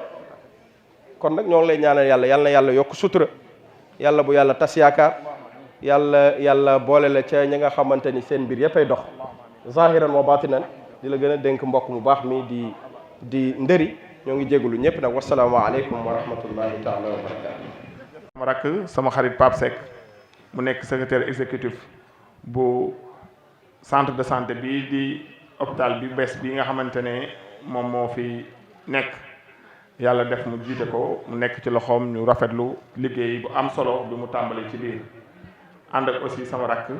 Speaker 14: kon nag ñoo ngi lay ñaanal yàlla na yàlla yokk sutura yàlla bu yàlla tas yaakaar yàlla boole la ca ñi nga xamante ni seen mbir yëppay dox zahiran wa batinan di la gën a dénk mbokk mu baax mi di ndëri ñoo ngi jégalu ñëpp nag wasalaamaaleykum wa rahmatullahi taala wa barakatu
Speaker 15: sama rakk sama xarit Pape Seck mu nekk secrétaire exécutif bu centre de santé bi di hôpital bi bees bi nga xamante ne moom moo fi nekk yàlla def mu jiite ko mu nekk ci loxoom ñu rafetlu liggéey bu am solo bi mu tàmbali ci biir ànd ak aussi sama rakk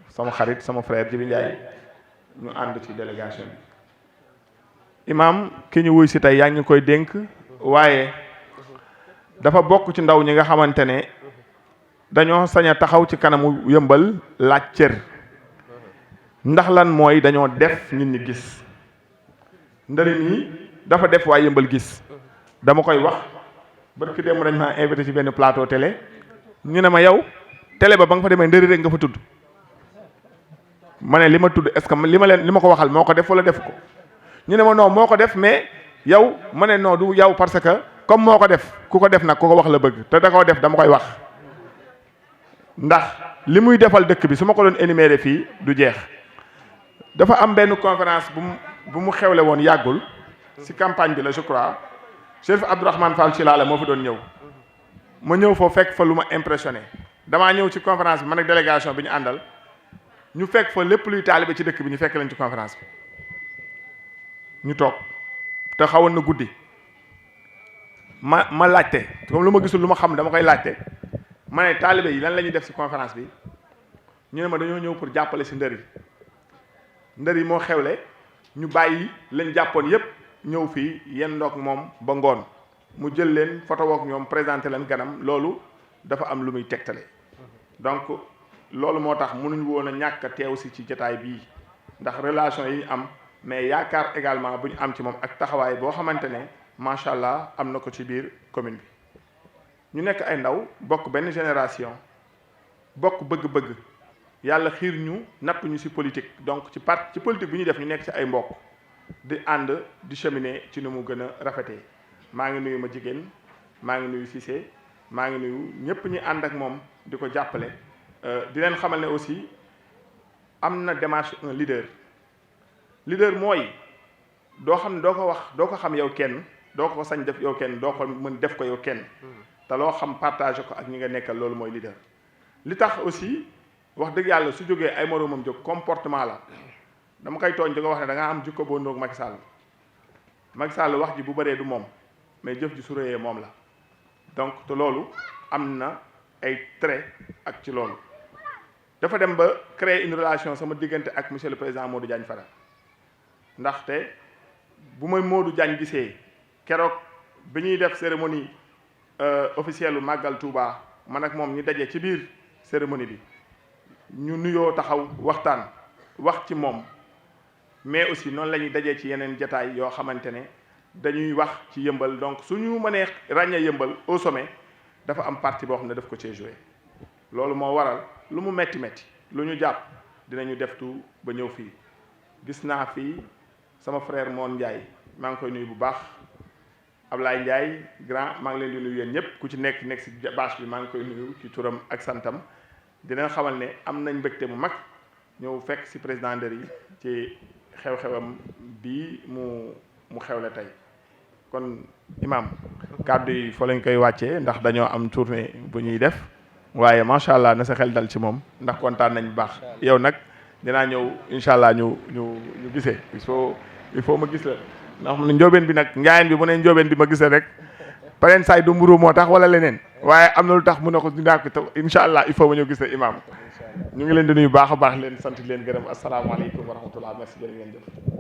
Speaker 15: sama xarit sama frère Jibi Ndiaye ñu ànd ci délégation bi imam ki ñu wuy si tey yaa ngi koy dénk waaye dafa bokk ci ndaw ñi nga xamante ne dañoo sañ a taxaw ci kanamu yëmbal laaj cër ndax lan mooy dañoo def nit ñi gis ndëri nii dafa def waa yëmbal gis dama koy wax barki dem dañ ma invité ci benn plateau télé ñu ne ma yow télé ba nga fa demee ndëri rek nga fa tudd ma ne li ma tudd est-ce que li ma ko waxal moo ko def wala def ko ñu ne ma non moo ko def mais yow ma ne non du yow parce que comme moo ko def ku ko def nag ku ko wax la bëgg te da koo def dama koy wax ndax li muy defal dëkk bi su ma ko doon énumérer fii du jeex. dafa am benn conférence bu mu xewle woon yàggul ci campagne bi la je crois Chérif Abdourahmane Fall ci laala moo fi doon ñëw ma ñëw foofu fekk fa lu ma impressionné damaa ñëw ci conférence bi man ak délégation bi ñu àndal ñu fekk fa lépp luy taalibe ci dëkk bi ñu fekk leen ci conférence bi ñu toog te xawoon na guddi ma laajte comme lu ma gisul lu ma xam dama koy laajte ma ne taalibe yi lan la ñuy def ci conférence bi ñu ne ma dañoo ñëw pour jàppale ci ndër yi moo xewle ñu bàyyi lañ jàppoon yépp ñëw fii yenn ndoog moom ba ngoon mu jël leen photo ak ñoom présenté leen ganam loolu dafa am lu muy tegtale donc loolu moo tax mënuñ woon a ñàkk a teew si ci jotaay bii ndax relation yi ñu am mais yaakaar également bu ñu am ci moom ak taxawaay boo xamante ne macha allah am na ko ci biir commune bi ñu nekk ay ndaw bokk benn génération bokk bëgg-bëgg yàlla xiir ñu nattuñu ci politique donc ci politique bi ñuy def ñu nekk ci ay mbokk di ànd di cheminer ci nu mu gën a rafetee maa ngi nuyu ma jigéen maa ngi nuyu Cissé maa ngi nuyu ñëpp ñi ànd ak moom di ko jàppale di leen xamal ne aussi am na démarche un leader mooy doo xam ne doo ko wax doo ko xam yow kenn doo ko sañ def yow kenn doo ko mën def ko yow kenn te loo xam partage ko ak ñi nga nekkal loolu mooy leader li tax aussi wax dëgg yàlla su jógee ay moroomam jóg comportement la dama koy tooñ di ko wax ne da ngaa am jikko boo ndoog Macky Sall wax ji bu bëree du moom mais jëf ji su réyee moom la donc te loolu am na ay trait ak ci loolu dafa dem ba créer une relation sama diggante ak monsieur le président Modou Diagne Fada ndaxte bu may Modou Diagne gisee keroog bi ñuy def cérémonie officielle lu màggal Touba man ak moom ñu daje ci biir cérémonie bi ñu nuyoo taxaw waxtaan wax ci moom mais aussi noonu la ñuy dajee ci yeneen jataay yoo xamante ne dañuy wax ci yëmbal donc suñu mënee ràññee yëmbal au sommet dafa am partie boo xam ne daf ko cee joué loolu moo waral lu mu metti lu ñu jàpp dinañu def tout ba ñëw fii gis naa fii sama frère Moon Ndiaye maa ngi koy nuyu bu baax Ablaye Ndiaye grand maa ngi leen di nuyu yéen ñëpp ku ci nekk si bâche bi maa ngi koy nuyu ci turam ak santam dina xamal ne am nañ mbégte mu mag ñëw fekk si président Ndër yi ci xew-xewam bii mu xewle tey kon imam kàddu yi fa lañ koy wàccee ndax dañoo am tournée bu ñuy def waaye macha allah na sa xel dal ci moom ndax kontaan nañ bu baax yow nag dinaa ñëw incha allah ñu gisee il faut ma gis la ndax xam ne njóobeen bi nag njaayeen bi mu ne njóobeen bi ma gisee rek pareen saay du mburu moo tax wala leneen waaye am na lu tax mu ne ko dinaa ko taw incha allah il faut ma ñëw gis la imam ñu ngi leen di nuyu baax a baax leen sant leen gërëm asalaamaaleykum wa rahmatullah merci jërë ngeen jëf